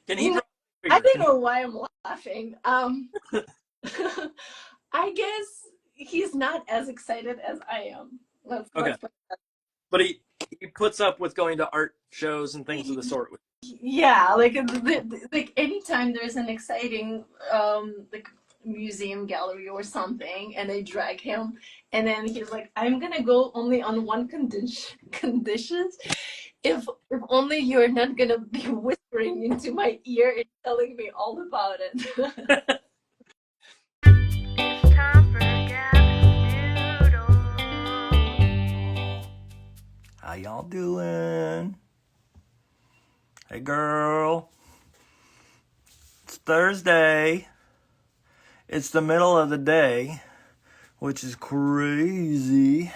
Can he draw a I figure? don't know why I'm laughing. I guess he's not as excited as I am. Okay, Let's put but he puts up with going to art shows and things of the sort. yeah, like anytime there's an exciting like museum gallery or something, and I drag him, and then he's like, "I'm gonna go only on one conditions, if only you're not gonna be whispering into my ear and telling me all about it." It's time for Gab's Doodle. How y'all doing? Hey, girl. It's Thursday. It's the middle of the day, which is crazy.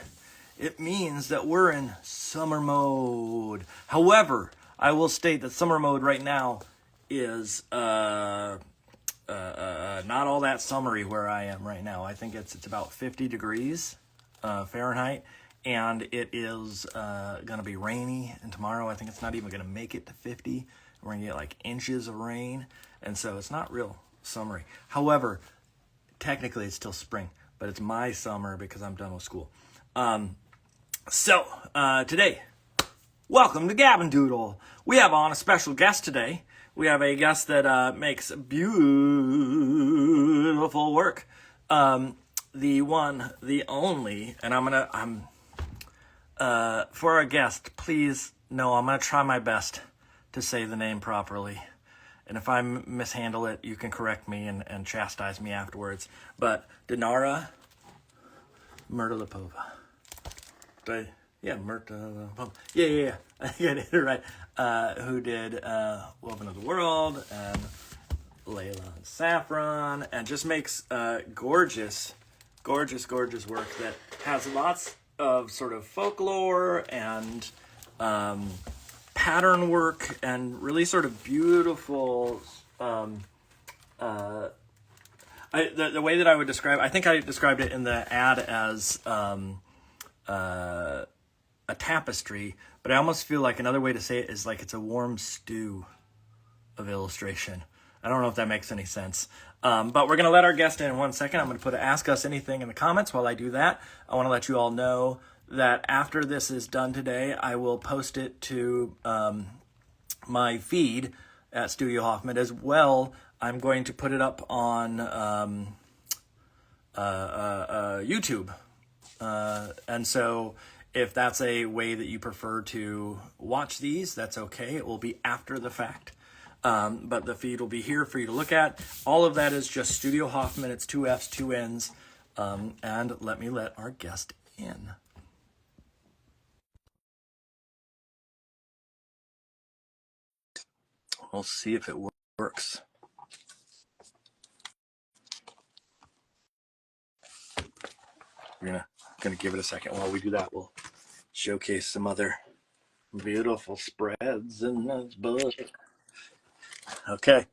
It means that we're in summer mode. However, I will state that summer mode right now is not all that summery where I am right now. I think it's about 50 degrees Fahrenheit, and it is going to be rainy. And tomorrow, I think it's not even going to make it to 50. We're going to get like inches of rain, and so it's not real summery. However, technically it's still spring, but it's my summer because I'm done with school. So today, welcome to Gab Doodle. We have on a special guest today. We have a guest that makes beautiful work. The one, the only, and for our guest, please know I'm gonna try my best to say the name properly. And if I mishandle it, you can correct me and chastise me afterwards. But Dinara Mirtalipova. Mirtalipova. Yeah. I think I did it right. Who did Woven of the World and Layla and Saffron, and just makes gorgeous work that has lots of sort of folklore and pattern work and really sort of beautiful. The way that I would describe, I think I described it in the ad as a tapestry, but I almost feel like another way to say it is like it's a warm stew of illustration. I don't know if that makes any sense. But we're going to let our guest in 1 second. I'm going to put Ask Us Anything in the comments while I do that. I want to let you all know that after this is done today, I will post it to my feed at Studiohoffmann as well. I'm going to put it up on YouTube. And so if that's a way that you prefer to watch these, that's okay. It will be after the fact. But the feed will be here for you to look at. All of that is just Studiohoffmann. It's 2 F's, 2 N's. And let me let our guest in. We'll see if it works. We're gonna give it a second. While we do that, we'll showcase some other beautiful spreads in this book. Okay.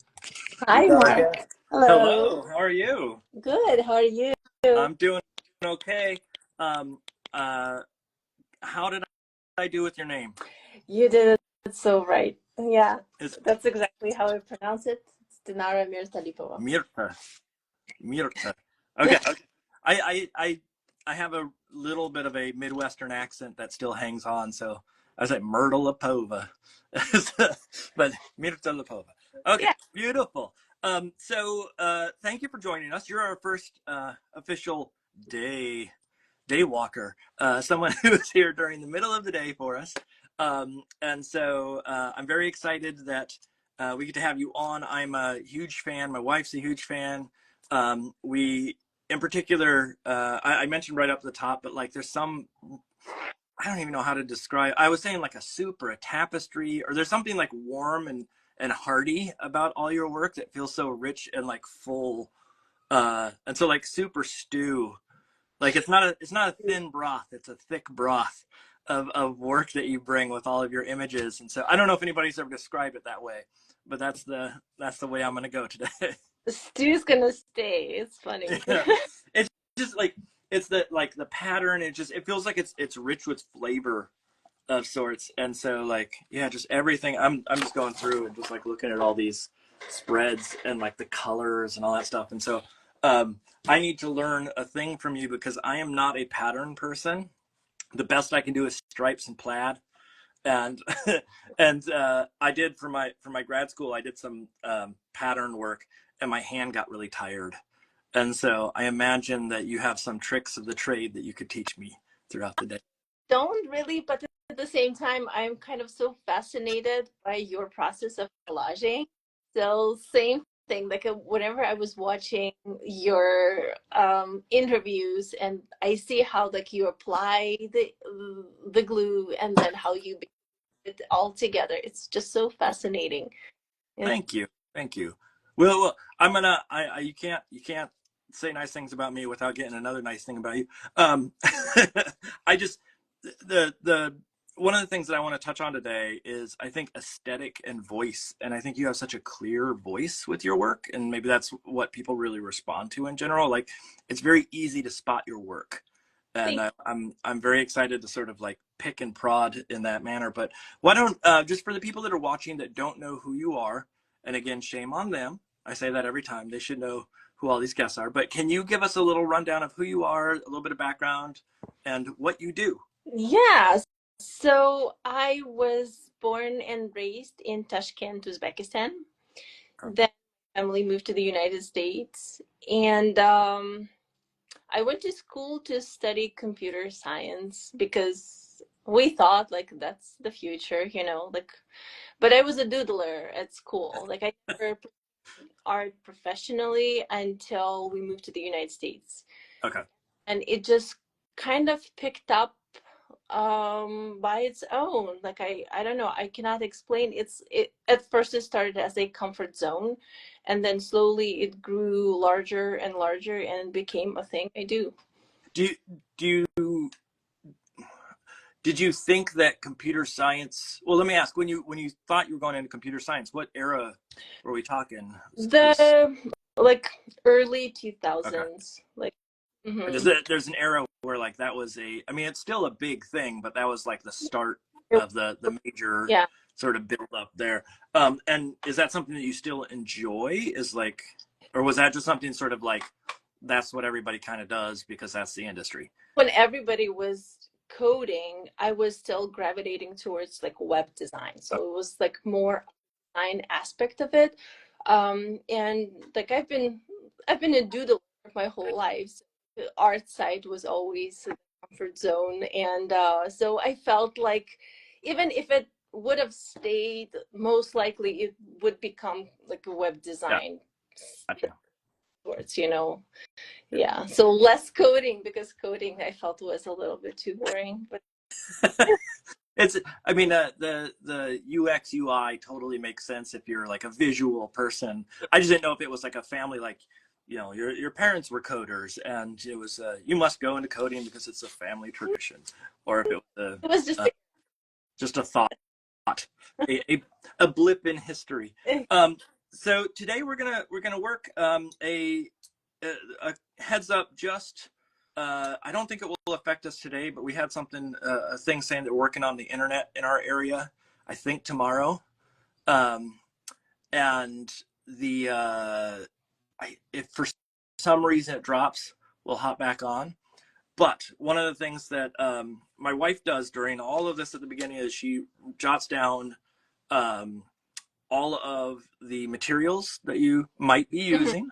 Hi, Mark. Hello. Hello. How are you? Good. How are you? I'm doing okay. How did I do with your name? You did it so right. Yeah, It's that's exactly how I pronounce it. It's Dinara Mirtalipova. Mirta. Okay. I have a little bit of a Midwestern accent that still hangs on, so I say Mirtilapova, but Mirtilapova. Okay, Yeah. beautiful. So thank you for joining us. You're our first official day walker, someone who's here during the middle of the day for us. And so I'm very excited that we get to have you on. I'm a huge fan. My wife's a huge fan. We, in particular, I mentioned right up at the top, but like there's some, I don't even know how to describe. I was saying like a soup or a tapestry, or there's something like warm and hearty about all your work that feels so rich and like full. And so like soup or stew, like it's not a thin broth, it's a thick broth of work that you bring with all of your images. And so I don't know if anybody's ever described it that way, but that's the way I'm gonna go today. The stew's gonna stay. It's funny. Yeah. It's just like it's the pattern. It feels like it's rich with flavor. of sorts. And so like, yeah, just everything. I'm just going through and just like looking at all these spreads and like the colors and all that stuff. And so I need to learn a thing from you because I am not a pattern person. The best I can do is stripes and plaid. And and I did for my grad school, I did some pattern work, and my hand got really tired. And so I imagine that you have some tricks of the trade that you could teach me throughout the day. Don't really, but at the same time, I'm kind of so fascinated by your process of collaging. So same thing, like whenever I was watching your interviews, and I see how like you apply the glue and then how you put it all together. It's just so fascinating. And Thank you, thank you. Well, I'm gonna. You can't say nice things about me without getting another nice thing about you. Um, I just the one of the things that I want to touch on today is I think aesthetic and voice, and I think you have such a clear voice with your work, and maybe that's what people really respond to in general. Like it's very easy to spot your work, and thank I'm very excited to sort of like pick and prod in that manner. But why don't just for the people that are watching that don't know who you are, and again, shame on them. I say that every time. They should know who all these guests are. But can you give us a little rundown of who you are, a little bit of background, and what you do? Yeah. So I was born and raised in Tashkent, Uzbekistan. Then my family moved to the United States, and I went to school to study computer science because we thought like that's the future, you know, like, but I was a doodler at school. Like I never pursued art professionally until we moved to the United States. Okay. And it just kind of picked up by its own. Like I don't know, I cannot explain. It at first it started as a comfort zone, and then slowly it grew larger and larger and became a thing I do. Do you, do you did you think that computer science? Well, let me ask. When you thought you were going into computer science, what era were we talking? Was The like early okay. 2000s, like Just mhm. there's an era where like that was a. I mean, it's still a big thing, but that was like the start It- of the major yeah. sort of build up there. And is that something that you still enjoy? Is like, or was that just something sort of like that's what everybody kind of does because that's the industry? When everybody was coding, I was still gravitating towards like web design. So it was like more design aspect of it. And like I've been a doodler my whole life. So the art side was always a comfort zone. And so I felt like even if it would have stayed, most likely it would become like a web Yeah, design gotcha. towards, you know. Yeah, so less coding because coding I felt was a little bit too boring. But It's, I mean, the UX UI totally makes sense if you're like a visual person. I just didn't know if it was like a family, like, you know, your parents were coders and it was you must go into coding because it's a family tradition, or if it was it was just a just a thought, a, a, a blip in history. like, Um, so today we're gonna work a, a heads up. Just I don't think it will affect us today, but we had something a thing saying that we're working on the internet in our area. I think tomorrow, um, and the if for some reason it drops, we'll hop back on. But one of the things that my wife does during all of this at the beginning is she jots down um, all of the materials that you might be mhm. using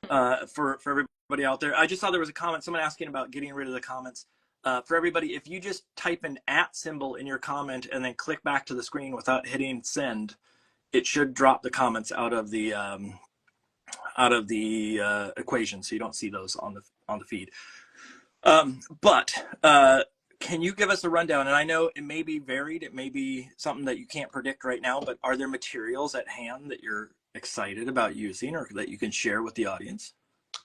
for everybody out there. I just saw there was a comment, someone asking about getting rid of the comments. For everybody, if you just type an @ symbol in your comment and then click back to the screen without hitting send, it should drop the comments out of the equation, so you don't see those on the feed. But can you give us a rundown? And I know it may be varied, it may be something that you can't predict right now, but are there materials at hand that you're excited about using or that you can share with the audience?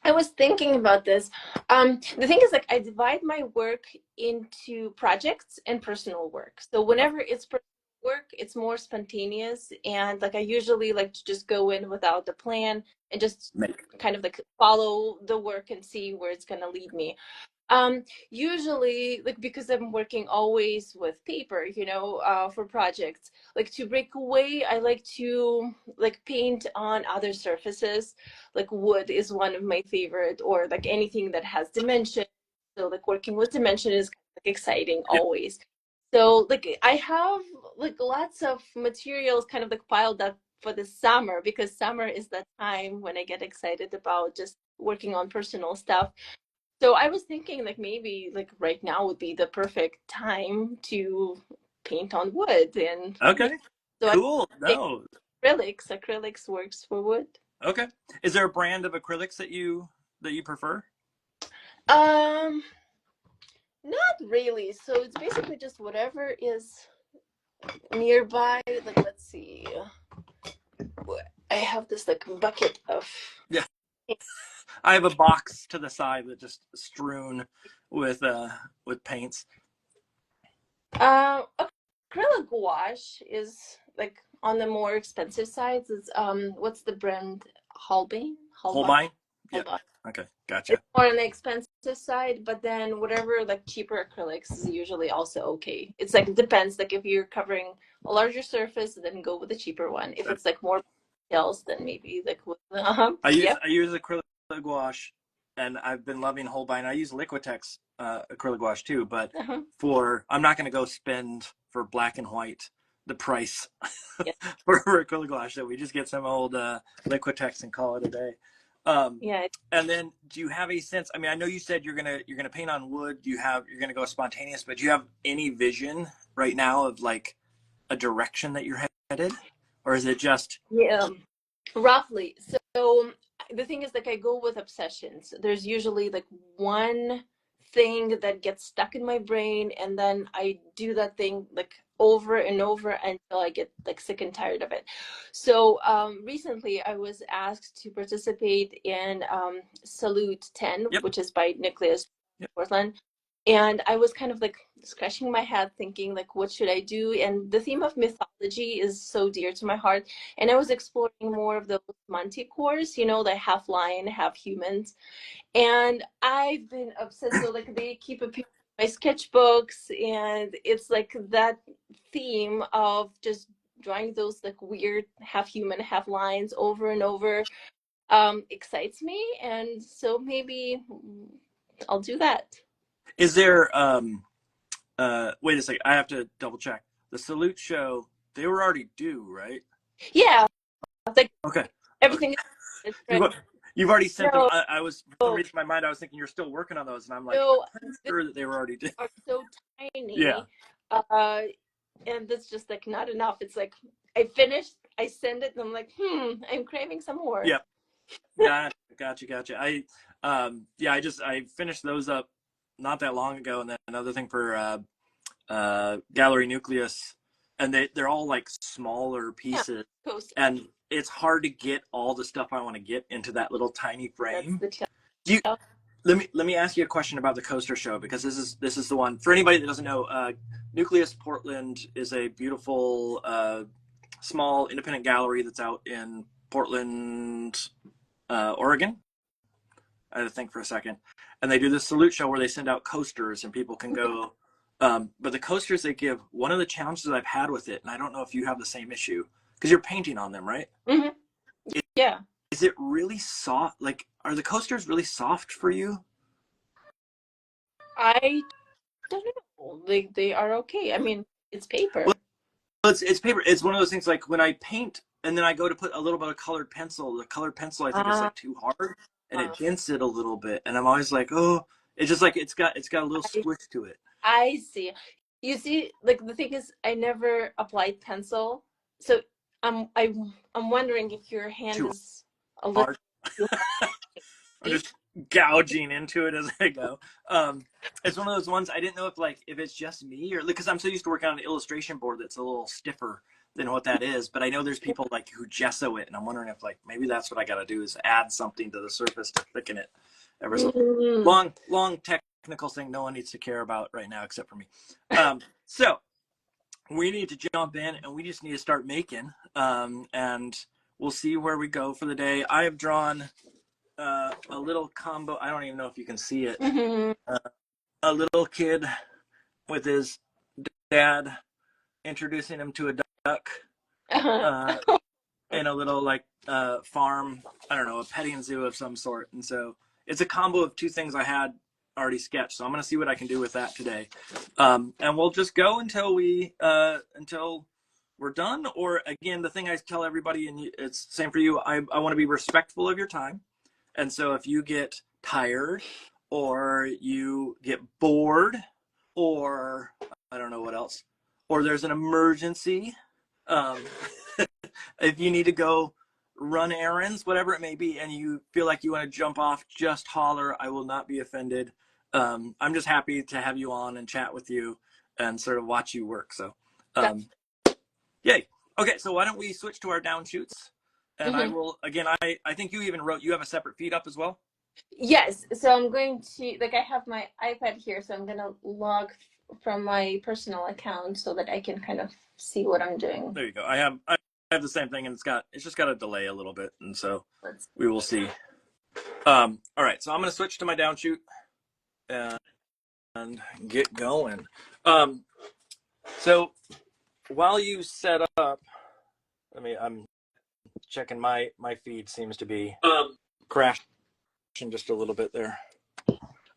I was thinking about this. The thing is, like, I divide my work into projects and personal work. So whenever it's personal work, it's more spontaneous, and like I usually like to just go in without the plan and just Make. kind of like follow the work and see where it's gonna lead me. Usually, like because I'm working always with paper, for projects, like to break away, I like to like paint on other surfaces. Like wood is one of my favorite, or like anything that has dimension. So like working with dimension is like exciting Yeah. always. So like I have like lots of materials kind of like piled up for the summer, because summer is that time when I get excited about just working on personal stuff. So I was thinking like maybe like right now would be the perfect time to paint on wood. And yeah, Okay. so I Cool. think No. acrylics works for wood. Okay. Is there a brand of acrylics that you prefer? Um, Not really. So it's basically just whatever is nearby. Like let's see. I have this like bucket of Yeah. I have a box to the side that just strewn with paints. um acrylic gouache is like on the more expensive sides. It's what's the brand? Holbein? Holbein? Holbein? Yeah. Holbein. Okay. Gotcha. It's more on the expensive side, but then whatever like cheaper acrylics is usually also okay. It's like it depends. Like if you're covering a larger surface, then go with the cheaper one. If it's like more details, then maybe like with yeah. I use acrylic gouache, and I've been loving Holbein. I use Liquitex acrylic gouache too, but Uh-huh. I'm not going to go spend for black and white the price Yeah. for acrylic gouache. So we just get some old Liquitex and call it a day. Yeah. And then, do you have a sense? I mean, I know you said you're gonna paint on wood. You're gonna go spontaneous, but do you have any vision right now of like a direction that you're headed, or is it just Yeah. Roughly. So the thing is like I go with obsessions. There's usually like one thing that gets stuck in my brain, and then I do that thing like over and over until I get like sick and tired of it. So recently I was asked to participate in Salut 10, yep, which is by Nicholas yep? Portland. And I was kind of like scratching my head thinking like what should I do? And the theme of mythology is so dear to my heart. And I was exploring more of those manticores, the half lion, half humans. And I've been obsessed. So like they keep appearing in my sketchbooks, and it's like that theme of just drawing those like weird half human, half lions over and over excites me. And so maybe I'll do that. Is there wait a second, I have to double check. The Salute show, they were already due, right? Yeah, like Okay. Okay. everything is You've, ready. you've already sent them. No, I was, for some reason in my mind, I was thinking you're still working on those, and I'm like, no, I'm pretty they sure that they were already due. are so Yeah. tiny. Uh, and that's just like not enough. It's like I finished, I send it, and I'm like, I'm craving some more. Yep. Gotcha. Yeah, I finished those up not that long ago, and then another thing for Gallery Nucleus, and they're all like smaller Yeah, pieces, coast. and it's hard to get all the stuff I want to get into that little tiny That's frame. the tell. Do you, let me ask you a question about the coaster show, because this is the one for anybody that doesn't know. Nucleus Portland is a beautiful small independent gallery that's out in Portland, Oregon. I had to think for a second. And they do this Salute show where they send out coasters and people can go. But the coasters they give, one of the challenges I've had with it, and I don't know if you have the same issue, because you're painting on them, right? Mm-hmm. Yeah. Is it really soft? Like, are the coasters really soft for you? I don't know. They are okay. I mean, it's Well, paper. it's paper. It's one of those things like when I paint and then I go to put a little bit of colored pencil, the colored pencil I think is Uh, like too hard and uh, it dents it a little bit. And I'm always like, oh, it's just like it's got a little I squish to it. I see. You see, like the thing is, I never applied pencil, so I'm wondering if your hand Too is a little hard. too I'm hard. just gouging into it as I go. It's one of those ones I didn't know if it's just me or because I'm so used to working on an illustration board that's a little stiffer than what that is. But I know there's people like who gesso it, and I'm wondering if like maybe that's what I got to do is add something to the surface to thicken it. Ever so Mm. long technical thing no one needs to care about right now except for me. So we need to jump in and we just need to start making. And we'll see where we go for the day. I have drawn a little combo. I don't even know if you can see it. Mhm. a little kid with his dad introducing him to a duck uh, in a little like farm, I don't know, a petting zoo of some sort. And so it's a combo of two things I had already sketched. So I'm going to see what I can do with that today. And we'll just go until we're done. Or again, the thing I tell everybody, and it's the same for you, I want to be respectful of your time. And so if you get tired or you get bored or I don't know what else, or there's an emergency, if you need to go run errands, whatever it may be, and you feel like you want to jump off, just holler. I will not be offended. I'm just happy to have you on and chat with you and sort of watch you work. So, yay. Okay, so why don't we switch to our down shoots? And I will, again, I think you even wrote, you have a separate feed up as well? Yes, so I'm going to, like, I have my iPad here, so I'm going to log from my personal account so that I can kind of see what I'm doing. There you go. I have the same thing, and it's just got a delay a little bit, and so we will see. All right, so I'm going to switch to my down shoot and get going. So while you set up, I'm checking my feed seems to be crashing just a little bit there.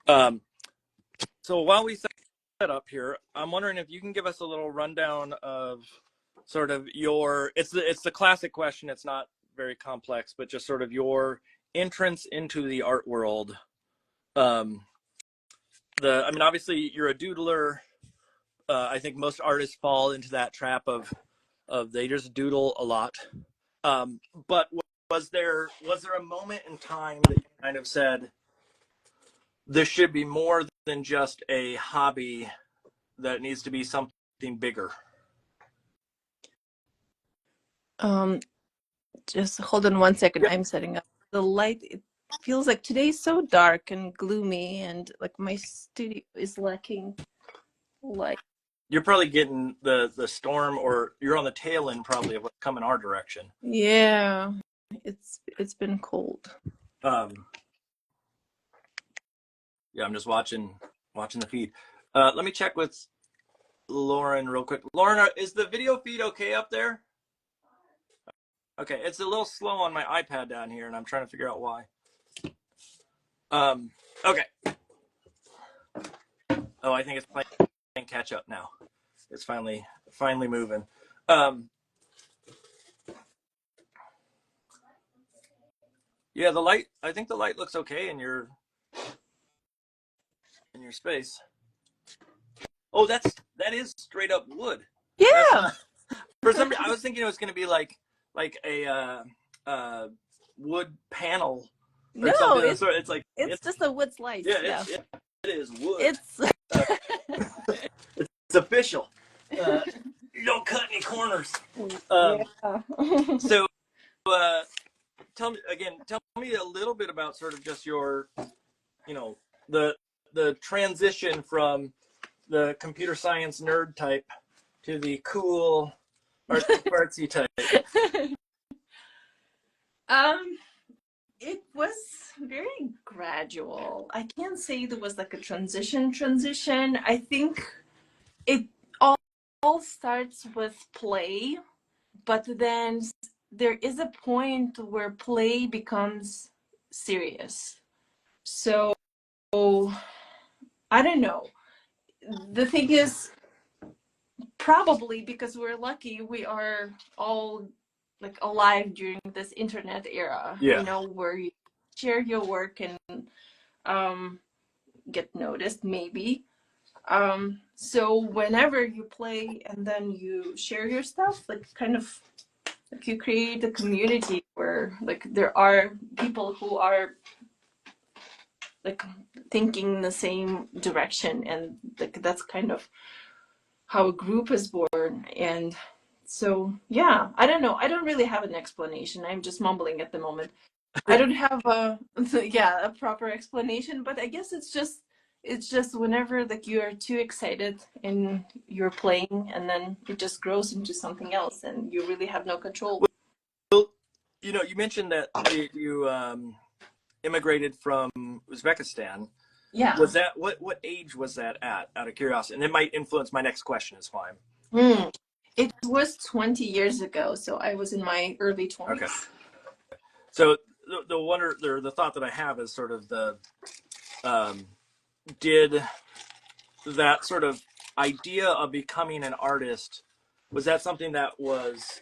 So while we set up here, I'm wondering if you can give us a little rundown of sort of your, it's the classic question. It's not very complex, but just sort of your entrance into the art world. Obviously you're a doodler. I think most artists fall into that trap of they just doodle a lot. But was there a moment in time that you kind of said, this should be more than just a hobby, that it needs to be something bigger? Just hold on 1 second. Yep. I'm setting up the light. It feels like today's so dark and gloomy, and like my studio is lacking light. You're probably getting the storm, or you're on the tail end probably of what's coming our direction. Yeah, it's been cold. Yeah, I'm just watching the feed. Let me check with Lauren real quick. Lauren, is the video feed okay up there? Okay, it's a little slow on my iPad down here, and I'm trying to figure out why. Okay. Oh, I think it's playing catch up now. It's finally moving. Yeah, the light. I think the light looks okay in your space. Oh, that is straight up wood. Yeah. For some reason, I was thinking it was going to be like a wood panel or something. It's like it's just a wood slice. Yeah, it is wood. It's it's official. You don't cut any corners. So, tell me a little bit about sort of just your, the transition from the computer science nerd type to the cool artsy type. It was very gradual. I can't say there was like a transition. I think it all starts with play, but then there is a point where play becomes serious. So I don't know. The thing is, probably because we're lucky, we are all like alive during this internet era, where you share your work and get noticed, maybe. So whenever you play and then you share your stuff, like kind of like you create a community where like there are people who are like thinking in the same direction, and like that's kind of how a group is born. And so yeah, I don't know, I don't really have an explanation. I'm just mumbling at the moment. I don't have a proper explanation, but I guess it's just whenever like you are too excited and you're playing, and then it just grows into something else and you really have no control. Well, you mentioned that you immigrated from Uzbekistan. Yeah. Was that what age was that at? Out of curiosity, and it might influence my next question. Is fine. Mm. It was 20 years ago, so I was in my early Okay. 20s. So the wonder, the thought that I have is sort of um, did that sort of idea of becoming an artist, was that something that was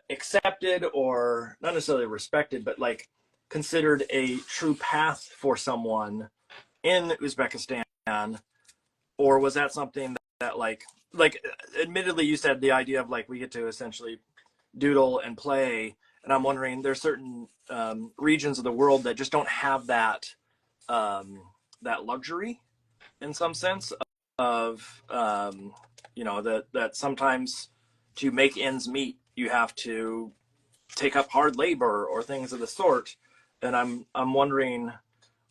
accepted or not necessarily respected, but like considered a true path for someone in Uzbekistan, or was that something that like admittedly you said the idea of like we get to essentially doodle and play, and I'm wondering there's certain regions of the world that just don't have that luxury in some sense of that sometimes to make ends meet you have to take up hard labor or things of the sort, and I'm wondering,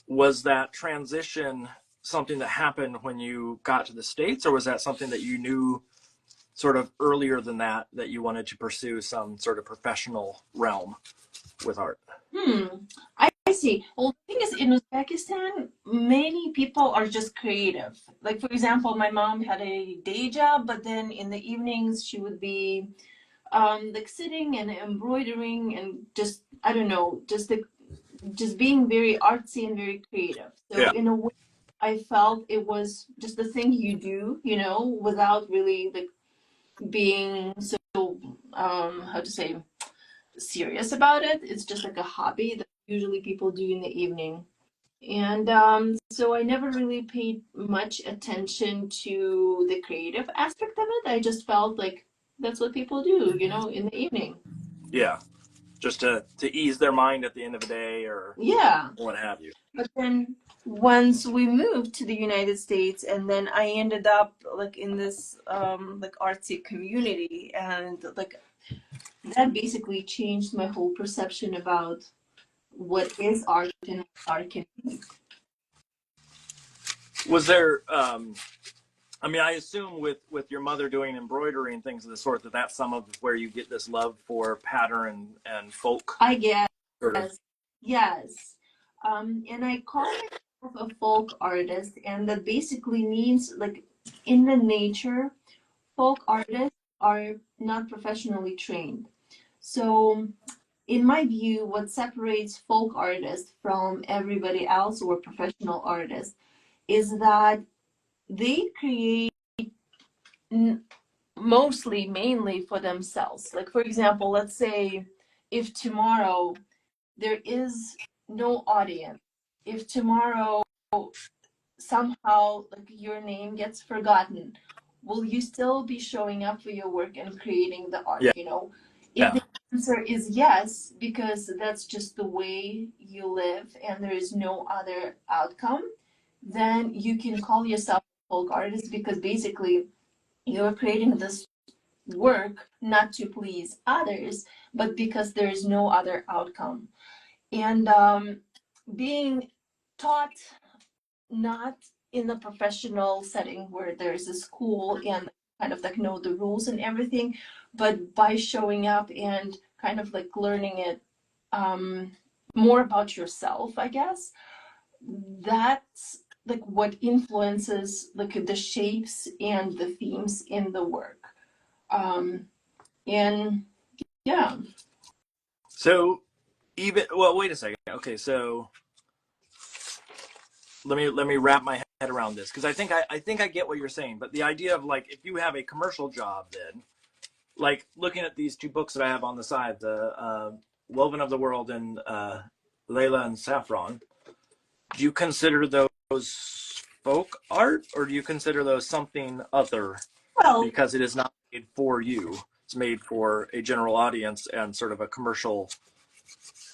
was that transition something that happened when you got to the States, or was that something that you knew sort of earlier than that you wanted to pursue some sort of professional realm with art? I see. Well, the thing is, in Uzbekistan, many people are just creative. Like, for example, my mom had a day job, but then in the evenings she would be like sitting and embroidering and just, I don't know, just being very artsy and very creative. So Yeah. in a way, I felt it was just the thing you do, without really like being so how to say, serious about it. It's just like a hobby that usually people do in the evening. And so I never really paid much attention to the creative aspect of it. I just felt like that's what people do, in the evening. Yeah, just to ease their mind at the end of the day or Yeah. what have you. But then once we moved to the United States, and then I ended up like in this like artsy community, and like that basically changed my whole perception about what is art and what art can be. Was there I mean, I assume with your mother doing embroidery and things of the sort that's some of where you get this love for pattern and folk I guess, sort of. yes. And I call myself a folk artist, and that basically means like in the nature, folk artists are not professionally trained. So in my view, what separates folk artists from everybody else or professional artists is that they create mostly, mainly for themselves. Like, for example, let's say if tomorrow there is no audience, if tomorrow somehow like your name gets forgotten, will you still be showing up for your work and creating the art? Yeah. If Yeah. the answer is yes, because that's just the way you live and there is no other outcome, then you can call yourself a folk artist, because basically you're creating this work not to please others, but because there is no other outcome. And being taught not in a professional setting where there's a school and kind of like know the rules and everything, but by showing up and kind of like learning it more about yourself, I guess. That's like what influences like the shapes and the themes in the work. And yeah. So even, well, wait a second. Okay, so let me wrap my head around this, because I think I get what you're saying, but the idea of like if you have a commercial job, then like looking at these two books that I have on the side, the Woven of the World and Layla and Saffron, do you consider those folk art, or do you consider those something other, Well, because it is not made for you, it's made for a general audience and sort of a commercial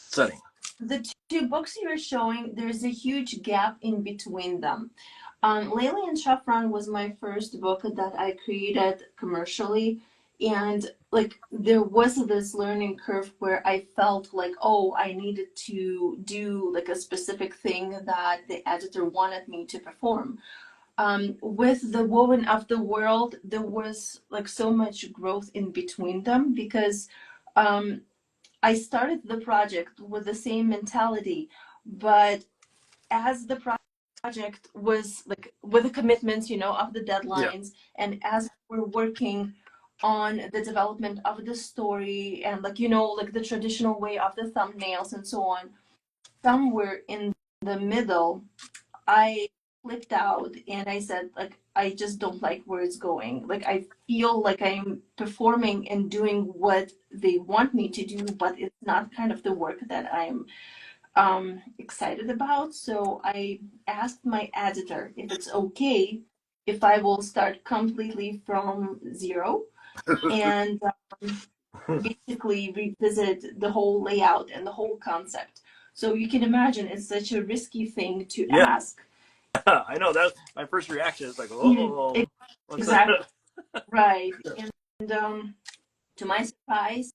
setting? the two books you're showing, there's a huge gap in between them. Layla and Saffron was my first book that I created commercially. And like there was this learning curve where I felt like, oh, I needed to do like a specific thing that the editor wanted me to perform. With the Woven of the World, there was like so much growth in between them, because um, I started the project with the same mentality, but as the project was like with the commitments, you know, of the Yeah. deadlines, and as we're working on the development of the story and like, you know, like the traditional way of the thumbnails and so on, somewhere in the middle, I flipped out and I said, like, I just don't like where it's going. Like, I feel like I'm performing and doing what they want me to do, but it's not kind of the work that I'm excited about. So I asked my editor if it's okay if I will start completely from zero and basically revisit the whole layout and the whole concept. So you can imagine it's such a risky thing to Yeah. ask. I know that my first reaction is like, Mhm. oh, what's that? Exactly. Right. And to my surprise,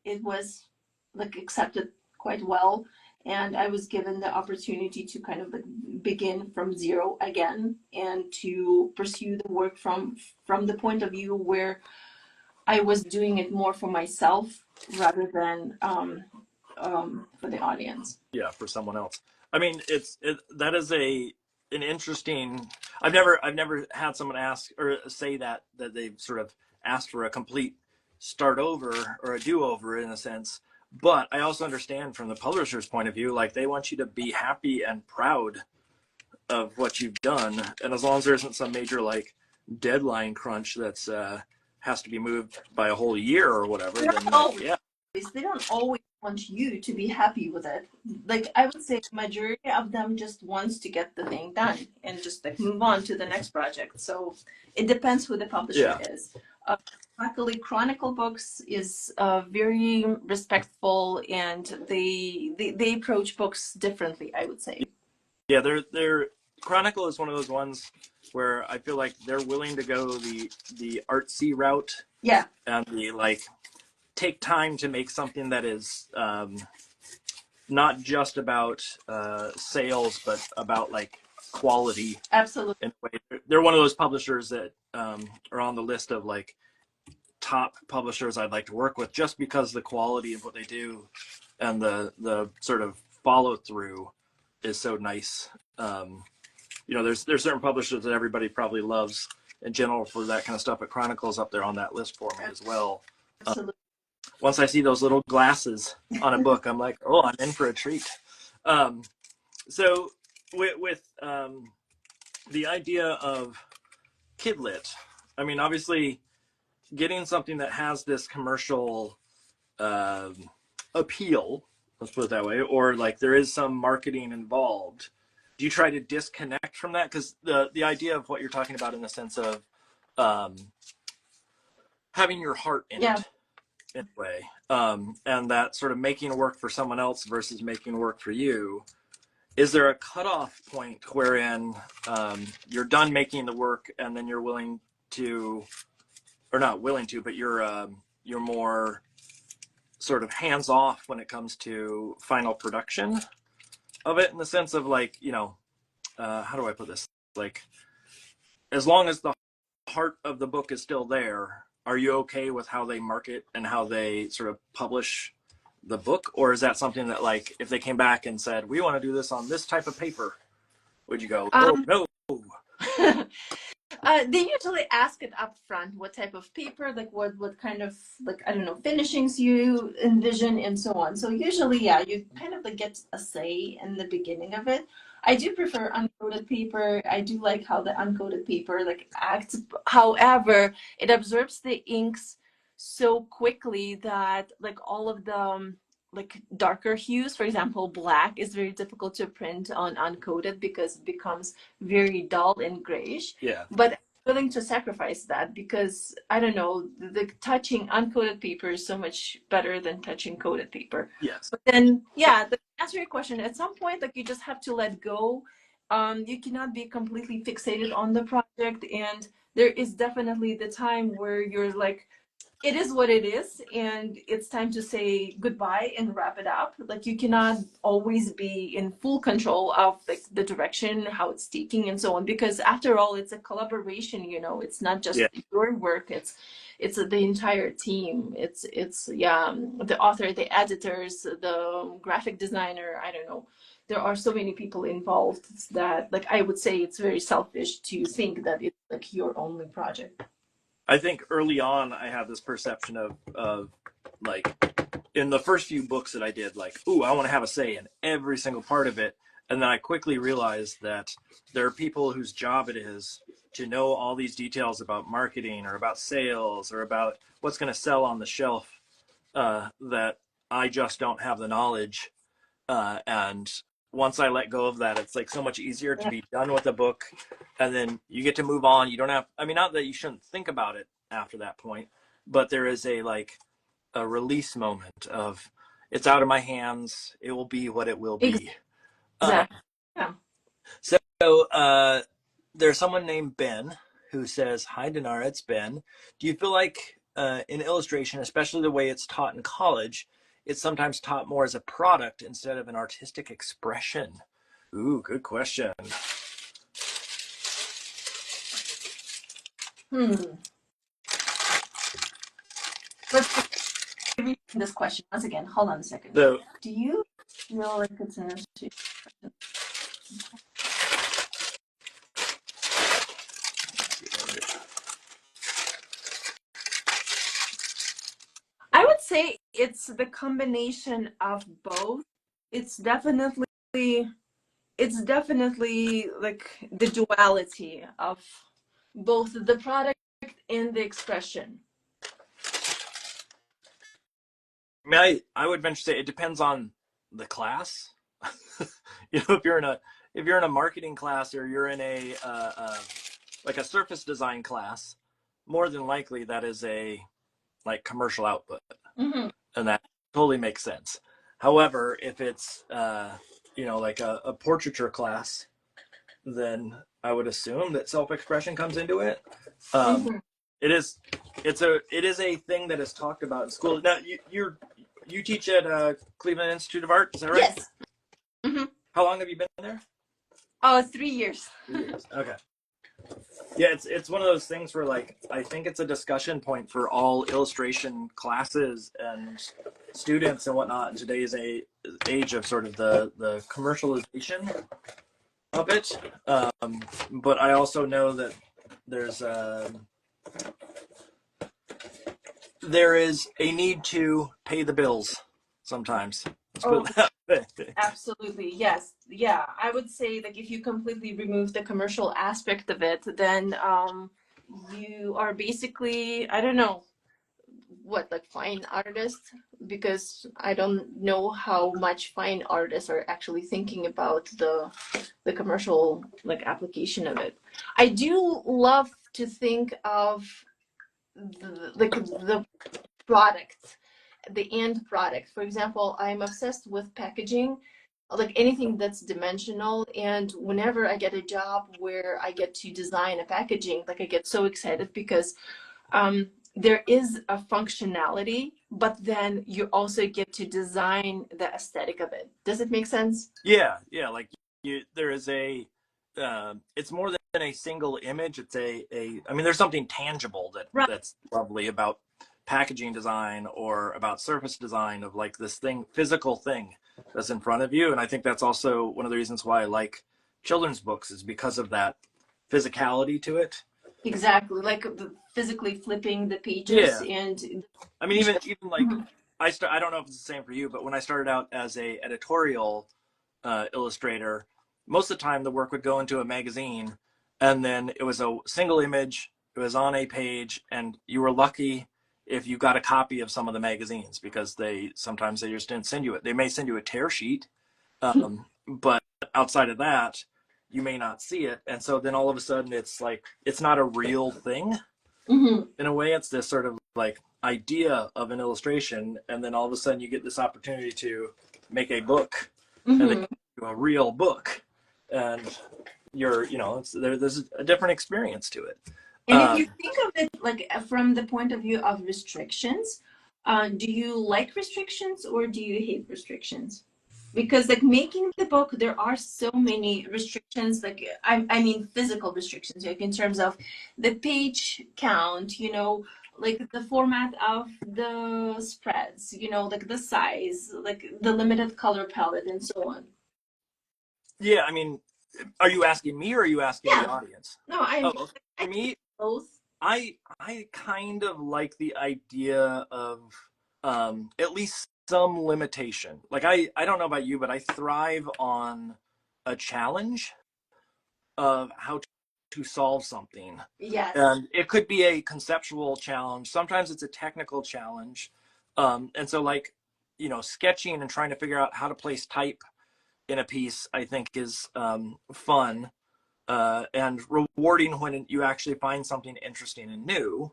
it was like accepted quite well. And I was given the opportunity to kind of like begin from zero again and to pursue the work from the point of view where I was doing it more for myself rather than for the audience. Yeah, for someone else. I mean, that is an interesting. I've never had someone ask or say that they've sort of asked for a complete start over or a do over in a sense. But I also understand from the publisher's point of view, like they want you to be happy and proud of what you've done, and as long as there isn't some major like deadline crunch that's has to be moved by a whole year or whatever, then like yeah, They don't always want you to be happy with it. Like I would say majority of them just wants to get the thing done and just like move on to the next project. So it depends who the publisher yeah. is. Luckily, Chronicle Books is very respectful and they approach books differently, I would say. Yeah, they're Chronicle is one of those ones where I feel like they're willing to go the artsy route. Yeah. And the like take time to make something that is not just about sales, but about like quality. Absolutely. In a way, they're one of those publishers that are on the list of like top publishers I'd like to work with, just because the quality of what they do and the sort of follow through is so nice. You know, there's certain publishers that everybody probably loves in general for that kind of stuff, but Chronicle's up there on that list for me as well. Absolutely. Once I see those little glasses on a book, I'm like, oh, I'm in for a treat. So with the idea of kidlit, I mean, obviously getting something that has this commercial appeal, let's put it that way, or like there is some marketing involved. Do you try to disconnect from that? Because the idea of what you're talking about in the sense of having your heart in it, in a way, and that sort of making work for someone else versus making work for you. Is there a cutoff point wherein you're done making the work and then you're willing to, or not willing to, but you're more sort of hands off when it comes to final production of it, in the sense of like, you know, how do I put this? Like, as long as the heart of the book is still there, are you okay with how they market and how they sort of publish the book? Or is that something that, like, if they came back and said, we want to do this on this type of paper, would you go, oh, no? They usually ask it up front, what type of paper, like what kind of, like, I don't know, finishings you envision and so on. So usually, yeah, you kind of like get a say in the beginning of it. I do prefer uncoated paper. I do like how the uncoated paper like acts. However, it absorbs the inks so quickly that like all of the like darker hues, for example, black is very difficult to print on uncoated because it becomes very dull and grayish. Yeah. But I'm willing to sacrifice that because I don't know, the touching uncoated paper is so much better than touching coated paper. Yes. But then, yeah, to answer your question, at some point, like you just have to let go. You cannot be completely fixated on the project, and there is definitely the time where you're like, it is what it is, and it's time to say goodbye and wrap it up. Like you cannot always be in full control of like the direction, how it's taking and so on, because after all, it's a collaboration, you know, it's not just your work, it's the entire team. It's the author, the editors, the graphic designer, I don't know, there are so many people involved that like I would say it's very selfish to think that it's like your only project. I think early on I had this perception of like in the first few books that I did, like, ooh, I want to have a say in every single part of it. And then I quickly realized that there are people whose job it is to know all these details about marketing or about sales or about what's going to sell on the shelf, that I just don't have the knowledge. And once I let go of that, it's like so much easier to be done with a book, and then you get to move on. You don't have, I mean, not that you shouldn't think about it after that point, but there is a like a release moment of it's out of my hands. It will be what it will be. Exactly. Yeah. So there's someone named Ben who says, "Hi, Dinara, it's Ben. Do you feel like in illustration, especially the way it's taught in college, it's sometimes taught more as a product instead of an artistic expression?" Ooh, good question. Let's read this question once again. Hold on a second. So, Do you feel like it's an artistic expression? I would say it's the combination of both. It's definitely like the duality of both the product and the expression. I mean, I would venture to say it depends on the class. You know, if you're in a marketing class or you're in a like a surface design class, more than likely that is a like commercial output, and that totally makes sense. However, if it's you know, like a portraiture class, then I would assume that self-expression comes into it. It is a thing that is talked about in school. Now you teach at Cleveland Institute of Art, is that right? Yes. How long have you been there? 3 years. 3 years. Okay. Yeah, it's one of those things where like I think it's a discussion point for all illustration classes and students and whatnot in today's age of sort of the commercialization of it. But I also know that there is a need to pay the bills sometimes. Let's put it that way. Absolutely, yes. Yeah, I would say like if you completely remove the commercial aspect of it, then you are basically, I don't know what, like fine artist, because I don't know how much fine artists are actually thinking about the commercial like application of it. I do love to think of the product, the end product. For example, I'm obsessed with packaging, like anything that's dimensional. And whenever I get a job where I get to design a packaging, like I get so excited because there is a functionality, but then you also get to design the aesthetic of it. Does it make sense? Yeah, like there is it's more than a single image. It's I mean, there's something tangible that's lovely about packaging design or about surface design of like this physical thing that's in front of you. And I think that's also one of the reasons why I like children's books, is because of that physicality to it. Exactly, like physically flipping the pages. Yeah. And I mean, even like I don't know if it's the same for you, but when I started out as a editorial illustrator, most of the time the work would go into a magazine, and then it was a single image. It was on a page, and you were lucky if you got a copy of some of the magazines, because sometimes they just didn't send you it. They may send you a tear sheet, but outside of that, you may not see it. And so then all of a sudden it's like, it's not a real thing. In a way, it's this sort of like idea of an illustration, and then all of a sudden you get this opportunity to make a book, and then do a real book, and there's a different experience to it. And if you think of it like from the point of view of restrictions, do you like restrictions or do you hate restrictions? Because like making the book, there are so many restrictions, like I mean physical restrictions, like in terms of the page count, like the format of the spreads, like the size, like the limited color palette and so on. Yeah, I mean, are you asking me or are you asking the Yeah. audience? No, Oh, I'm. okay. I For think me, both. I kind of like the idea of at least some limitation. Like I don't know about you, but I thrive on a challenge of how to solve something. Yes. And it could be a conceptual challenge. Sometimes it's a technical challenge. And so like, sketching and trying to figure out how to place type in a piece, I think is fun and rewarding when you actually find something interesting and new.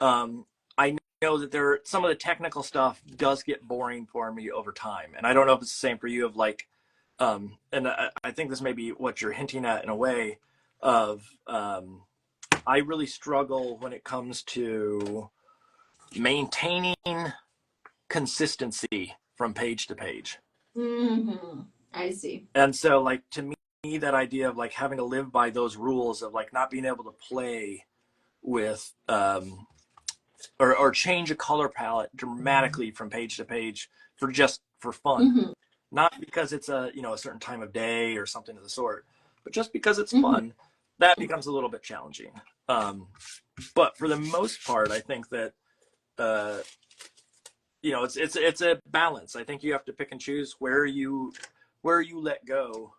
I know that some of the technical stuff does get boring for me over time, and I don't know if it's the same for you. Of like, and I think this may be what you're hinting at in a way. Of I really struggle when it comes to maintaining consistency from page to page. Mm-hmm. I see. And so, like, to me, that idea of like having to live by those rules of like not being able to play with or change a color palette dramatically from page to page for fun, Mm-hmm. not because it's a certain time of day or something of the sort, but just because it's Mm-hmm. fun. That becomes a little bit challenging. But for the most part, I think that uh, it's a balance. I think you have to pick and choose where you let go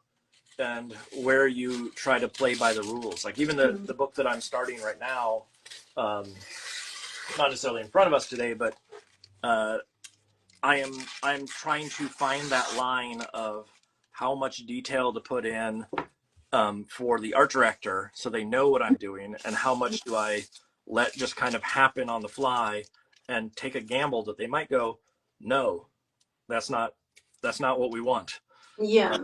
and where you try to play by the rules. Like even the book that I'm starting right now, um, not necessarily in front of us today, but uh, I'm trying to find that line of how much detail to put in for the art director so they know what I'm doing, and how much do I let just kind of happen on the fly and take a gamble that they might go, no, that's not what we want. Uh, Yeah.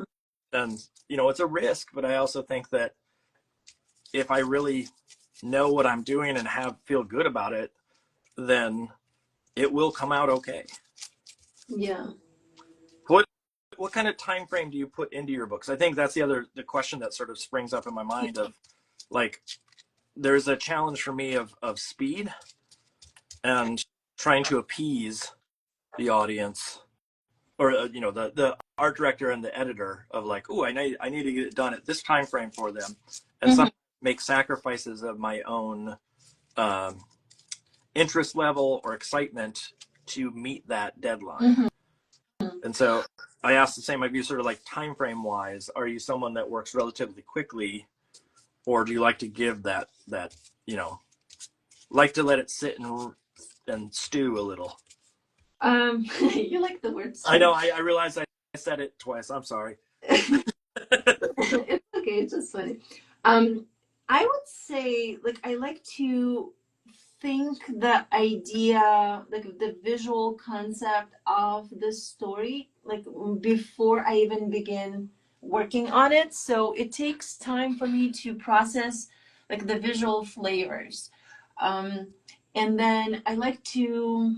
and it's a risk, but I also think that if I really know what I'm doing and feel good about it, then it will come out okay. Yeah. What what kind of time frame do you put into your books? I think that's the question that sort of springs up in my mind of like there's a challenge for me of speed and trying to appease the audience or the art director and the editor of like, oh, I need to get it done at this time frame for them, and Mm-hmm. some make sacrifices of my own um, interest level or excitement to meet that deadline. Mm-hmm. And so I asked the same of you, sort of like time frame wise, are you someone that works relatively quickly, or do you like to give that like to let it sit and stew a little? You like the word I stew. know. I realized I said it twice. I'm sorry. It's okay, it's just funny. Um, I would say, like, I like to think the idea, like the visual concept of the story, like before I even begin working on it. So it takes time for me to process like the visual flavors. Um, and then I like to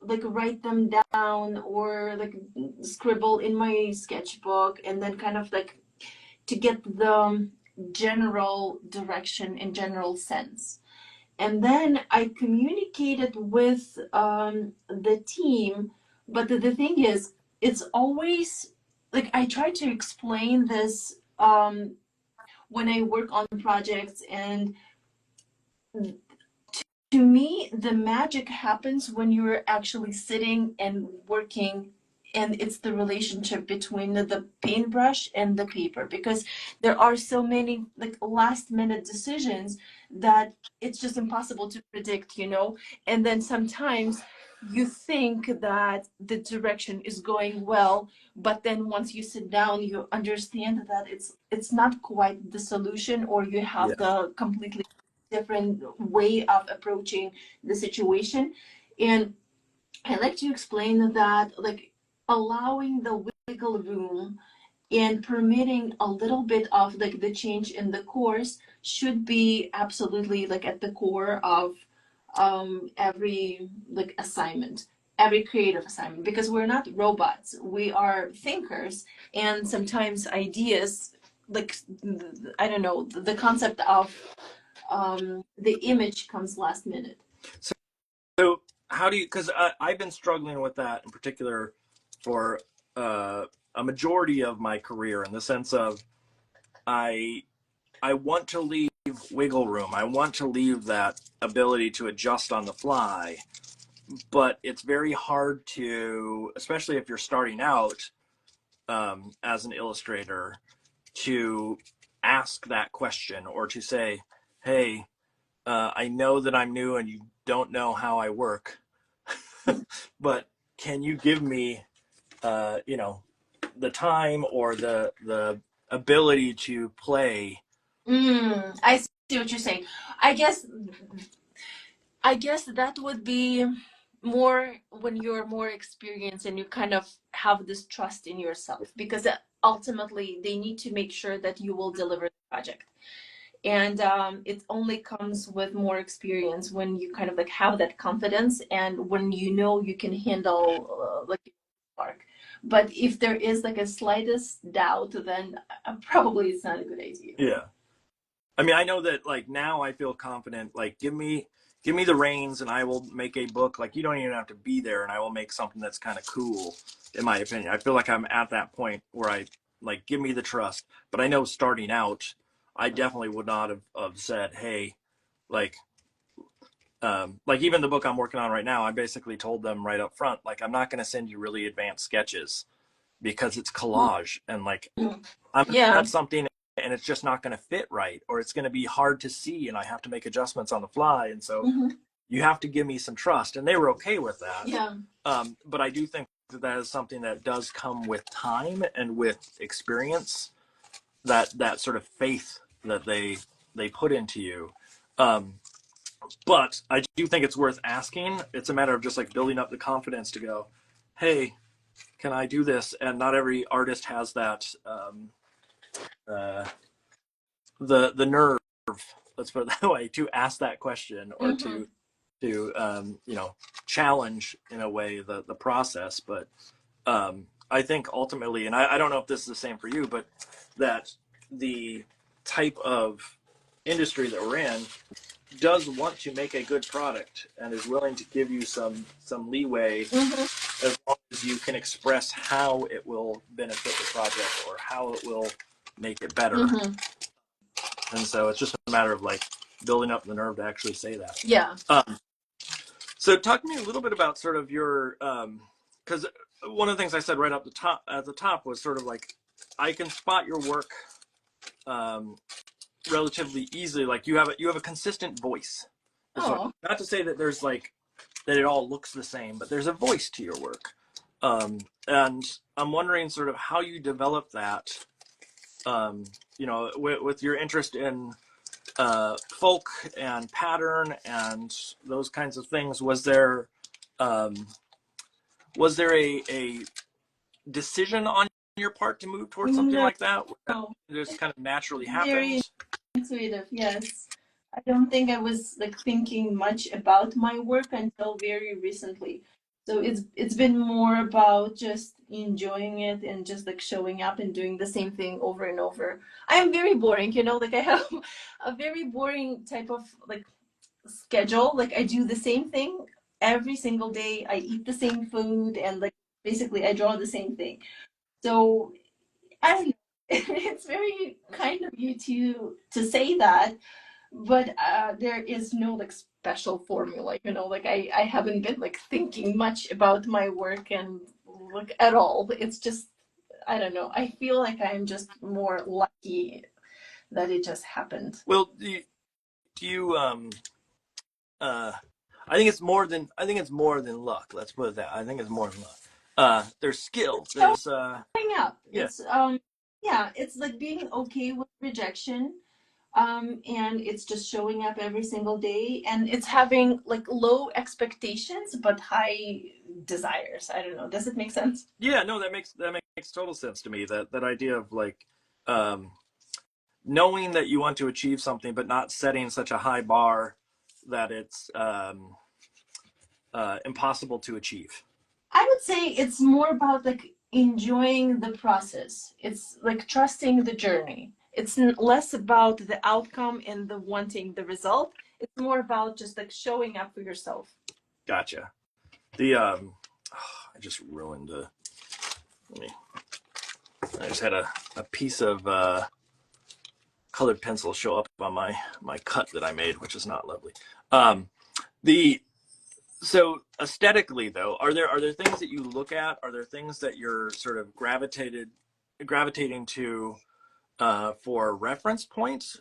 like write them down or like scribble in my sketchbook and then kind of like to get the general direction and general sense. And then I communicated with the team, but the thing is, it's always like I try to explain this when I work on projects, and to me, the magic happens when you're actually sitting and working, and it's the relationship between the paintbrush and the paper, because there are so many like last minute decisions that it's just impossible to predict. And then sometimes you think that the direction is going well, but then once you sit down you understand that it's not quite the solution, or you have Yeah. the completely different way of approaching the situation. And I like to explain that like allowing the wiggle room and permitting a little bit of like the change in the course should be absolutely like at the core of every like assignment, every creative assignment, because we're not robots, we are thinkers, and sometimes ideas like I don't know, the concept of the image comes last minute. So how do you? Because I've been struggling with that in particular for a majority of my career, in the sense of I want to leave wiggle room. I want to leave that ability to adjust on the fly, but it's very hard to, especially if you're starting out as an illustrator, to ask that question or to say, hey, I know that I'm new and you don't know how I work, but can you give me, the time or the ability to play? I see what you're saying. I guess I guess that would be more when you're more experienced and you kind of have this trust in yourself, because ultimately they need to make sure that you will deliver the project. And it only comes with more experience when you kind of like have that confidence and when you know you can handle like spark. But if there is like a slightest doubt, then probably it's not a good idea. Yeah. I mean, I know that like now I feel confident, like give me the reins and I will make a book. Like you don't even have to be there and I will make something that's kind of cool, in my opinion. I feel like I'm at that point where I like, give me the trust. But I know starting out, I definitely would not have said, hey, like even the book I'm working on right now, I basically told them right up front, like, I'm not going to send you really advanced sketches because it's collage and like I'm Yeah. at something and it's just not going to fit right, or it's going to be hard to see and I have to make adjustments on the fly. And so you have to give me some trust. And they were okay with that. Yeah. But I do think that that is something that does come with time and with experience, that sort of faith that they put into you. But I do think it's worth asking. It's a matter of just like building up the confidence to go, hey, can I do this? And not every artist has that, the nerve, let's put it that way, to ask that question or to challenge in a way the process. But I think ultimately, and I don't know if this is the same for you, but that the type of industry that we're in does want to make a good product and is willing to give you some leeway as long as you can express how it will benefit the project or how it will make it better. And so it's just a matter of like building up the nerve to actually say that. Yeah. So talk to me a little bit about sort of your, because one of the things I said right up at the top was sort of like, I can spot your work relatively easily. Like you have a consistent voice. So not to say that there's like that it all looks the same, but there's a voice to your work. And I'm wondering sort of how you develop that. With your interest in folk and pattern and those kinds of things. Was there a decision on your part to move towards something like that? No. It just kind of naturally Very happened? intuitive, yes. I don't think I was like thinking much about my work until very recently. So it's been more about just enjoying it and just like showing up and doing the same thing over and over. I am very boring, like I have a very boring type of like schedule. Like I do the same thing every single day. I eat the same food and like basically I draw the same thing. So I don't know. It's very kind of you to say that, but there is no like special formula, like I haven't been like thinking much about my work and like at all. It's just, I don't know, I feel like I'm just more lucky that it just happened. Well, do you I think it's more than luck. Let's put it that. I think it's more than luck. There's skill. There's Showing up. yeah. It's like being okay with rejection. And it's just showing up every single day, and it's having like low expectations but high desires. I don't know, does it make sense? Yeah, no, that makes total sense to me. That idea of like knowing that you want to achieve something but not setting such a high bar that it's impossible to achieve. I would say it's more about like enjoying the process. It's like trusting the journey. It's less about the outcome and the wanting the result. It's more about just like showing up for yourself. Gotcha. The I just ruined I just had a piece of colored pencil show up on my cut that I made, which is not lovely. The So aesthetically, though, are there things that you look at? Are there things that you're sort of gravitating to for reference points?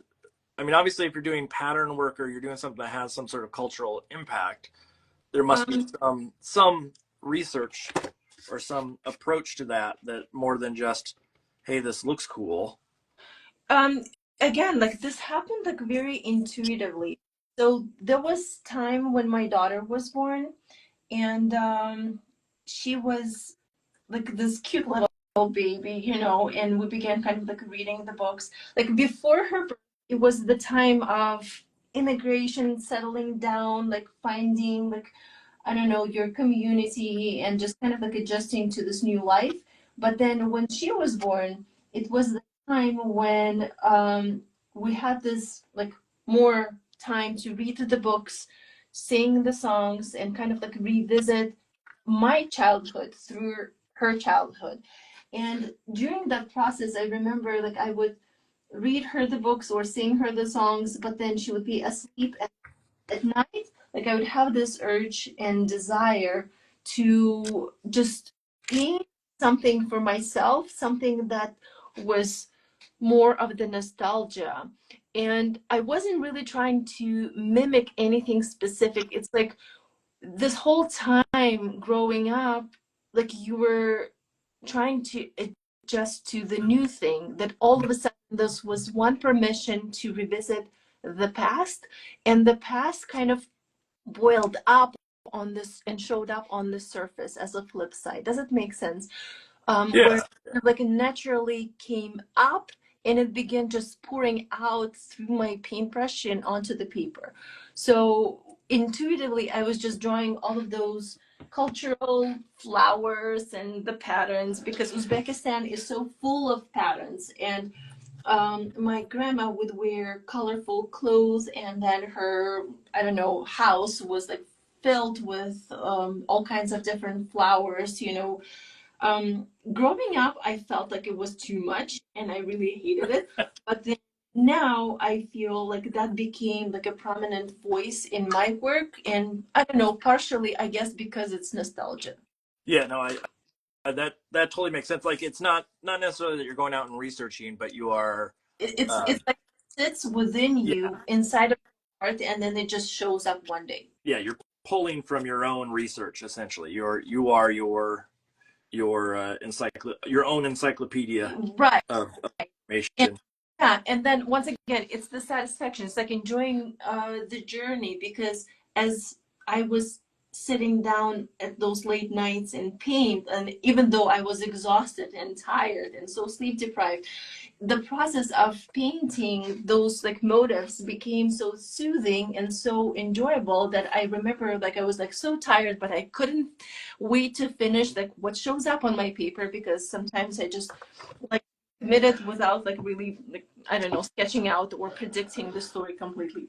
I mean, obviously, if you're doing pattern work or you're doing something that has some sort of cultural impact, there must be some research or some approach to that more than just, hey, this looks cool. Again, like this happened like very intuitively. So there was time when my daughter was born, and she was like this cute little baby, you know, and we began kind of like reading the books. Like before her birth, it was the time of immigration, settling down, like finding like I don't know, your community and just kind of like adjusting to this new life. But then when she was born, it was the time when we had this like more time to read the books, sing the songs, and kind of like revisit my childhood through her childhood. And during that process, I remember like I would read her the books or sing her the songs, but then she would be asleep at night. Like I would have this urge and desire to just paint something for myself, something that was more of the nostalgia. And I wasn't really trying to mimic anything specific. It's like this whole time growing up, like you were trying to adjust to the new thing, that all of a sudden this was one permission to revisit the past, and the past kind of boiled up on this and showed up on the surface as a flip side. Does it make sense? Where Yeah. like it naturally came up and it began just pouring out through my paintbrush and onto the paper. So intuitively, I was just drawing all of those cultural flowers and the patterns because Uzbekistan is so full of patterns. And my grandma would wear colorful clothes, and then her, I don't know, house was like filled with all kinds of different flowers, you know. Growing up, I felt like it was too much and I really hated it. But then now I feel like that became like a prominent voice in my work. And I don't know, partially, I guess, because it's nostalgia. Yeah, no, that totally makes sense. Like it's not necessarily that you're going out and researching, but you are. It's like it sits within Yeah, you inside of art, and then it just shows up one day. yeah, you're pulling from your own research essentially. You are your own encyclopedia Right. of And information. yeah, and then once again, it's the satisfaction. It's like enjoying the journey because as I was sitting down at those late nights and paint, and even though I was exhausted and tired and so sleep deprived, the process of painting those like motifs became so soothing and so enjoyable that I remember like I was like so tired, but I couldn't wait to finish like what shows up on my paper because sometimes I just like commit it without like really like I don't know sketching out or predicting the story completely.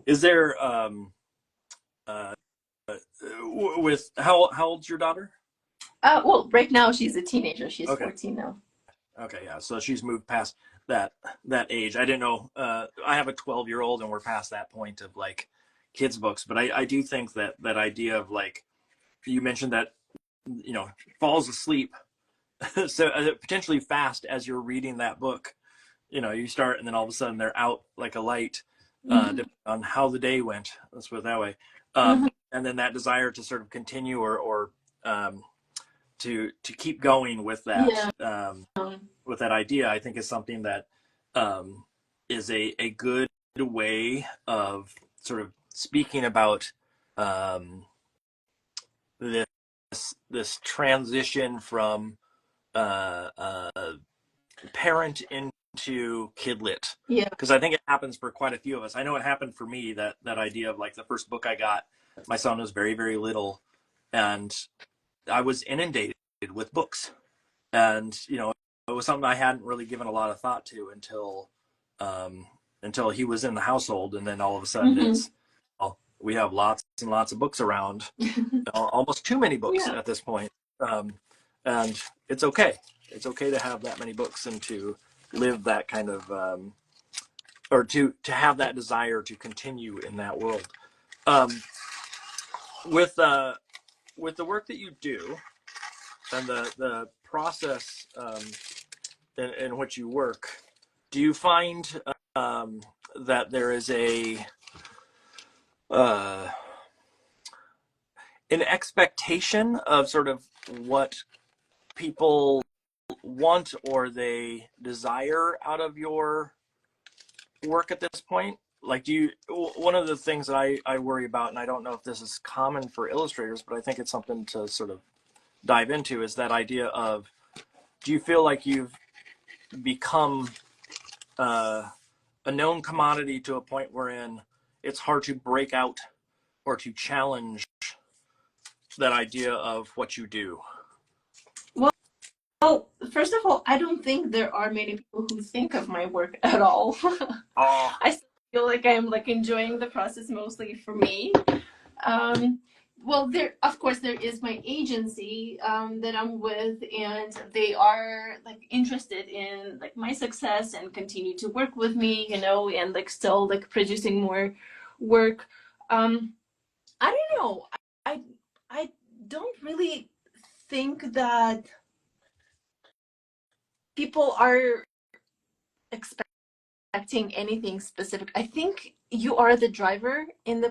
Is there uh, with how old's your daughter? Well, right now she's a teenager. She's Okay. 14 now. Okay, yeah. So she's moved past that age. I didn't know. I have a 12-year-old, and we're past that point of like kids books. But I do think that idea of like you mentioned that falls asleep so potentially fast as you're reading that book. You start and then all of a sudden they're out like a light, depending on how the day went. Let's put it that way. Mm-hmm. And then that desire to sort of continue or to keep going with that Yeah. idea, I think is something that is a good way of sort of speaking about this transition from parent into kidlit. Yeah. Because I think it happens for quite a few of us. I know it happened for me, that idea of like the first book I got, my son was very, very little, and I was inundated with books. And, it was something I hadn't really given a lot of thought to until he was in the household. And then all of a sudden it's, well, we have lots and lots of books around, almost too many books Yeah. at this point. and it's okay. It's okay to have that many books and to live that kind of, or to have that desire to continue in that world. Um, with the work that you do and the process in which you work, do you find that there is uh, an expectation of sort of what people want or they desire out of your work at this point? Like, one of the things that I worry about, and I don't know if this is common for illustrators, but I think it's something to sort of dive into, is that idea of, do you feel like you've become a known commodity to a point wherein it's hard to break out or to challenge that idea of what you do? Well, first of all, I don't think there are many people who think of my work at all. Oh, I still feel like I'm like enjoying the process mostly for me. Um, well, there, of course, there is my agency that I'm with, and they are like interested in like my success and continue to work with me, you know, and like still like producing more work. I don't know. I I don't really think that people are expecting anything specific. I think you are the driver in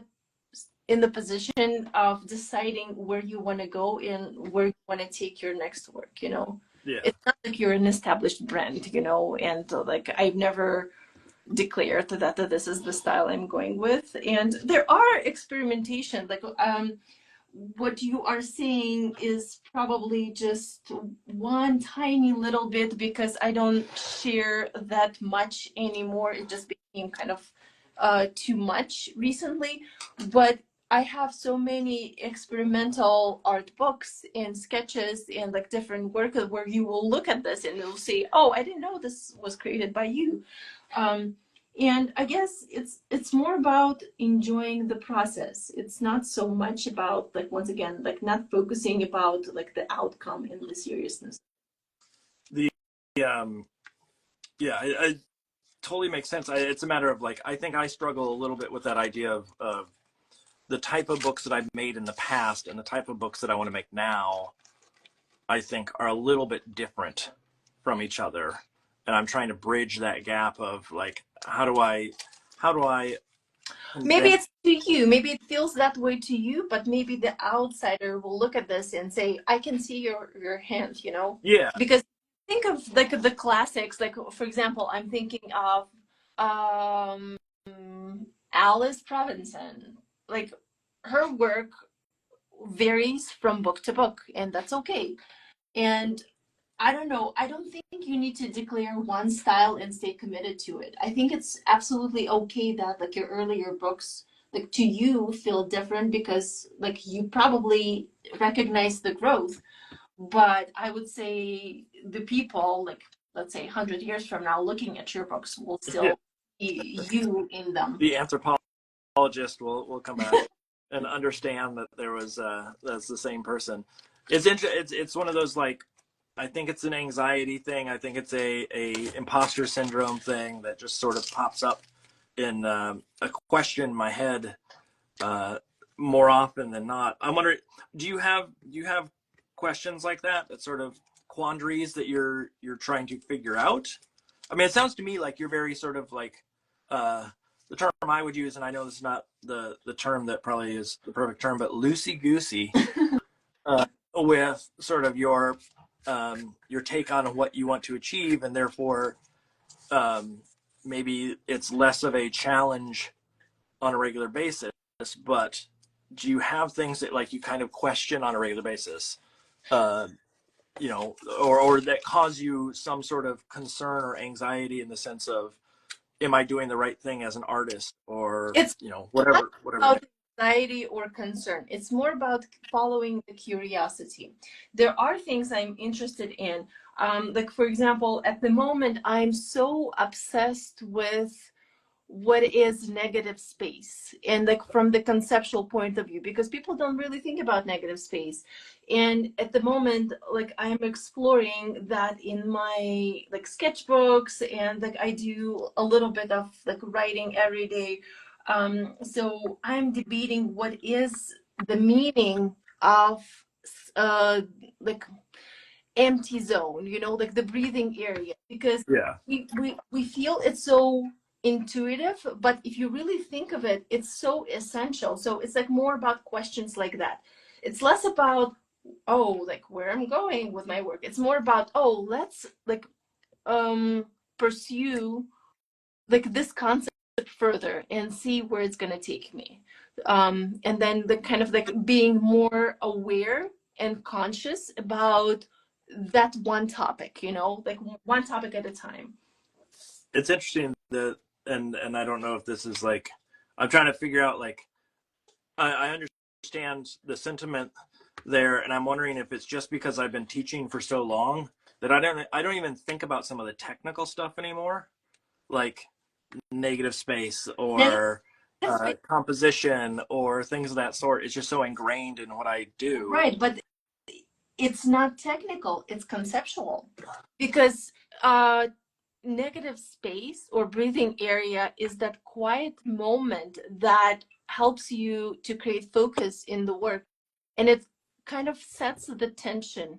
the position of deciding where you want to go and where you want to take your next work, you know. yeah. It's not like you're an established brand, you know, and like I've never declared that this is the style I'm going with. And there are experimentation, like what you are seeing is probably just one tiny little bit because I don't share that much anymore. It just became kind of too much recently. But I have so many experimental art books and sketches and like different work where you will look at this and you'll say, "Oh, I didn't know this was created by you." Um, and I guess it's more about enjoying the process. It's not so much about like once again like not focusing about like the outcome and the seriousness. The um, yeah, I totally makes sense. It's a matter of like, I think I struggle a little bit with that idea of the type of books that I've made in the past and the type of books that I want to make now. I think are a little bit different from each other, and I'm trying to bridge that gap of like, how do I Maybe invent? it's to you, maybe it feels that way to you, but maybe the outsider will look at this and say, I can see your hand, you know? Yeah, Because think of like the classics, like for example, I'm thinking of um Alice Provenson. Like her work varies from book to book, and that's okay. And I don't know, I don't think you need to declare one style and stay committed to it. I think it's absolutely okay that like your earlier books like to you feel different because like you probably recognize the growth. But I would say the people like let's say 100 years from now looking at your books will yeah. still see you in them. The anthropologist will come back and understand that that's the same person. It's one of those like, I think it's an anxiety thing. I think it's a imposter syndrome thing that just sort of pops up in a question in my head more often than not. I'm wondering, do you have questions like that sort of quandaries that you're trying to figure out? I mean, it sounds to me like you're very sort of like uh, the term I would use, and I know this is not the term that probably is the perfect term, but loosey goosey with sort of your take on what you want to achieve, and therefore um, maybe it's less of a challenge on a regular basis. But do you have things that like you kind of question on a regular basis, uh, you know, or that cause you some sort of concern or anxiety in the sense of, am I doing the right thing as an artist, or It's you know, not whatever it about anxiety or concern. It's more about following the curiosity. There are things I'm interested in. Like for example, at the moment, I'm so obsessed with what is negative space, and like from the conceptual point of view, because people don't really think about negative space. And at the moment, like I'm exploring that in my like sketchbooks, and like I do a little bit of like writing every day. So I'm debating what is the meaning of uh like empty zone, you know, like the breathing area, because Yeah. we feel it's so intuitive, but if you really think of it, it's so essential. So it's like more about questions like that. It's less about, oh, like where I'm going with my work. It's more about, oh, let's like pursue like this concept further and see where it's going to take me. And then the kind of like being more aware and conscious about that one topic, you know, like one topic at a time. It's interesting that, and I don't know if this is like, I'm trying to figure out like, I understand the sentiment there, and I'm wondering if it's just because I've been teaching for so long that I don't even think about some of the technical stuff anymore, like negative space or composition or things of that sort. It's just so ingrained in what I do. Right, but it's not technical, it's conceptual, because negative space or breathing area is that quiet moment that helps you to create focus in the work, and it kind of sets the tension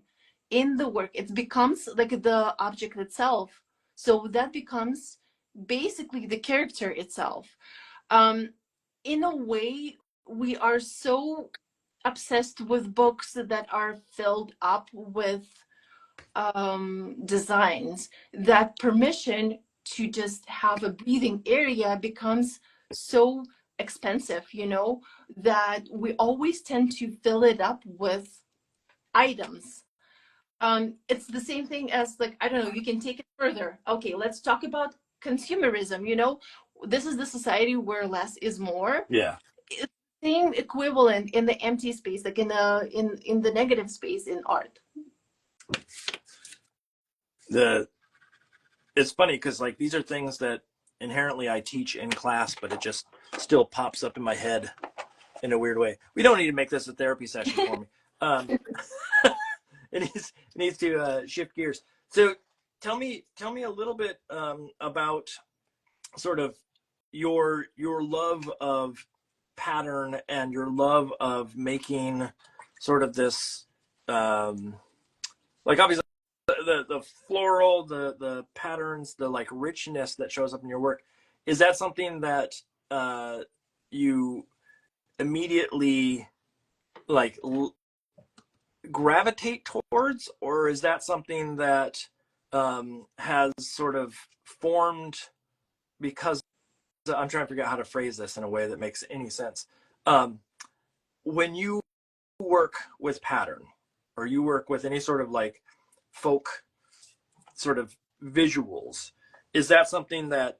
in the work. It becomes like the object itself, so that becomes basically the character itself. In a way, we are so obsessed with books that are filled up with designs that permission to just have a breathing area becomes so expensive, you know, that we always tend to fill it up with items. It's the same thing as like, I don't know, you can take it further. Okay, let's talk about consumerism, you know. This is the society where less is more. Yeah. It's the same equivalent in the empty space, like in the in the negative space in art. It's funny because like these are things that inherently I teach in class, but it just still pops up in my head in a weird way. We don't need to make this a therapy session for me. It needs to shift gears. So tell me a little bit about sort of your love of pattern and your love of making sort of this like obviously the floral, the patterns, the like richness that shows up in your work. Is that something that you immediately like gravitate towards, or is that something that has sort of formed because I'm trying to figure out how to phrase this in a way that makes any sense. When you work with pattern or you work with any sort of like folk sort of visuals, is that something that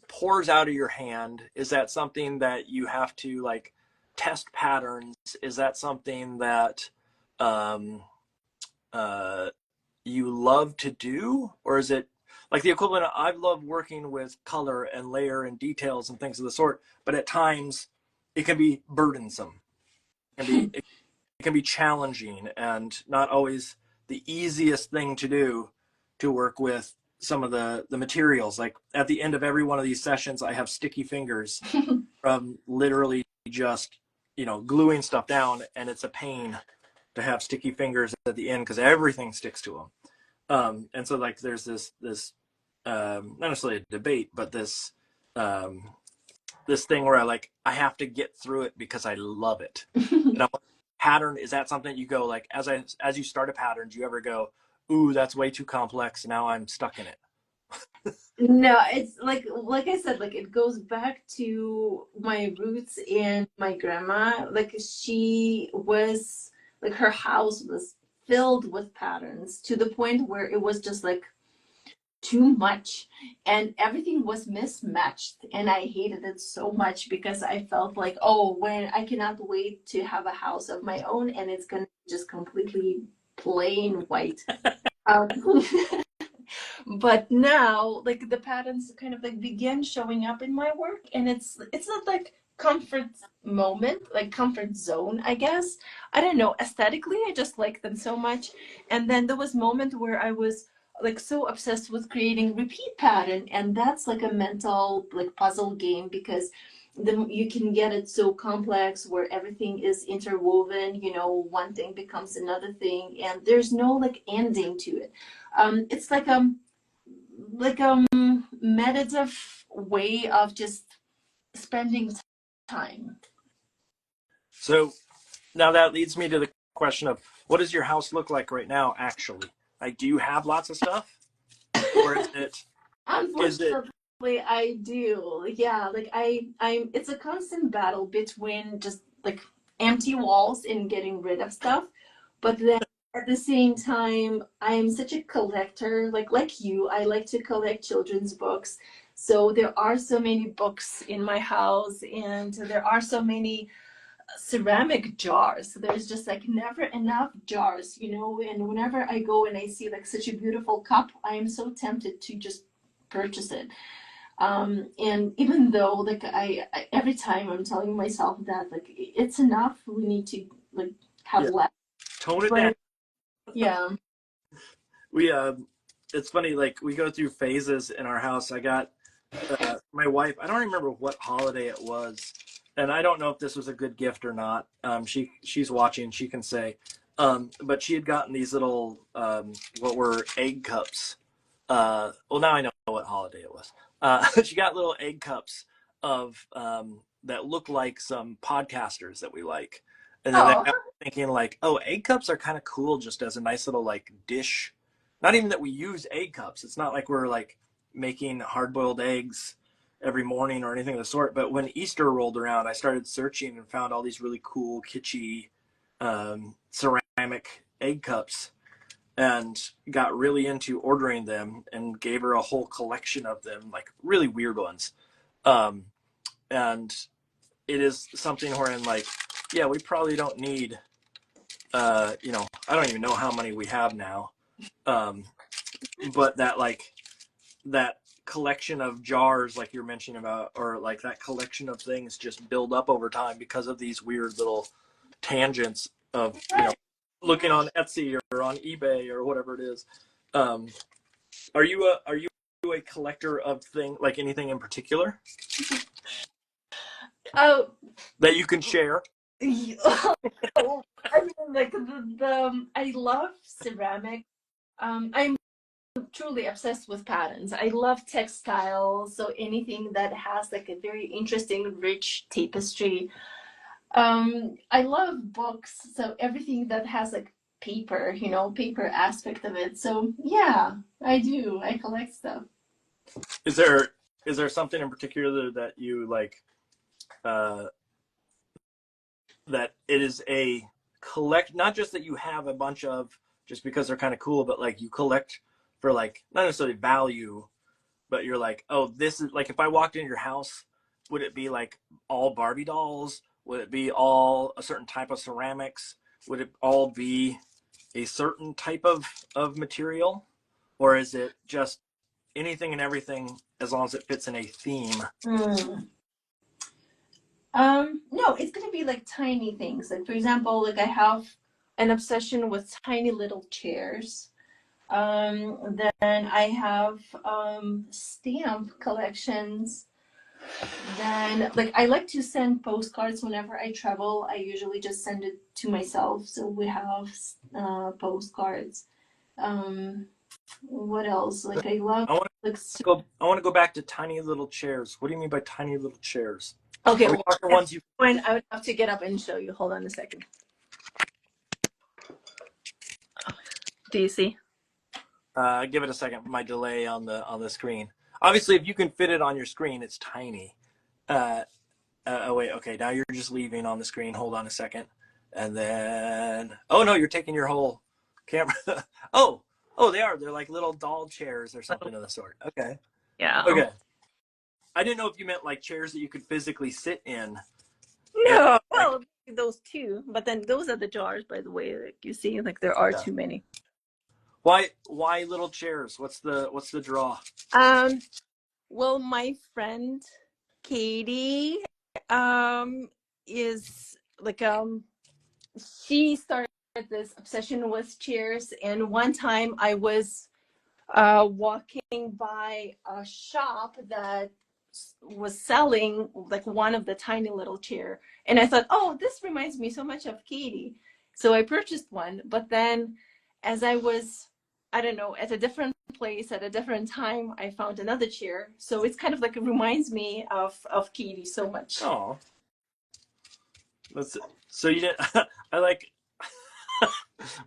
pours out of your hand? Is that something that you have to like test patterns? Is that something that you love to do? Or is it like the equivalent of, I've loved working with color and layer and details and things of the sort, but at times it can be burdensome. It can be challenging and not always the easiest thing to do to work with some of the materials. Like at the end of every one of these sessions, I have sticky fingers from literally just, you know, gluing stuff down, and it's a pain to have sticky fingers at the end because everything sticks to them. And so like there's this not necessarily a debate, but this thing where I have to get through it because I love it. And I'm like, pattern, is that something you go like as you start a pattern, do you ever go, ooh, that's way too complex, now I'm stuck in it? No, it's like I said, like it goes back to my roots and my grandma. Like she was like, her house was filled with patterns to the point where it was just like too much, and everything was mismatched, and I hated it so much because I felt like, oh, when I cannot wait to have a house of my own and it's gonna be just completely plain white. um, But now, like the patterns kind of like begin showing up in my work, and it's not like comfort moment, like comfort zone, I guess. I don't know. Aesthetically, I just like them so much. And then there was moment where I was like so obsessed with creating repeat pattern, and that's like a mental like puzzle game because then you can get it so complex where everything is interwoven, you know, one thing becomes another thing, and there's no like ending to it. It's like meditative way of just spending time. So now that leads me to the question of what does your house look like right now, actually? Like, do you have lots of stuff? Or is it, Unfortunately, I do. Yeah, like I'm. It's a constant battle between just like empty walls and getting rid of stuff, but then at the same time, I am such a collector. Like you, I like to collect children's books. So there are so many books in my house, and there are so many ceramic jars. There's just like never enough jars, you know. And whenever I go and I see like such a beautiful cup, I am so tempted to just purchase it. And even though like I every time I'm telling myself that like it's enough, we need to like have yeah, less. tone it down? But yeah. We, it's funny, like, we go through phases in our house. I got my wife, I don't remember what holiday it was, and I don't know if this was a good gift or not. She's watching, she can say. But she had gotten these little what were egg cups. Well, now I know what holiday it was. She got little egg cups of that look like some podcasters that we like, and then Oh, I was thinking like, oh, egg cups are kind of cool just as a nice little like dish. Not even that we use egg cups. It's not like we're like making hard-boiled eggs every morning or anything of the sort. But when Easter rolled around, I started searching and found all these really cool, kitschy ceramic egg cups and got really into ordering them and gave her a whole collection of them, like really weird ones. Um, and it is something where I'm like, yeah, we probably don't need, I don't even know how many we have now. Um, but that like that collection of jars like you're mentioning about, or like that collection of things just build up over time because of these weird little tangents of looking on Etsy or on eBay or whatever it is. um are you a collector of thing, like anything in particular oh, that you can share? I mean, like I love ceramic. I'm truly obsessed with patterns. I love textiles, so anything that has like a very interesting, rich tapestry. I love books, so everything that has like paper, you know, paper aspect of it. So yeah, I do. I collect stuff. is there is there something in particular that you like, uh that it is a collect, not just that you have a bunch of just because they're kind of cool, but like you collect for like not necessarily value, but you're like, oh, this is like, if I walked into your house, would it be like all Barbie dolls? Would it be all a certain type of ceramics? Would it all be a certain type of material? Or is it just anything and everything as long as it fits in a theme? Mm. No, it's gonna be like tiny things. Like for example, like I have an obsession with tiny little chairs. Then I have stamp collections. Then, like, I like to send postcards whenever I travel. I usually just send it to myself. So we have postcards. Um, what else? Like, I love I want like. to I want to go back to tiny little chairs. What do you mean by tiny little chairs? Okay, Are we well, talking at ones this you? point, I would have to get up and show you. Hold on a second. Do you see? Give it a second. My delay on the screen. Obviously, if you can fit it on your screen, it's tiny. Uh, oh wait, okay. Now you're just leaving on the screen. Hold on a second, and then oh no, you're taking your whole camera. oh, oh, they are. They're like little doll chairs or something of the sort. Okay, Yeah. okay. I didn't know if you meant like chairs that you could physically sit in. And No, like, well, those two, but then those are the jars, by the way. Like you see, like there are yeah. too many. Why little chairs? What's the draw? Well, my friend Katie is like she started this obsession with chairs, and one time I was walking by a shop that was selling like one of the tiny little chair, and I thought, oh, this reminds me so much of Katie, so I purchased one. But then as I was, I don't know, at a different place at a different time, I found another chair, so it's kind of like it reminds me of Katie so much. Oh, so you didn't. I like.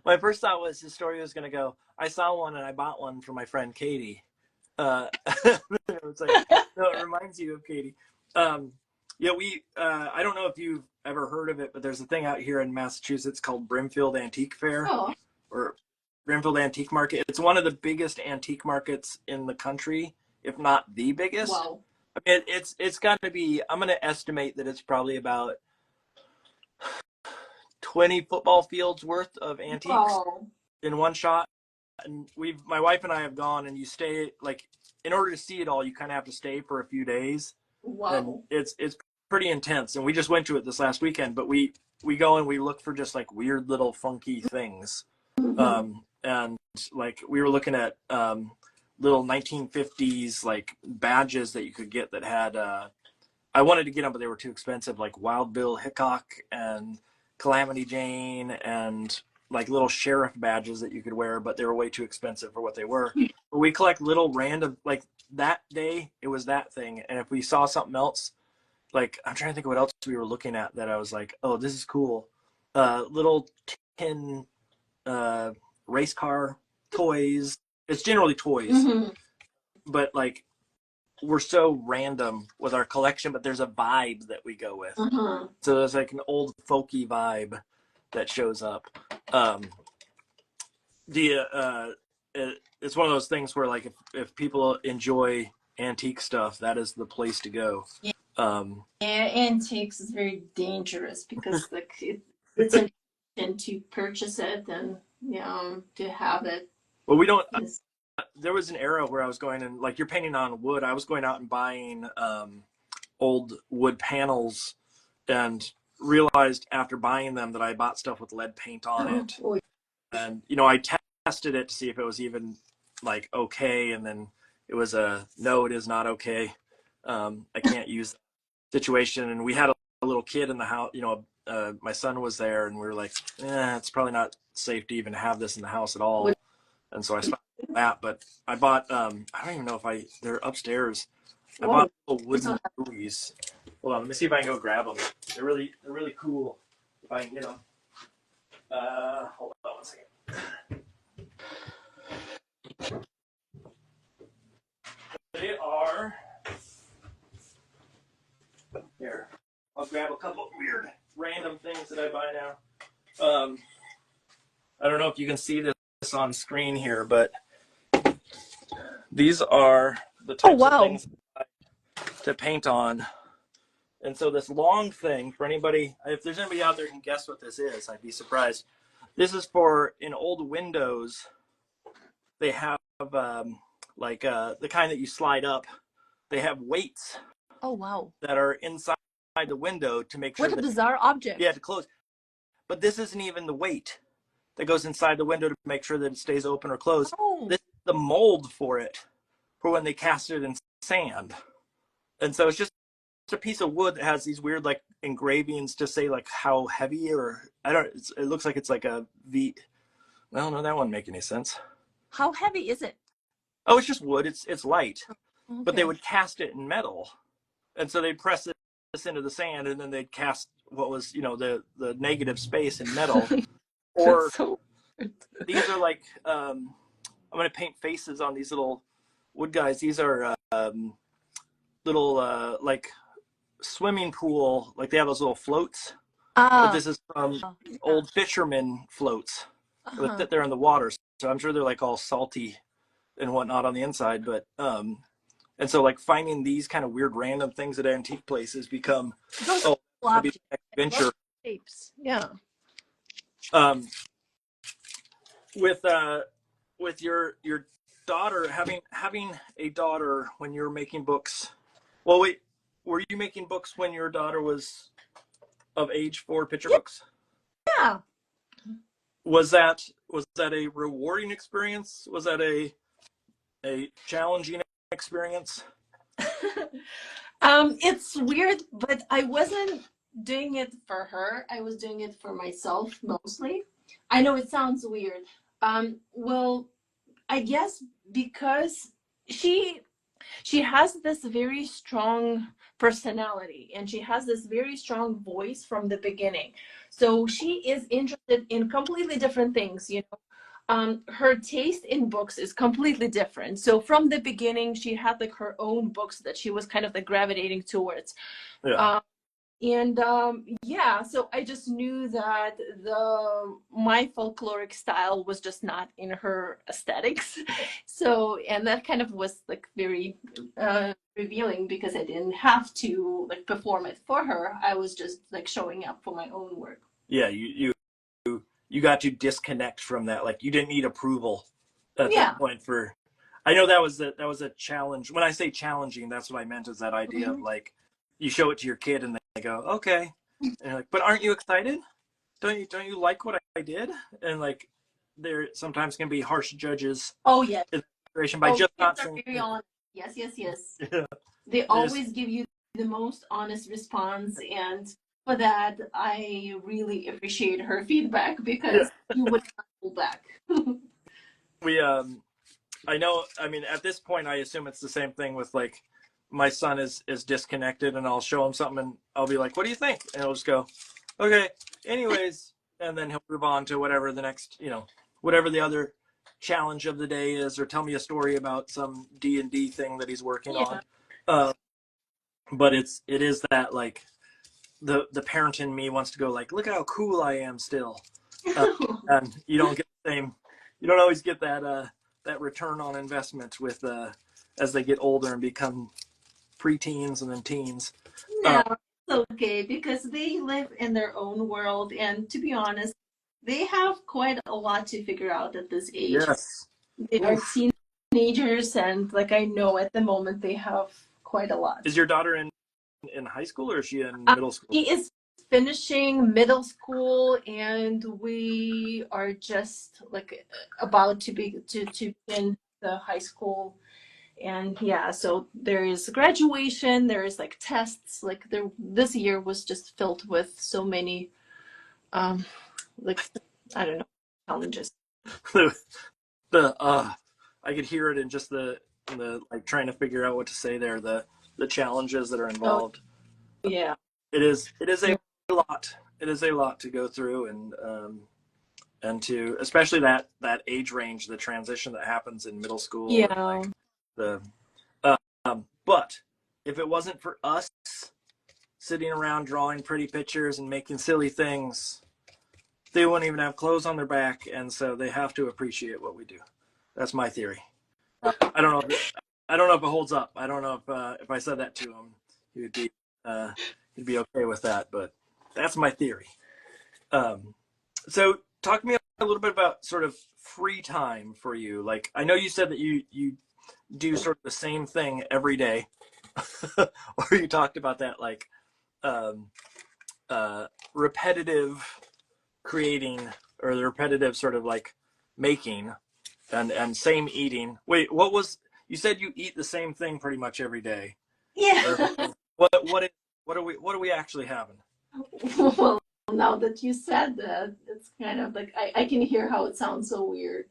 My first thought was the story was going to go, I saw one and I bought one for my friend Katie. It's like, no, it reminds you of Katie. Yeah, I don't know if you've ever heard of it, but there's a thing out here in Massachusetts called Brimfield Antique Fair. Oh. Or Brimfield Antique Market. It's one of the biggest antique markets in the country, if not the biggest. Wow. I mean, it's got to be, I'm going to estimate that it's probably about 20 football fields worth of antiques in one shot. And my wife and I have gone, and you stay, like, in order to see it all, you kind of have to stay for a few days. Wow. And it's pretty intense. And we just went to it this last weekend, but we go and we look for just like weird little funky things. Mm-hmm. And like we were looking at little 1950s like badges that you could get that had I wanted to get them, but they were too expensive, like Wild Bill Hickok and Calamity Jane, and like little sheriff badges that you could wear, but they were way too expensive for what they were. But we collect little random, like that day it was that thing, and if we saw something else, like I'm trying to think of what else we were looking at that I was like, oh, this is cool. Little tin race car toys. It's generally toys, Mm-hmm. but like we're so random with our collection, but there's a vibe that we go with. Mm-hmm. So there's like an old folky vibe that shows up. It's one of those things where like if people enjoy antique stuff, that is the place to go. Yeah. Antiques is very dangerous because like it's important to purchase it and to have it. Well, we don't. There was an era where I was going and like you're painting on wood. I was going out and buying old wood panels, and realized after buying them that I bought stuff with lead paint on it. Oh. And I tested it to see if it was even like okay, and then it was no, it is not okay. I can't use that situation. And we had a little kid in the house. My son was there, and we were like, it's probably not safe to even have this in the house at all. And so I stopped that. But I bought I don't even know if they're upstairs. I bought little wooden buoys. Hold on, let me see if I can go grab them. They're really cool. If I can get them. Hold on one second. They are here. I'll grab a couple weird random things that I buy now. I don't know if you can see this on screen here, but these are the types of things to paint on. And so this long thing, for anybody, if there's anybody out there who can guess what this is, I'd be surprised. This is for, in old windows, they have the kind that you slide up. They have weights. Oh, wow. That are inside the window to make sure. What a bizarre object. Yeah, to close. But this isn't even the weight that goes inside the window to make sure that it stays open or closed. Oh. This is the mold for it, for when they cast it in sand. And so it's just a piece of wood that has these weird like engravings to say like how heavy, or it looks like it's like a V. Well, no, that wouldn't make any sense. How heavy is it? Oh, it's just wood. It's light. Okay. But they would cast it in metal. And so they'd press this into the sand, and then they'd cast what was, the negative space in metal. Or these are like, I'm going to paint faces on these little wood guys. These are little like swimming pool, like they have those little floats. But this is from old fishermen floats that they're in the water. So I'm sure they're like all salty and whatnot on the inside. But and so like finding these kind of weird random things at antique places become an adventure. Shapes. Yeah. With with your daughter, having a daughter when you're making books. Well, wait, were you making books when your daughter was of age for picture books? Yeah. Was that a rewarding experience? Was that a challenging experience? It's weird, but I wasn't doing it for her. I was doing it for myself mostly. I know it sounds weird. Well, I guess because she she has this very strong personality and she has this very strong voice from the beginning. So she is interested in completely different things, you know. Her taste in books is completely different. So from the beginning, she had like her own books that she was kind of like gravitating towards. Yeah. And yeah, so I just knew that my folkloric style was just not in her aesthetics. So, and that kind of was like very revealing because I didn't have to like perform it for her. I was just like showing up for my own work. Yeah, you got to disconnect from that. Like you didn't need approval at Yeah. that point for. I know that was a challenge. When I say challenging, that's what I meant, is that idea of like you show it to your kid and they go, okay, and you're like, but aren't you excited? Don't you like what I did? And like there sometimes can be harsh judges Oh yeah. in situation by just not saying. Very honest. Yes, yes, yes. Yeah. They always give you the most honest response, and for that I really appreciate her feedback because you would not hold back. We I know, I mean, at this point I assume it's the same thing with like my son is disconnected and I'll show him something and I'll be like, what do you think? And he'll just go, okay, anyways, and then he'll move on to whatever the next, you know, whatever the other challenge of the day is, or tell me a story about some D&D thing that he's working on. But it is that like the parent in me wants to go like, look how cool I am still. And you don't always get that that return on investment with as they get older and become preteens and then teens. No, it's okay because they live in their own world, and to be honest, they have quite a lot to figure out at this age. Yes. They are teenagers, and like I know at the moment they have quite a lot. Is your daughter in high school or is she in middle school? She is finishing middle school, and we are just like about to begin the high school. And yeah, so there is graduation, there is like tests, like this year was just filled with so many like I don't know, challenges. I could hear it in just the like trying to figure out what to say there, the challenges that are involved. Yeah. It is a lot. It is a lot to go through, and to especially that age range, the transition that happens in middle school. Yeah. But if it wasn't for us sitting around drawing pretty pictures and making silly things, they wouldn't even have clothes on their back, and so they have to appreciate what we do. That's my theory. I don't know if it holds up. I don't know if I said that to him, he'd be okay with that. But that's my theory. So talk to me a little bit about sort of free time for you. Like I know you said that you do sort of the same thing every day, or you talked about that like repetitive creating, or the repetitive sort of like making and same eating. Wait, you said you eat the same thing pretty much every day. Yeah. What are we actually having? Well, now that you said that, it's kind of like I can hear how it sounds so weird.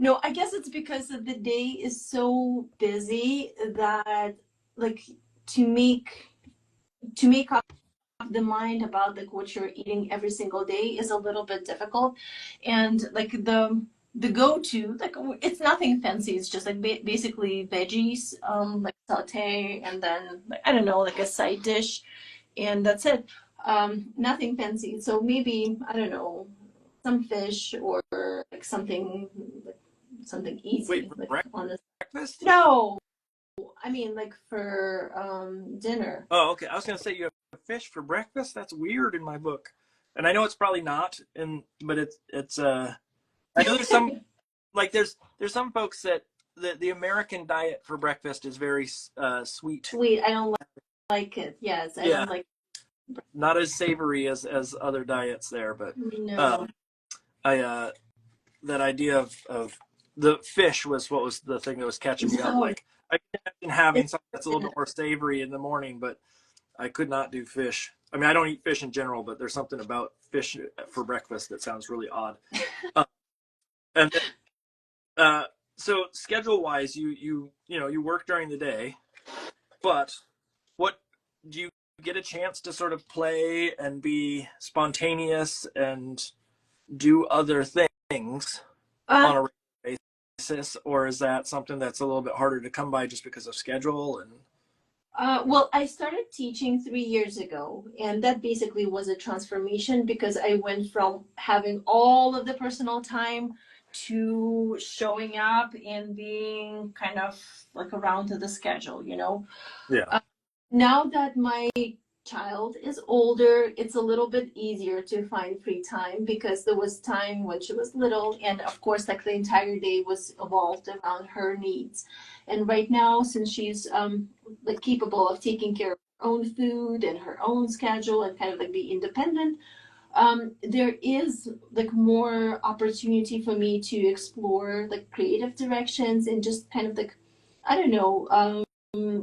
No, I guess it's because the day is so busy that like to make up the mind about like what you're eating every single day is a little bit difficult. And like the go-to, like it's nothing fancy, it's just like basically veggies, like saute, and then like I don't know, like a side dish, and that's it. Nothing fancy. So maybe I don't know, some fish or like something easy. Wait, like on a breakfast? No, I mean like for dinner. Oh, okay. I was gonna say you have fish for breakfast. That's weird in my book, and I know it's probably not. But it's I know there's some like there's some folks that the American diet for breakfast is very sweet. Sweet. I don't like it. Yes, I Yeah, don't like. not as savory as other diets there, but No. I that idea of the fish was what was the thing that was catching me up. No. Like I can imagine having It's something that's a little bit more savory in the morning, but I could not do fish. I mean, I don't eat fish in general, but there's something about fish for breakfast that sounds really odd. And then, so schedule wise, you know you work during the day, but what do you get a chance to sort of play and be spontaneous and do other things Uh, on a regular basis, or is that something that's a little bit harder to come by just because of schedule? And well, I started teaching 3 years ago, and that basically was a transformation because I went from having all of the personal time to showing up and being kind of like around to the schedule, you know. yeah, Now that my child is older, it's a little bit easier to find free time because there was time when she was little, and of course, like the entire day was evolved around her needs. And right now, since she's like capable of taking care of her own food and her own schedule and kind of like be independent, there is like more opportunity for me to explore like creative directions and just kind of like, I don't know,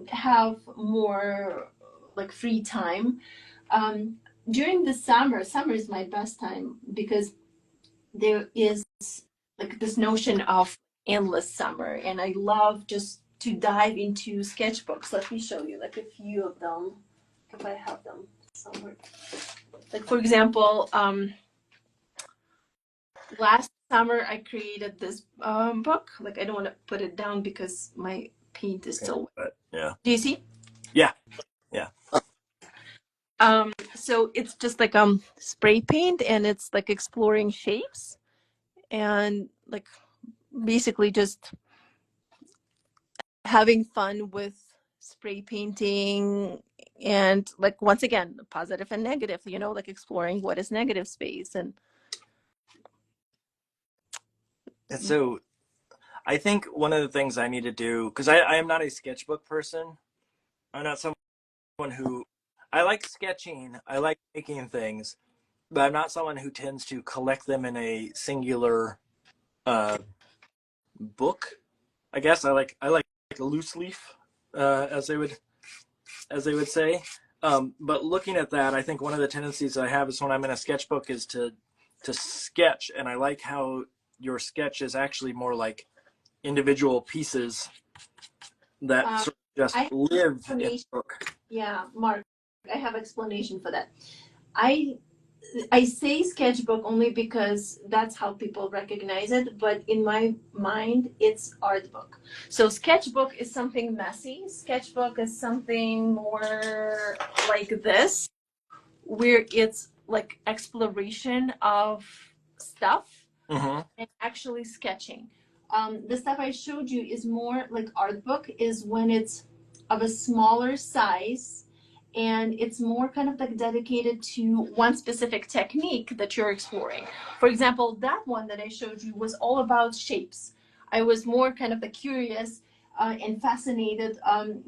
have more like free time. During the summer is my best time because there is like this notion of endless summer, and I love just to dive into sketchbooks. Let me show you like a few of them if I have them somewhere. Like for example, last summer I created this book. Like I don't want to put it down because my paint is still wet. yeah, Do you see? yeah, yeah. So it's just like spray paint, and it's like exploring shapes and like basically just having fun with spray painting, and like once again positive and negative, you know, like exploring what is negative space. And And so I think one of the things I need to do, because I am not a sketchbook person. I'm not someone who, I like sketching, I like making things, but I'm not someone who tends to collect them in a singular uh, book. I guess I like a loose leaf, as they would say. But looking at that, I think one of the tendencies I have is when I'm in a sketchbook is to sketch, and I like how your sketch is actually more like individual pieces that sort of just I live in the book. Yeah, Mark, I have explanation for that. I say sketchbook only because that's how people recognize it, but in my mind, it's art book. So sketchbook is something messy. Sketchbook is something more like this, where it's like exploration of stuff Mm-hmm. and actually sketching. The stuff I showed you is more like art book, is when it's of a smaller size and it's more kind of like dedicated to one specific technique that you're exploring. For example, that one that I showed you was all about shapes. I was more kind of curious and fascinated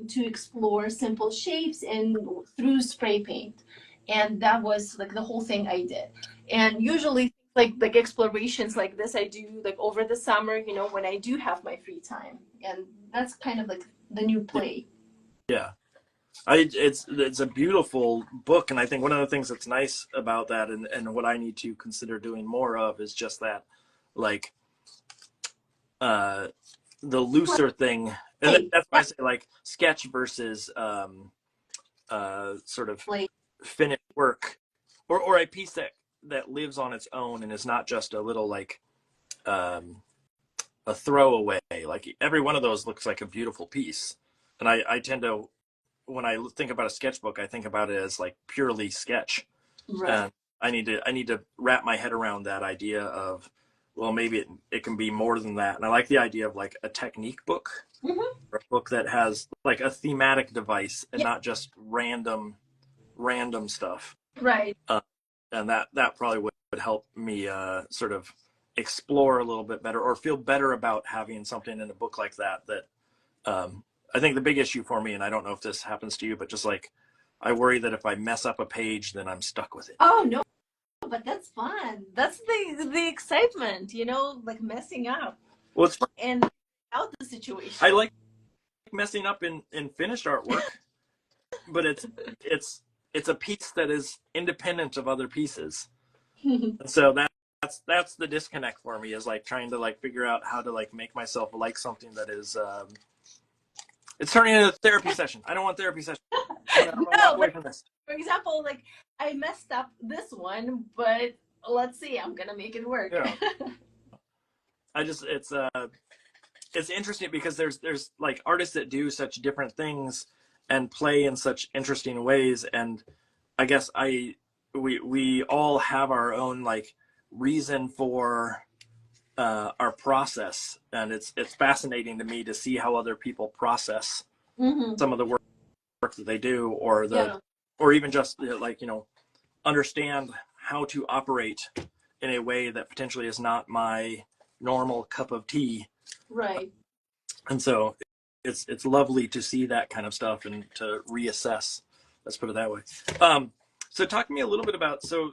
to explore simple shapes and through spray paint. And that was like the whole thing I did. And usually like explorations like this I do like over the summer, you know, when I do have my free time. And that's kind of like the new play. Yeah. It's a beautiful book, and I think one of the things that's nice about that, and what I need to consider doing more of, is just that, like, the looser thing, and Hey, that's why I say like sketch versus sort of like finished work, or a piece that lives on its own and is not just a little like a throwaway. Like every one of those looks like a beautiful piece, and I tend to, when I think about a sketchbook, I think about it as like purely sketch. right. And I need to wrap my head around that idea of, well, maybe it can be more than that. And I like the idea of like a technique book, Mm-hmm. or a book that has like a thematic device and Yeah. not just random stuff. Right. And that probably would help me sort of explore a little bit better or feel better about having something in a book like that. I think the big issue for me, and I don't know if this happens to you, but just like I worry that if I mess up a page, then I'm stuck with it. Oh no, but that's fun. That's the excitement, like messing up Well, it's fun. and out the situation. I like messing up in finished artwork, but it's a piece that is independent of other pieces. And so that's the disconnect for me, is like trying to like figure out how to like make myself like something that is it's turning into a therapy session. I don't want therapy session. I want to walk away from this. For example, like I messed up this one, but let's see, I'm gonna make it work. Yeah. It's interesting because there's like artists that do such different things and play in such interesting ways, and I guess we all have our own like reason for our process, and it's fascinating to me to see how other people process some of the work that they do, or even just like understand how to operate in a way that potentially is not my normal cup of tea. Right. And so it's lovely to see that kind of stuff and to reassess. Let's put it that way. So talk to me a little bit about, so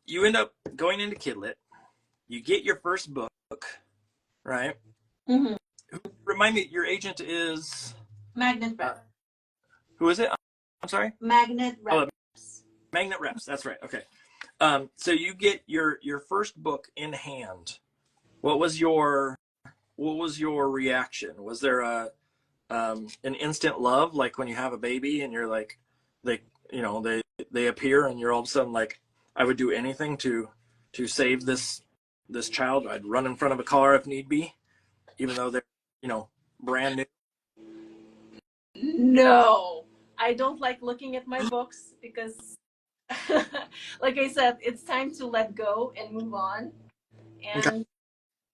you end up going into Kidlit, you get your first book, right? Mm-hmm. Remind me, your agent is? Magnet Reps. Who is it? I'm sorry? Magnet Reps. Oh, Magnet Reps, that's right, okay. So you get your first book in hand. What was your reaction? Was there an instant love, like when you have a baby and you're like, they appear and you're all of a sudden like, I would do anything to save this child. I'd run in front of a car if need be, even though they're brand new? No, I don't like looking at my books because like I said, it's time to let go and move on. And okay.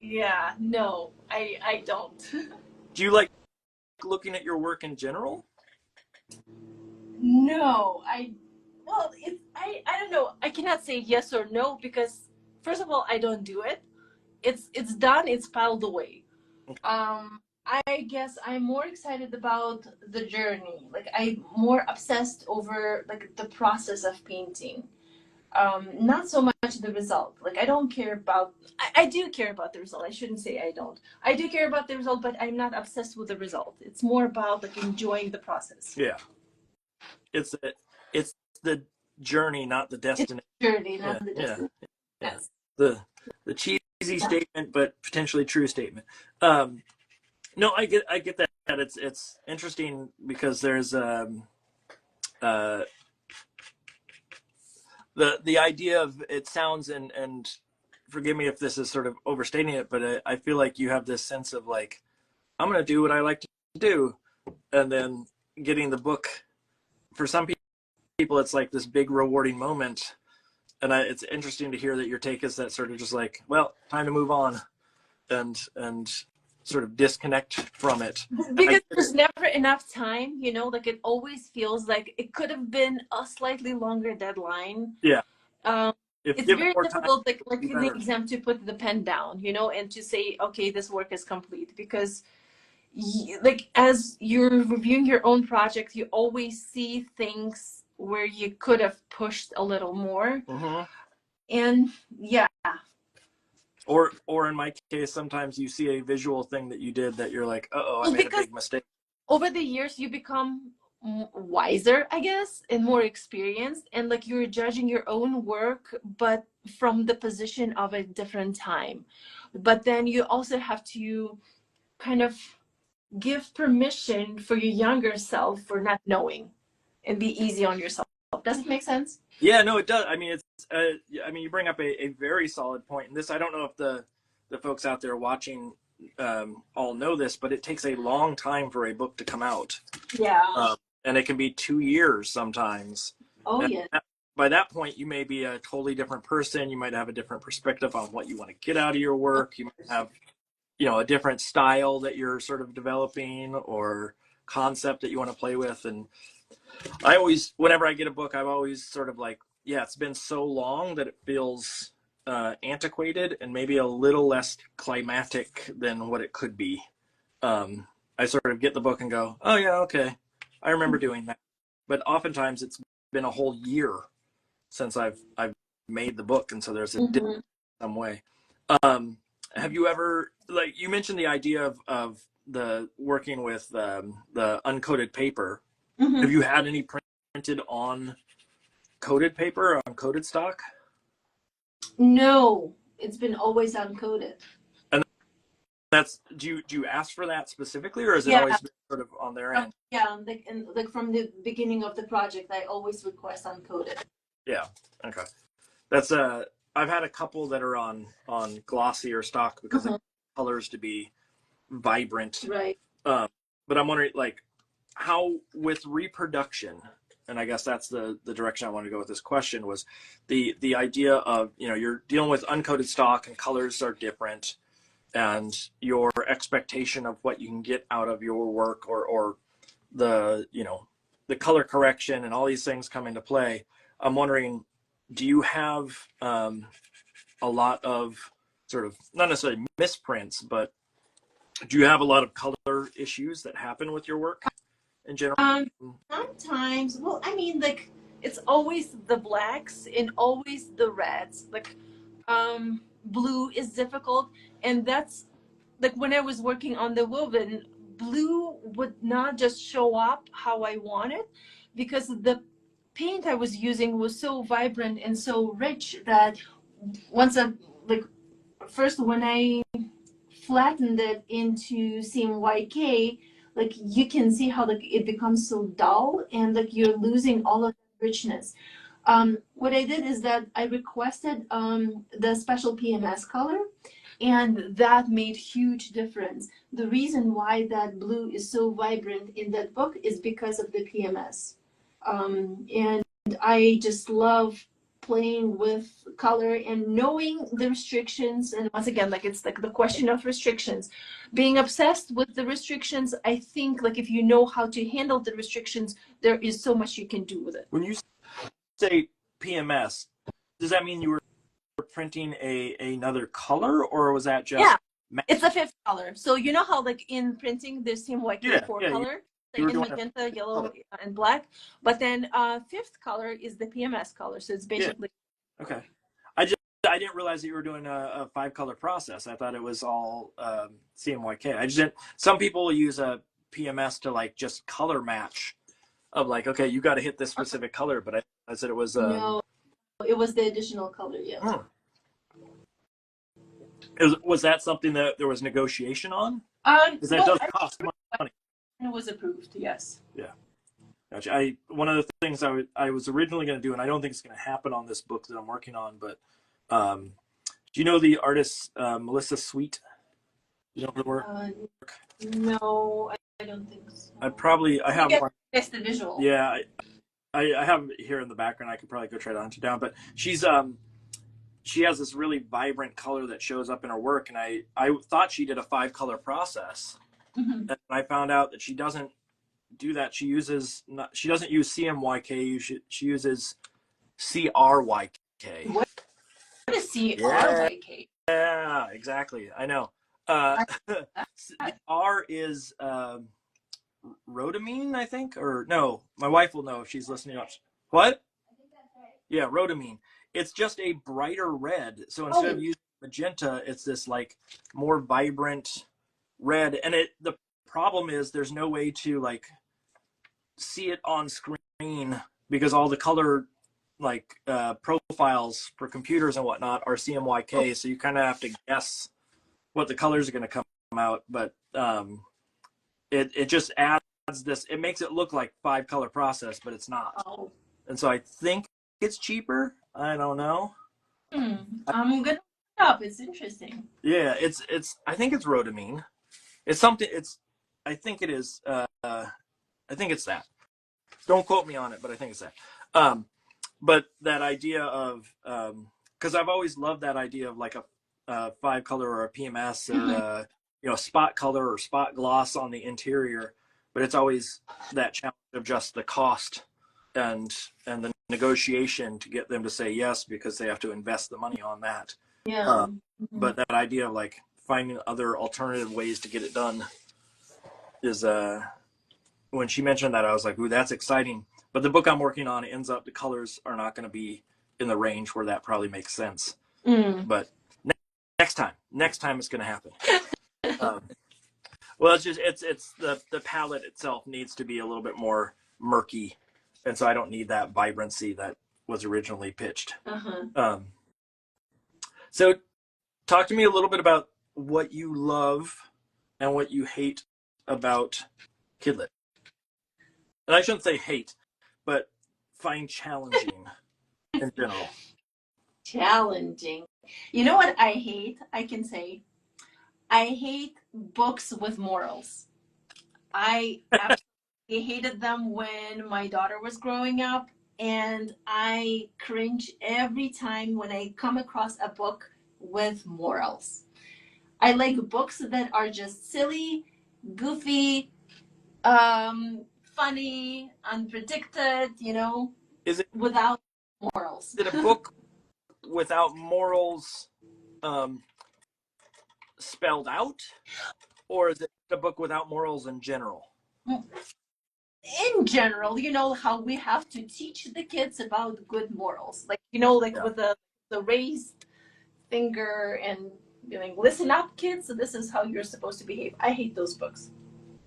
Yeah, no, I don't. Do you like looking at your work in general? No, I don't know. I cannot say yes or no because first of all, I don't do it. It's done, it's piled away. Okay. I guess I'm more excited about the journey. Like I'm more obsessed over like the process of painting. Not so much the result. Like I don't care about, I do care about the result. I shouldn't say I don't. I do care about the result, but I'm not obsessed with the result. It's more about like enjoying the process. Yeah. It's the journey, not the destination. It's the journey, not the destination. Yeah. Yes. The cheesy statement, but potentially true statement. No, I get that. It's interesting because there's the idea of, it sounds, and forgive me if this is sort of overstating it, but I feel like you have this sense of like, I'm going to do what I like to do, and then getting the book, for some people it's like this big rewarding moment, and it's interesting to hear that your take is that sort of just like, well, time to move on and sort of disconnect from it. Because there's never enough time, like it always feels like it could have been a slightly longer deadline. Yeah. It's very difficult, time, like in the exam, to put the pen down, and to say, okay, this work is complete, because like as you're reviewing your own project, you always see things where you could have pushed a little more. Mm-hmm. And yeah. Or in my case, sometimes you see a visual thing that you did that you're like, I made a big mistake. Over the years, you become wiser, I guess, and more experienced, and like you're judging your own work, but from the position of a different time. But then you also have to kind of give permission for your younger self for not knowing, and be easy on yourself. Does it make sense? Yeah, no, it does. I mean, you bring up a very solid point. And this, I don't know if the folks out there watching all know this, but it takes a long time for a book to come out. Yeah. And it can be 2 years sometimes. Oh, and yeah. By that point, you may be a totally different person. You might have a different perspective on what you want to get out of your work. You might have, a different style that you're sort of developing, or concept that you want to play with. And I always, whenever I get a book, I'm always sort of like, yeah, it's been so long that it feels antiquated and maybe a little less climatic than what it could be. I sort of get the book and go, oh yeah, okay, I remember doing that. But oftentimes it's been a whole year since I've made the book, and so there's a difference in some way. Have you ever, like you mentioned the idea of the working with the uncoated paper? Have you had any printed on coated paper or on coated stock? No, it's been always uncoated. And that's, do you ask for that specifically, or is it Yeah. always been sort of on their end? Yeah, like from the beginning of the project, I always request uncoated. Yeah. Okay. That's I've had a couple that are on glossy or stock because the colors to be vibrant. Right. But I'm wondering, like, how with reproduction, and I guess that's the direction I want to go with this question, was the idea of, you know, you're dealing with uncoated stock and colors are different, and your expectation of what you can get out of your work, or the, you know, the color correction and all these things come into play. I'm wondering, do you have a lot of sort of, not necessarily misprints, but do you have a lot of color issues that happen with your work in general? Sometimes, well, I mean, like, it's always the blacks and always the reds. Like, blue is difficult, and that's like when I was working on the woven, blue would not just show up how I wanted, because the paint I was using was so vibrant and so rich that once I, like, first when I flattened it into CMYK, like, you can see how, like, it becomes so dull and like you're losing all of the richness. What I did is that I requested the special PMS color, and that made huge difference. The reason why that blue is so vibrant in that book is because of the PMS. And I just love playing with color and knowing the restrictions. And once again, like, it's like the question of restrictions. Being obsessed with the restrictions, I think, like, if you know how to handle the restrictions, there is so much you can do with it. When you say PMS, does that mean you were printing another color, or was that just? Yeah, it's a fifth color. So you know how, like, in printing there's CMYK four color, like in magenta, yellow, and black, but then fifth color is the PMS color. So it's basically okay. I didn't realize that you were doing a 5-color process. I thought it was all CMYK. I just didn't. Some people use a PMS to, like, just color match, of like, okay, you got to hit this specific color, but I said it was no, it was the additional color. Yeah. Was that something that there was negotiation on? Because that does cost money. It was approved, yes. Yeah. Gotcha. One of the things I was originally going to do, and I don't think it's going to happen on this book that I'm working on, but do you know the artist Melissa Sweet? You know her work? No, I don't think so. I have one. It's the visual. Yeah, I have it here in the background. I could probably go try to hunt it down, but she's she has this really vibrant color that shows up in her work, and I thought she did a 5-color process, and I found out that she doesn't do that. She doesn't use CMYK. She uses CRYK. What is CRYK? Yeah, exactly. I know. The R is rhodamine, I think, or no. My wife will know if she's listening up. What? I think that's right. Yeah, rhodamine. It's just a brighter red. So instead of using magenta, it's this, like, more vibrant red. And the problem is there's no way to, like, see it on screen because all the color, like, profiles for computers and whatnot are CMYK. So you kind of have to guess what the colors are going to come out. But it just adds this. It makes it look like 5-color process, but it's not. Oh. And so I think it's cheaper. I don't know. I'm gonna look it up. It's interesting. Yeah, it's. I think it's rhodamine. It's something. I think it is. I think it's that. Don't quote me on it, but I think it's that. But that idea of, because I've always loved that idea of, like, a 5-color or a PMS or you know, spot color or spot gloss on the interior, but it's always that challenge of just the cost and the negotiation to get them to say yes, because they have to invest the money on that. Yeah. But that idea of like finding other alternative ways to get it done is when she mentioned that, I was like, ooh, that's exciting. But the book I'm working on ends up, the colors are not going to be in the range where that probably makes sense. But next time it's going to happen. Well, it's just, it's the palette itself needs to be a little bit more murky. And so I don't need that vibrancy that was originally pitched. So talk to me a little bit about what you love and what you hate about Kidlit. And I shouldn't say hate, but find challenging in general. Challenging. You know what I hate? I can say I hate books with morals. I absolutely hated them when my daughter was growing up, and I cringe every time when I come across a book with morals. I like books that are just silly, goofy, funny, unpredicted, Is it without morals. a book without morals spelled out, or is it a book without morals in general? In general, how we have to teach the kids about good morals, with the raised finger and listen up, kids. So this is how you're supposed to behave. I hate those books.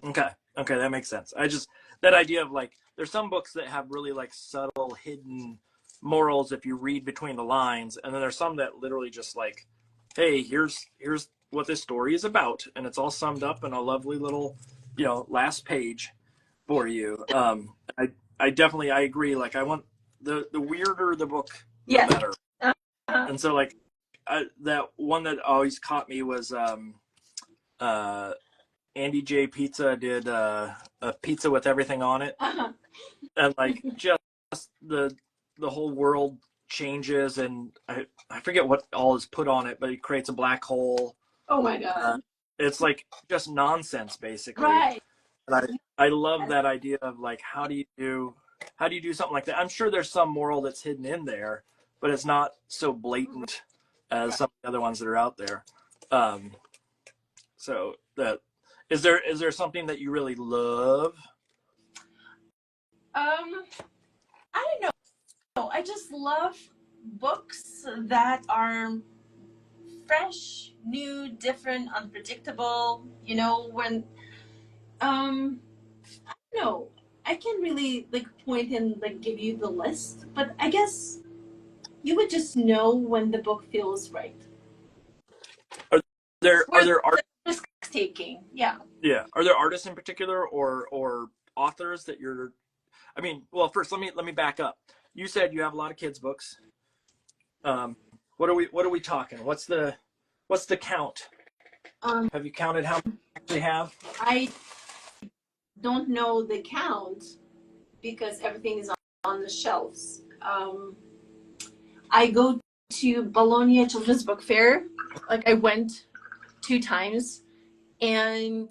Okay, that makes sense. That idea of like, there's some books that have really like subtle hidden morals if you read between the lines, and then there's some that literally just like, hey, here's what this story is about, and it's all summed up in a lovely little last page for you. I definitely agree. Like, I want the weirder the book, the better. And so like that one that always caught me was Andy J. Pizza did a pizza with everything on it, and like just the whole world changes, and I forget what all is put on it, but he creates a black hole. Oh my god! It's like just nonsense, basically. Right. And I love that idea of like, how do you do something like that? I'm sure there's some moral that's hidden in there, but it's not so blatant as some of the other ones that are out there. So that is there something that you really love? I don't know. I just love books that are fresh, new, different, unpredictable. When I don't know. I can't really point and give you the list, but I guess you would just know when the book feels right. Are there risk taking? Yeah. Yeah. Are there artists in particular or authors that you're? I mean, well, first let me back up. You said you have a lot of kids' books. What are we talking? What's the count? Have you counted how many you actually have? I don't know the count because everything is on the shelves. I go to Bologna Children's Book Fair. I went 2 times, and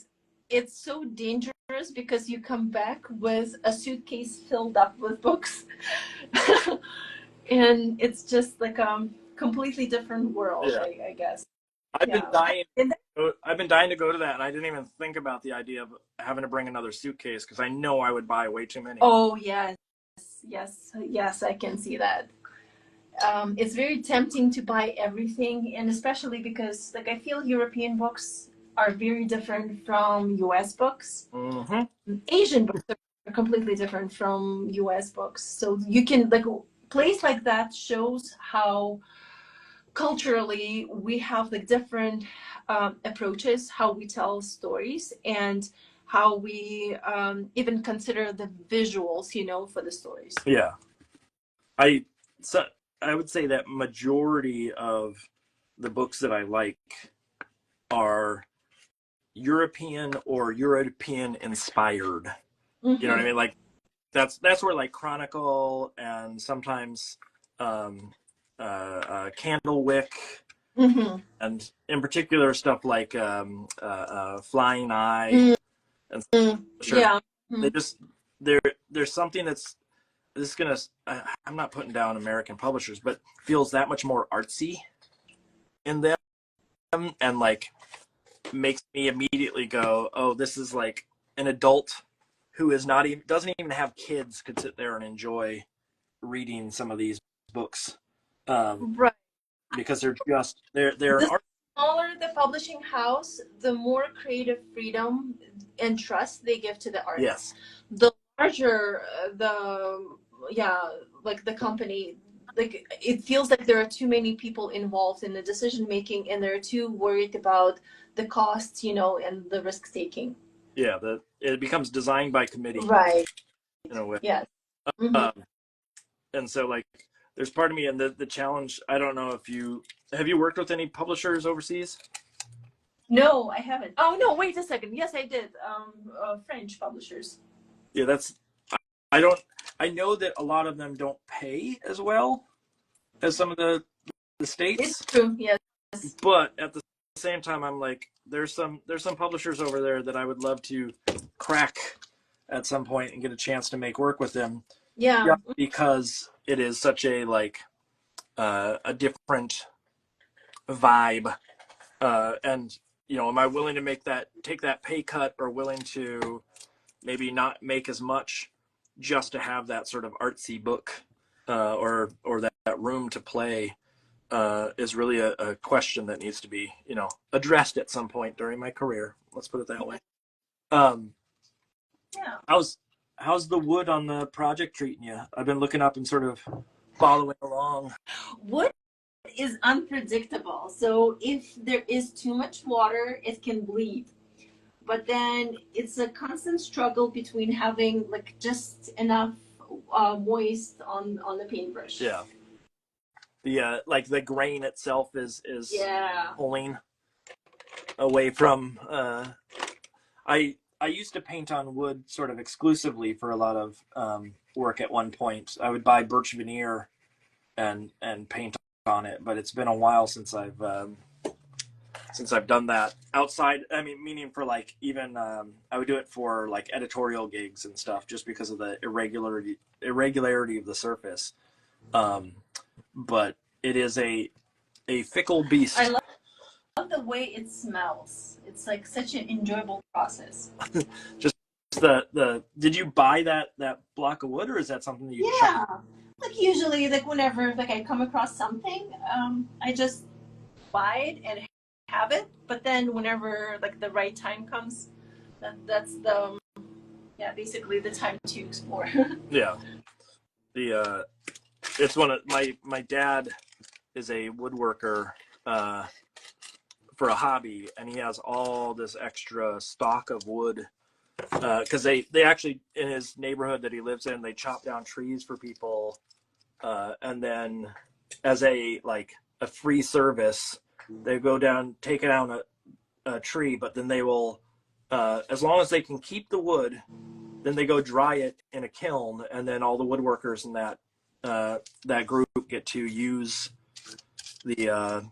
it's so dangerous because you come back with a suitcase filled up with books. And it's just like a completely different world, I guess. I've been dying to go to that, and I didn't even think about the idea of having to bring another suitcase because I know I would buy way too many. Oh yes, I can see that. It's very tempting to buy everything, and especially because I feel European books are very different from US books. Mm-hmm. Asian books are completely different from US books. So you can a place like that shows how culturally we have different approaches, how we tell stories, and how we even consider the visuals, for the stories. Yeah, I would say that majority of the books that I like are European or European inspired. Mm-hmm. You know what I mean? Like that's where Chronicle and sometimes Candlewick, mm-hmm. and in particular stuff like Flying Eye, and Mm-hmm. sure, Yeah. they just there's something that's this is gonna, I'm not putting down American publishers, but feels that much more artsy in them, and like makes me immediately go, oh, this is like an adult who is not even, doesn't even have kids, could sit there and enjoy reading some of these books, Right. because they're an The art. smaller the publishing house, the more creative freedom and trust they give to the artist. Yes. The larger yeah, like the company, like it feels like there are too many people involved in the decision making, and they're too worried about the costs, you know, and the risk taking. Yeah, it becomes designed by committee Right. in a way. Yes. Mm-hmm. And so like there's part of me, and the challenge, I don't know if you have you worked with any publishers overseas? No, I haven't. Oh no, wait a second. Yes, I did. French publishers. Yeah, I know that a lot of them don't pay as well as some of the states. It's true, yes. But at the same time, I'm like, there's some publishers over there that I would love to crack at some point and get a chance to make work with them. Yeah. Because it is such a like a different vibe, and you know, am I willing to take that pay cut, or willing to maybe not make as much just to have that sort of artsy book, or that room to play, is really a question that needs to be, you know, addressed at some point during my career. Let's put it that way. Yeah. How's the wood on the project treating you? I've been looking up and sort of following along. Wood is unpredictable. So if there is too much water, it can bleed. But then it's a constant struggle between having like just enough moist on the paintbrush. Yeah. The like the grain itself is pulling away from. I used to paint on wood sort of exclusively for a lot of work at one point. I would buy birch veneer and paint on it, but it's been a while since I've done that outside. I mean, meaning for like even I would do it for like editorial gigs and stuff, just because of the irregularity of the surface. But it is a fickle beast. I love the way it smells. It's like such an enjoyable process. Just did you buy that block of wood, or is that something that you shop? Like usually, like whenever like I come across something, I just buy it and have it. But then whenever like the right time comes, that's the basically the time to explore. Yeah. It's one of my dad is a woodworker for a hobby, and he has all this extra stock of wood because they actually, in his neighborhood that he lives in, they chop down trees for people, and then as a free service, they go down, take down a tree, but then they will, as long as they can keep the wood, then they go dry it in a kiln, and then all the woodworkers in that group get to use the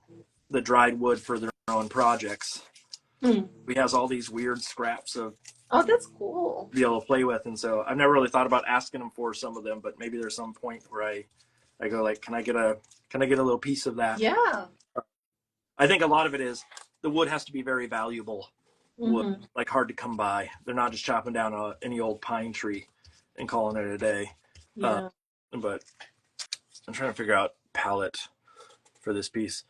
dried wood for their own projects. He has all these weird scraps of. Oh, that's cool. Be able to play with, and so I've never really thought about asking him for some of them, but maybe there's some point where I go like, can I get a little piece of that? Yeah. I think a lot of it is the wood has to be very valuable wood, like hard to come by. They're not just chopping down any old pine tree and calling it a day. Yeah. But I'm trying to figure out palette for this piece.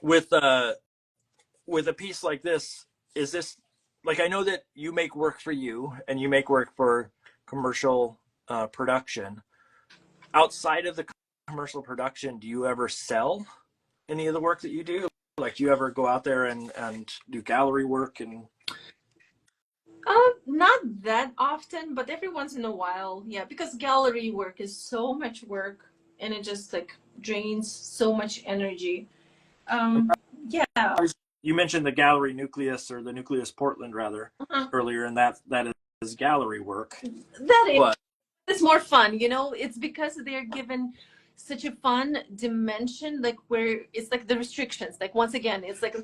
With a piece like this, is this like, I know that you make work for you and you make work for commercial production. Outside of the commercial production, do you ever sell any of the work that you do? Like, do you ever go out there and do gallery work? And not that often, but every once in a while, yeah, because gallery work is so much work and it just like drains so much energy. Yeah. You mentioned the gallery nucleus, or the nucleus Portland rather, earlier, and that is gallery work. That is. But it's more fun, you know. It's because they're given such a fun dimension, like where it's like the restrictions. Like once again, it's like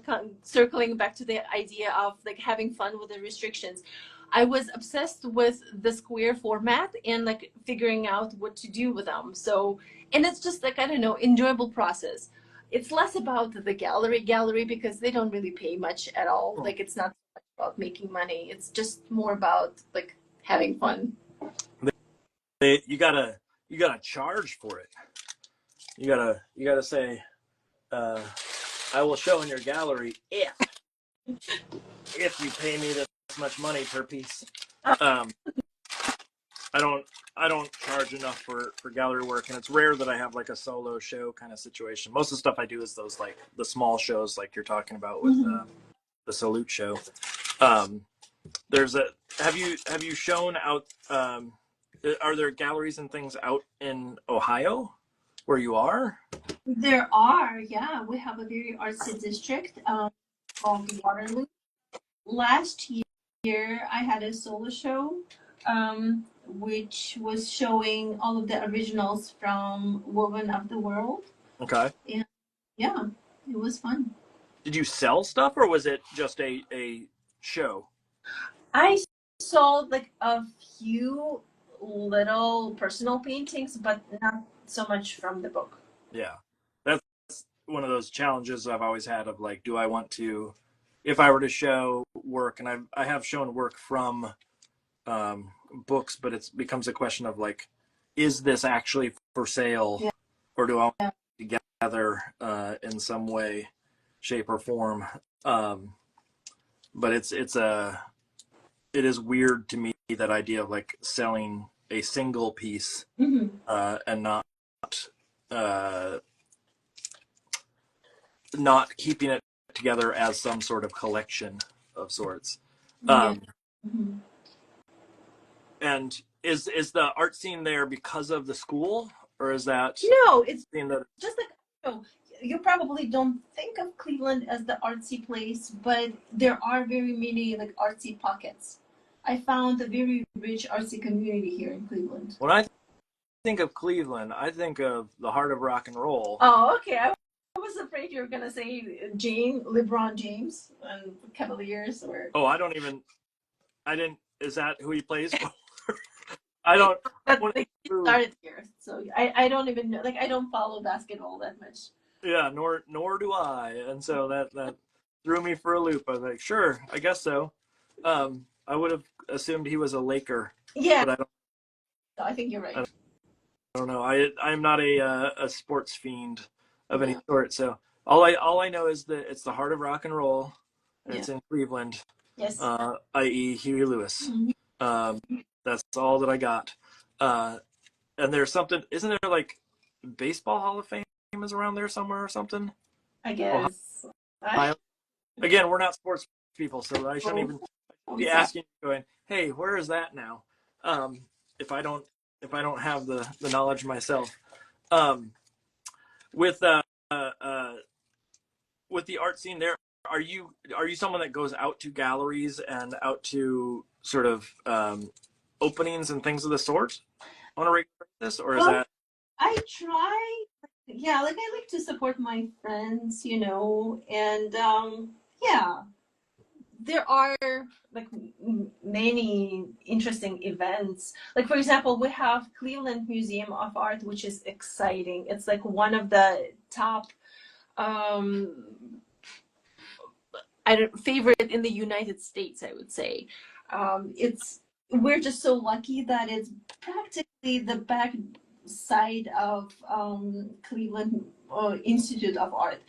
circling back to the idea of like having fun with the restrictions. I was obsessed with the square format and like figuring out what to do with them. So, and it's just like, I don't know, enjoyable process. It's less about the gallery because they don't really pay much at all. Like it's not so much about making money. It's just more about like having fun. You gotta charge for it. You gotta say, I will show in your gallery if you pay me this much money per piece. Um, I don't charge enough for gallery work, and it's rare that I have like a solo show kind of situation. Most of the stuff I do is those like the small shows like you're talking about with the Salut show. There's a have you shown out? Are there galleries and things out in Ohio where you are? There are, yeah. We have a very artsy district called Waterloo. Last year, I had a solo show, which was showing all of the originals from Woven of the World. Okay. And yeah, it was fun. Did you sell stuff, or was it just a show? I sold like a few little personal paintings, but not so much from the book. Yeah, that's one of those challenges I've always had of like, do I want to, if I were to show work, and I have shown work from books, but it becomes a question of like, is this actually for sale, or do I want to gather in some way, shape, or form? But it is weird to me, that idea of like selling a single piece and not keeping it together as some sort of collection of sorts. And is the art scene there because of the school, or is that no? It's just like, you know, you probably don't think of Cleveland as the artsy place, but there are very many like artsy pockets. I found a very rich artsy community here in Cleveland. When I think of Cleveland, I think of the heart of rock and roll. Oh, okay. I was afraid you were gonna say LeBron James and Cavaliers, or I didn't. Is that who he plays for? I don't. He started here, so I don't even know. Like I don't follow basketball that much. Yeah, nor do I, and so that threw me for a loop. I was like, sure, I guess so. I would have assumed he was a Laker. Yeah, but I think you're right. I don't know. I'm not a sports fiend of any sort. So all I know is that it's the heart of rock and roll, and it's in Cleveland. Yes. I.e. Huey Lewis. That's all that I got. And there's something. Isn't there like baseball Hall of Fame is around there somewhere or something? I guess. Again, we're not sports people, so I shouldn't even be asking, going, hey, where is that now? If I don't have the knowledge myself. With the art scene there, are you someone that goes out to galleries and out to sort of openings and things of the sort on a regular basis, or is that? I try. Yeah, like I like to support my friends, you know, and yeah. There are like many interesting events. Like for example, we have Cleveland Museum of Art, which is exciting. It's like one of the top favorite in the United States, I would say. We're just so lucky that it's practically the back side of Cleveland Institute of Art.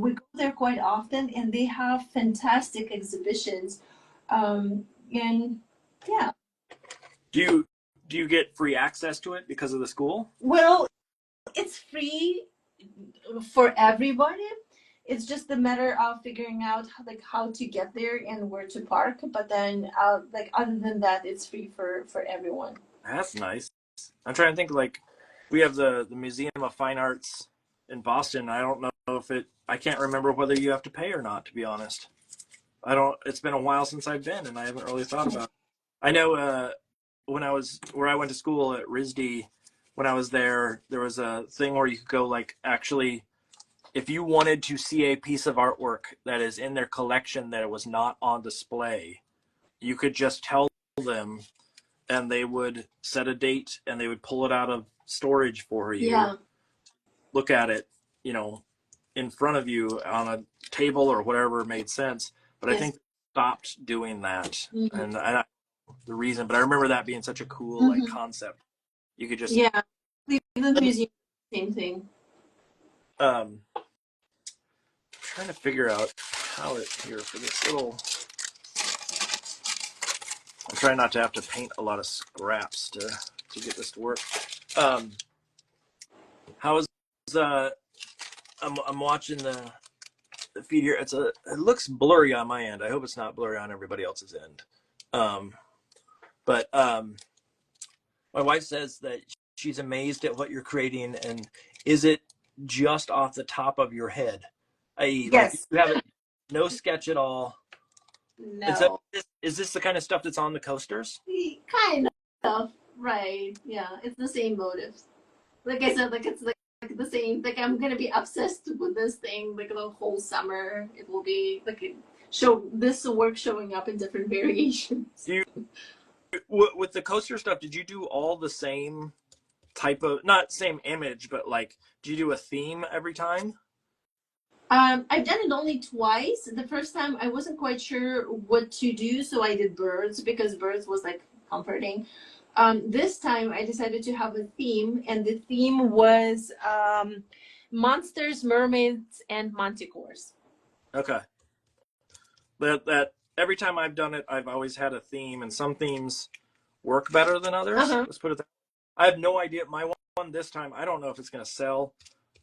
We go there quite often, and they have fantastic exhibitions. And yeah. Do you get free access to it because of the school? Well, it's free for everybody. It's just a matter of figuring out how to get there and where to park. But then, other than that, it's free for everyone. That's nice. I'm trying to think, like, we have the Museum of Fine Arts in Boston. I don't know if I can't remember whether you have to pay or not, to be honest. It's been a while since I've been, and I haven't really thought about it. I know where I went to school at RISD, when I was there was a thing where you could go, like, actually, if you wanted to see a piece of artwork that is in their collection that it was not on display, you could just tell them, and they would set a date, and they would pull it out of storage for you. Yeah. Look at it, you know, in front of you on a table or whatever made sense. But I think they stopped doing that, and the reason. But I remember that being such a cool like concept. You could just Cleveland Museum, same thing. I'm trying to figure out how it here for this little. I'm trying not to have to paint a lot of scraps to get this to work. How is I'm watching the feed here. It looks blurry on my end. I hope it's not blurry on everybody else's end. But my wife says that she's amazed at what you're creating, and is it just off the top of your head? Yes. Like you have no sketch at all. No. Is this the kind of stuff that's on the coasters? Kind of. Right. Yeah. It's the same motives. Like I said, like it's like the same. Like I'm gonna be obsessed with this thing like the whole summer. It will be like this work showing up in different variations. With the coaster stuff, did you do all the same type of, not same image, but like, do you do a theme every time? I've done it only twice. The first time I wasn't quite sure what to do, so I did birds because birds was like comforting. This time I decided to have a theme, and the theme was monsters, mermaids, and manticores. Okay. That every time I've done it, I've always had a theme, and some themes work better than others. Let's put it that way. I have no idea. My one this time, I don't know if it's going to sell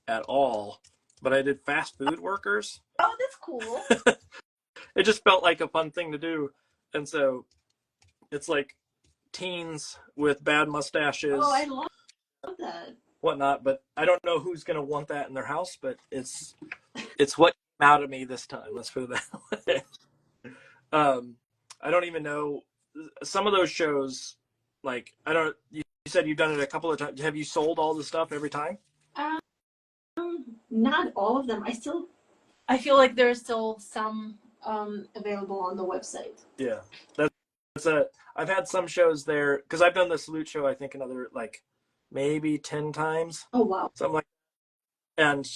at all, but I did fast food workers. Oh, that's cool. It just felt like a fun thing to do. And so it's like teens with bad mustaches. Oh, I love that. Whatnot, but I don't know who's going to want that in their house, but it's what came out of me this time. Let's put it that way. I don't even know some of those shows. Like, you said you've done it a couple of times. Have you sold all the stuff every time? Not all of them. I feel like there's still some available on the website. Yeah, I've had some shows there because I've done the Salut show. I think another like maybe 10 times. Oh wow! Something like that. And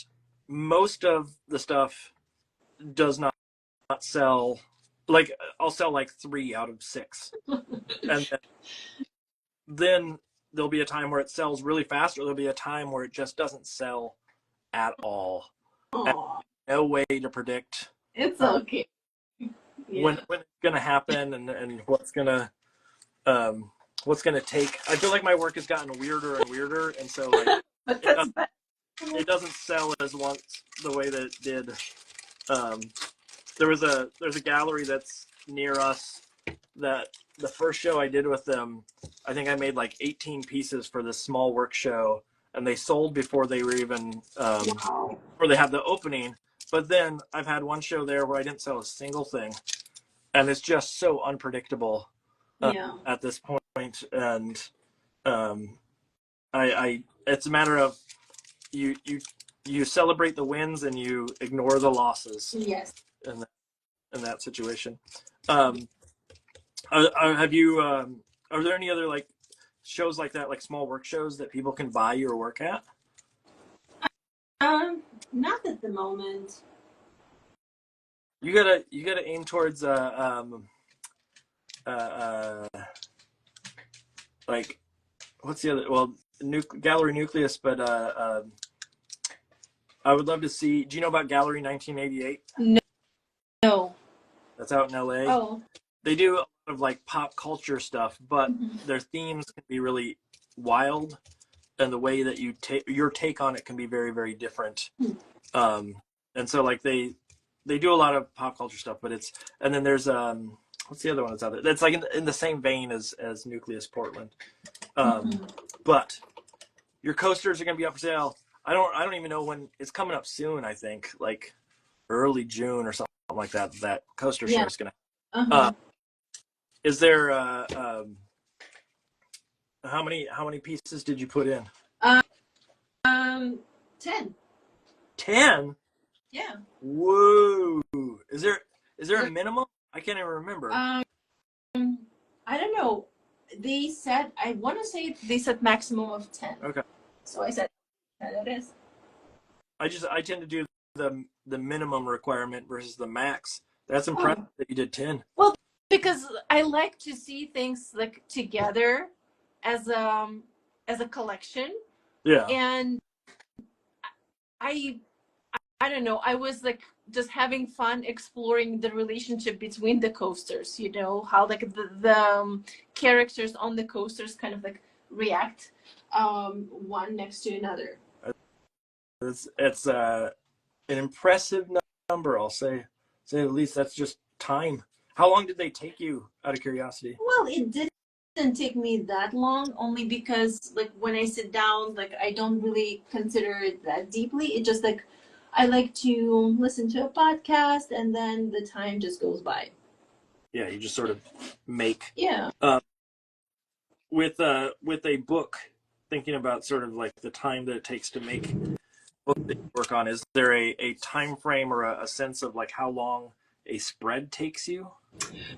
most of the stuff does not sell. Like I'll sell like 3 out of 6, and then there'll be a time where it sells really fast, or there'll be a time where it just doesn't sell at all. No way to predict. It's okay. When it's gonna happen and what's gonna take. I feel like my work has gotten weirder and weirder, and so like it doesn't sell as once the way that it did. There's a gallery that's near us that the first show I did with them, I think I made like 18 pieces for this small work show, and they sold before they were even before they had the opening. But then I've had one show there where I didn't sell a single thing, and it's just so unpredictable at this point. And I it's a matter of you celebrate the wins and you ignore the losses. Yes. In that situation. Have you are there any other like shows like that, like small work shows that people can buy your work at? Not at the moment. You gotta aim towards like what's the other Gallery Nucleus, but I would love to see. Do you know about Gallery 1988? No. That's out in LA. Oh. They do a lot of like pop culture stuff, but their themes can be really wild, and the way that your take on it can be very, very different. And so like they do a lot of pop culture stuff, but and then there's what's the other one that's out there? That's like in the same vein as Nucleus Portland. But your coasters are going to be up for sale. I don't even know when it's coming up soon. I think like early June or something like that. That coaster show is going to. Is there how many pieces did you put in? 10. 10? Yeah. Whoa! Is there a minimum? I can't even remember. I don't know. They said, I want to say they said maximum of 10. Okay. So I said, yeah, that is. I tend to do the minimum requirement versus the max. That's impressive that you did 10. Well, because I like to see things like together as a collection. Yeah. And I I don't know, I was like just having fun exploring the relationship between the coasters, you know, how like the characters on the coasters kind of like react one next to another. It's an impressive number, I'll say at least. That's just time. How long did they take you, out of curiosity? Well, it didn't take me that long, only because like when I sit down, like I don't really consider it that deeply. It just like I like to listen to a podcast and then the time just goes by. Yeah, you just sort of make. Yeah. With a book, thinking about sort of like the time that it takes to make a book that you work on, is there a time frame or a sense of like how long a spread takes you?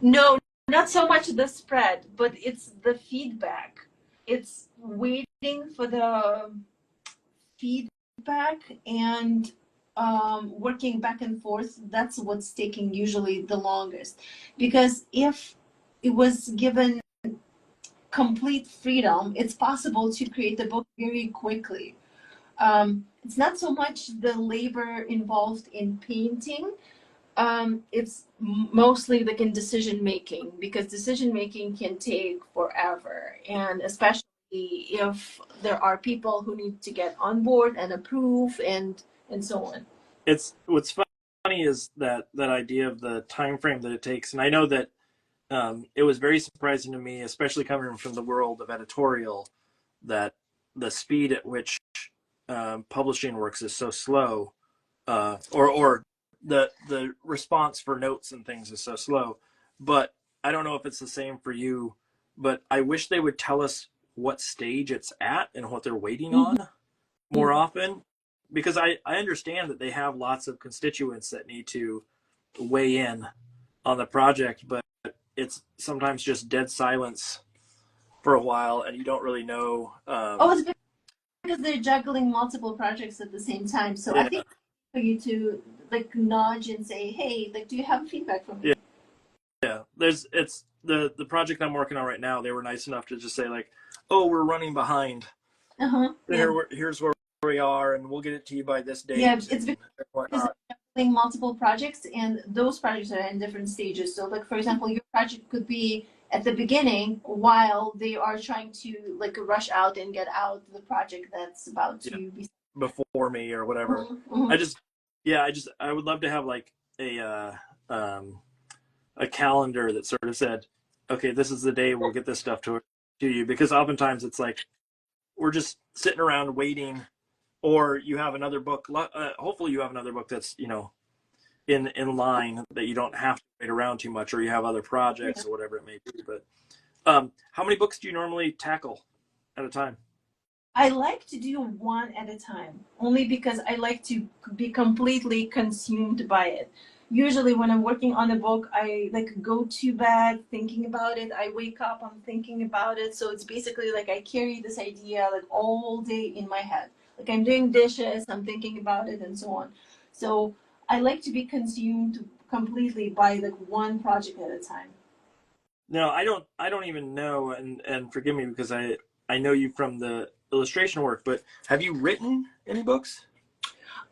No, not so much the spread, but it's the feedback. It's waiting for the feedback and working back and forth. That's what's taking usually the longest. Because if it was given complete freedom, it's possible to create the book very quickly. It's not so much the labor involved in painting. It's mostly like in decision making, because decision making can take forever, and especially if there are people who need to get on board and approve and so on. It's what's funny is that idea of the time frame that it takes, and I know that it was very surprising to me, especially coming from the world of editorial, that the speed at which publishing works is so slow, or the response for notes and things is so slow. But I don't know if it's the same for you, but I wish they would tell us what stage it's at and what they're waiting on more often, because I understand that they have lots of constituents that need to weigh in on the project, but it's sometimes just dead silence for a while and you don't really know. It's because they're juggling multiple projects at the same time. So yeah. I think for you to like nudge and say, hey, like, do you have feedback from me? Yeah. It's the project I'm working on right now. They were nice enough to just say like, oh, we're running behind. Here's where we are, and we'll get it to you by this date. Yeah, it's because they're juggling multiple projects, and those projects are in different stages. So, like for example, your project could be at the beginning while they are trying to like rush out and get out the project that's about to be before me or whatever. I would love to have like a calendar that sort of said, okay, this is the day we'll get this stuff to you, because oftentimes it's like we're just sitting around waiting, or you have another book. Hopefully you have another book that's, you know, in line, that you don't have to wait around too much, or you have other projects or whatever it may be. But how many books do you normally tackle at a time? I like to do one at a time, only because I like to be completely consumed by it. Usually when I'm working on a book, I like go to bed thinking about it. I wake up, I'm thinking about it. So it's basically like I carry this idea like all day in my head. Like I'm doing dishes, I'm thinking about it and so on. So I like to be consumed completely by like one project at a time. No, I don't even know, and forgive me because I know you from the illustration work, but have you written any books?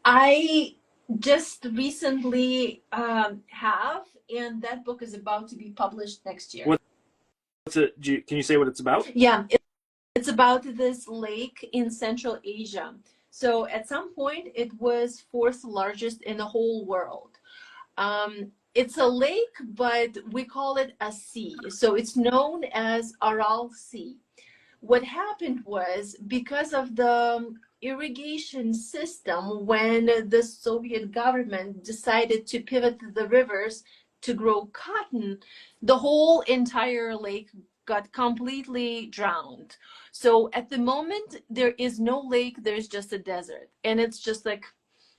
I just recently have, and that book is about to be published next year. What's it? Can you say what it's about? Yeah, it's about this lake in Central Asia. So at some point, it was fourth largest in the whole world. It's a lake, but we call it a sea. So it's known as Aral Sea. What happened was, because of the irrigation system, when the Soviet government decided to pivot the rivers to grow cotton, the whole entire lake got completely drowned. So at the moment, there is no lake, there's just a desert. And it's just like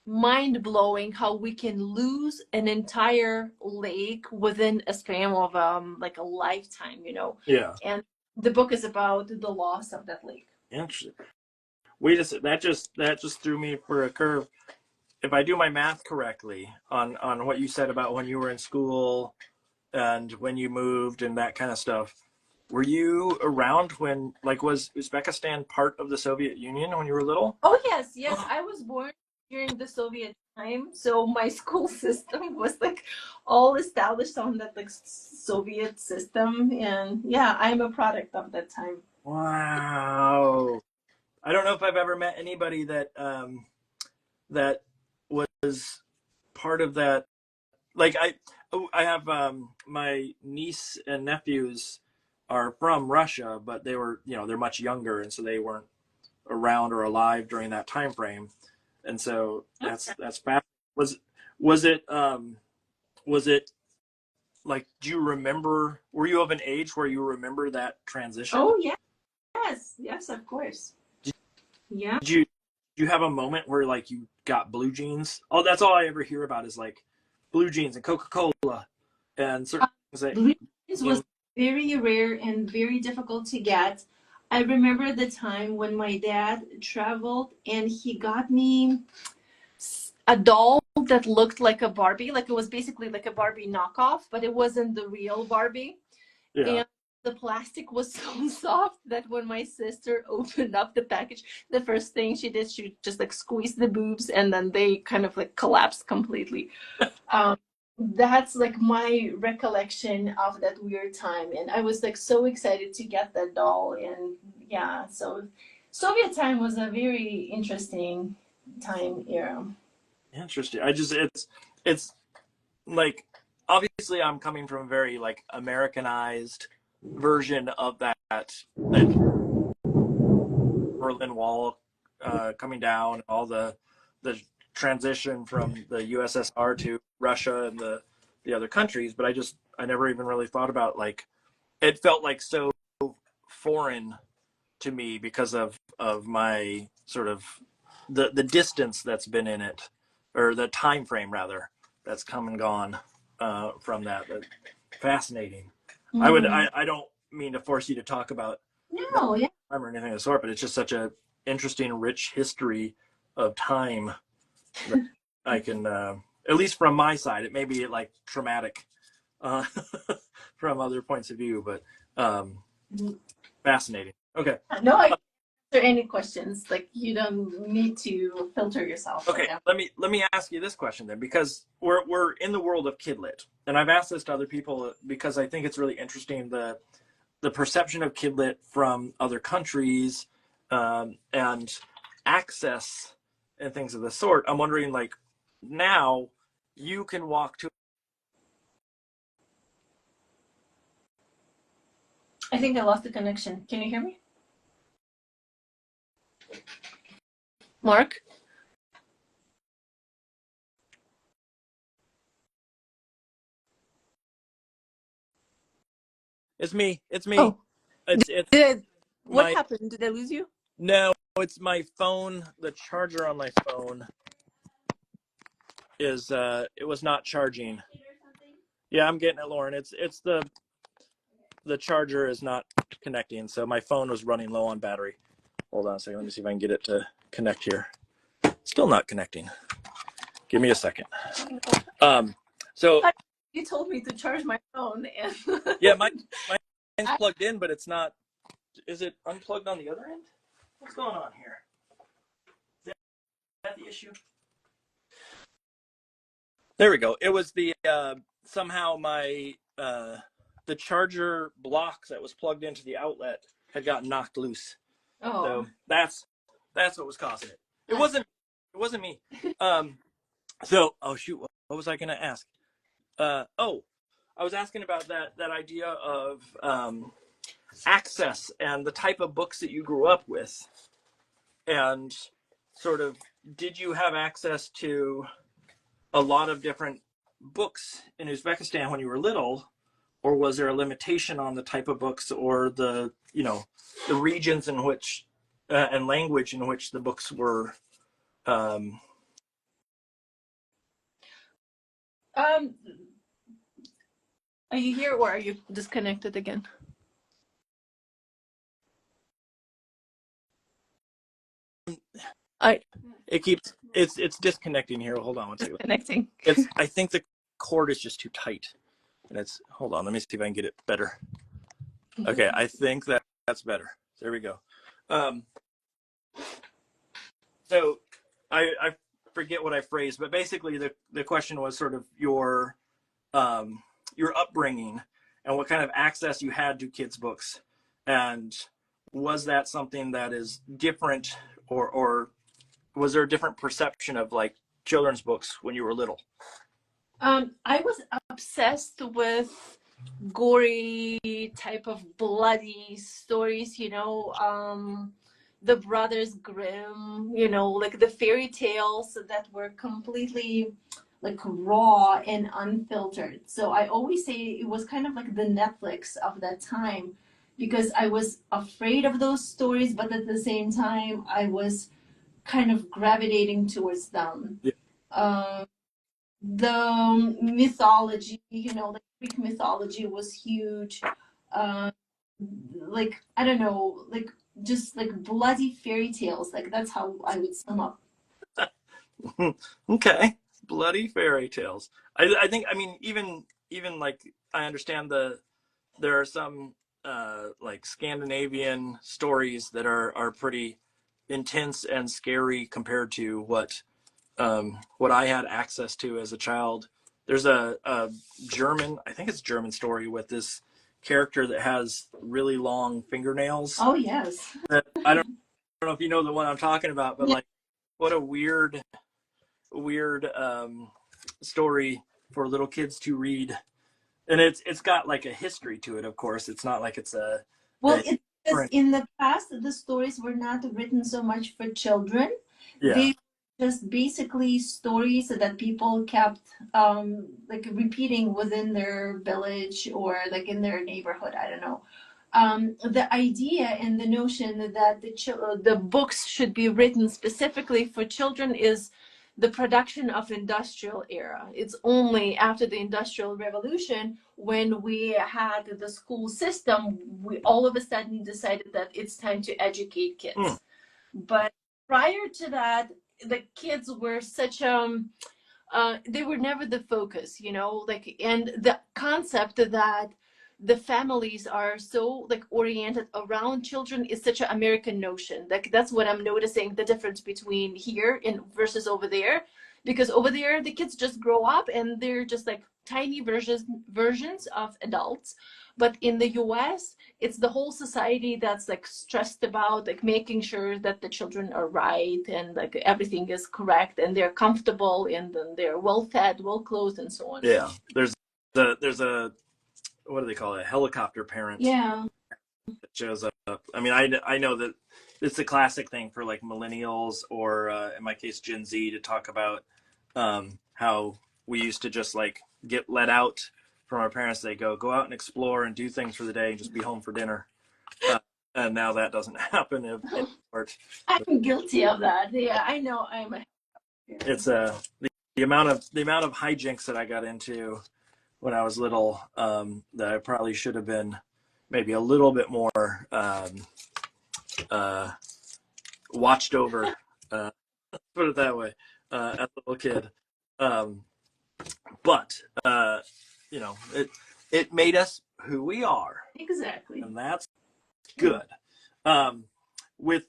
mind-blowing how we can lose an entire lake within a span of like a lifetime, you know. Yeah. And the book is about the loss of that lake. Interesting. Wait a second. That just threw me for a curve. If I do my math correctly on what you said about when you were in school and when you moved and that kind of stuff, were you around when, like, was Uzbekistan part of the Soviet Union when you were little? Oh yes, yes. I was born during the Soviet time, so my school system was like all established on that like Soviet system, and yeah, I'm a product of that time. Wow. I don't know if I've ever met anybody that that was part of that. Like I have my niece and nephews are from Russia, but they were, you know, they're much younger, and so they weren't around or alive during that time frame. And so that's fast. Was it was it like, do you remember, were you of an age where you remember that transition? Oh yeah. Yes, yes, of course. Yeah. Did you have a moment where like you got blue jeans? Oh, that's all I ever hear about is like blue jeans and Coca-Cola and certain things that, Blue jeans was very rare and very difficult to get. I remember the time when my dad traveled and he got me a doll that looked like a Barbie. Like it was basically like a Barbie knockoff, but it wasn't the real Barbie. yeah. And the plastic was so soft that when my sister opened up the package, the first thing she did, she just like squeezed the boobs and then they kind of like collapsed completely. That's like my recollection of that weird time. And I was like so excited to get that doll. And yeah, so Soviet time was a very interesting time era. Interesting. I just it's like, obviously I'm coming from a very like Americanized version of that Berlin Wall coming down, all the transition from the USSR to Russia and the other countries. But I never even really thought about, like, it felt like so foreign to me because of my sort of the distance that's been in it, or the time frame rather, that's come and gone from that. But fascinating. I don't mean to force you to talk about No, yeah. time or anything of the sort, but it's just such a interesting, rich history of time that I can, at least from my side, it may be like traumatic uh, from other points of view, but fascinating. Okay. No, I there any questions. Like you don't need to filter yourself. Okay, let me ask you this question then, because we're in the world of kidlit, and I've asked this to other people because I think it's really interesting, the perception of kidlit from other countries, and access and things of the sort. I'm wondering, like, now you can walk to. I think I lost the connection. Can you hear me? Mark? It's me. It's me. Oh, It's what my happened? Did I lose you? no. It's my phone. The charger on my phone is it was not charging. Yeah, I'm getting it, Lauren. It's the charger is not connecting, so my phone was running low on battery. Hold on a second. Let me see if I can get it to connect here. Still not connecting. Give me a second. So You told me to charge my phone, and yeah, mine's plugged in, but it's not. Is it unplugged on the other end? What's going on here? Is that the issue? There we go. It was the somehow my the charger block that was plugged into the outlet had gotten knocked loose. oh, So that's what was causing it. It wasn't me. So oh shoot, what was I gonna ask? Oh, I was asking about that idea of access and the type of books that you grew up with, and sort of, did you have access to a lot of different books in Uzbekistan when you were little, or was there a limitation on the type of books or the the regions in which and language in which the books were Um, are you here or are you disconnected again? I It's disconnecting here. Hold on one second. disconnecting. I think the cord is just too tight. And hold on, let me see if I can get it better. Okay, I think that's better. There we go. So I forget what I phrased, but basically the question was sort of your upbringing and what kind of access you had to kids' books. And was that something that is different, or was there a different perception of like children's books when you were little? I was obsessed with gory type of bloody stories, the Brothers Grimm, like the fairy tales that were completely like raw and unfiltered. So I always say it was kind of like the Netflix of that time, because I was afraid of those stories, but at the same time I was kind of gravitating towards them. Yeah. The mythology, like Greek mythology was huge. Like, I don't know, like just like bloody fairy tales. Like that's how I would sum up. Okay, bloody fairy tales. I think, I mean, even like I understand there are some like Scandinavian stories that are pretty intense and scary compared to what I had access to as a child. There's a German, I think it's a German story with this character that has really long fingernails. Oh yes. That I don't know if you know the one I'm talking about, but Yeah. like what a weird story for little kids to read. And it's got like a history to it, of course. It's not like it's Well, a it's because in the past the stories were not written so much for children. yeah. They were just basically stories that people kept like repeating within their village or like in their neighborhood. I don't know. The idea and the notion that the books should be written specifically for children is the production of industrial era. It's only after the Industrial Revolution, when we had the school system, we all of a sudden decided that it's time to educate kids. Mm. But prior to that, the kids were such they were never the focus, like, and the concept that the families are so like oriented around children is such an American notion. Like that's what I'm noticing, the difference between here and versus over there, because over there the kids just grow up and they're just like tiny versions of adults. But in the US, it's the whole society that's like stressed about like making sure that the children are right and like everything is correct and they're comfortable and then they're well fed, well clothed, and so on. Yeah. There's a what do they call it? A helicopter parent. Yeah. That shows up. I mean, I know that it's a classic thing for like millennials or in my case Gen Z to talk about how we used to just like get let out from our parents. They go out and explore and do things for the day and just be home for dinner. And now that doesn't happen in part. I'm guilty of that. Yeah, I know It's the amount of hijinks that I got into when I was little that I probably should have been maybe a little bit more watched over. Put it that way, as a little kid. But it made us who we are. exactly. And that's good. With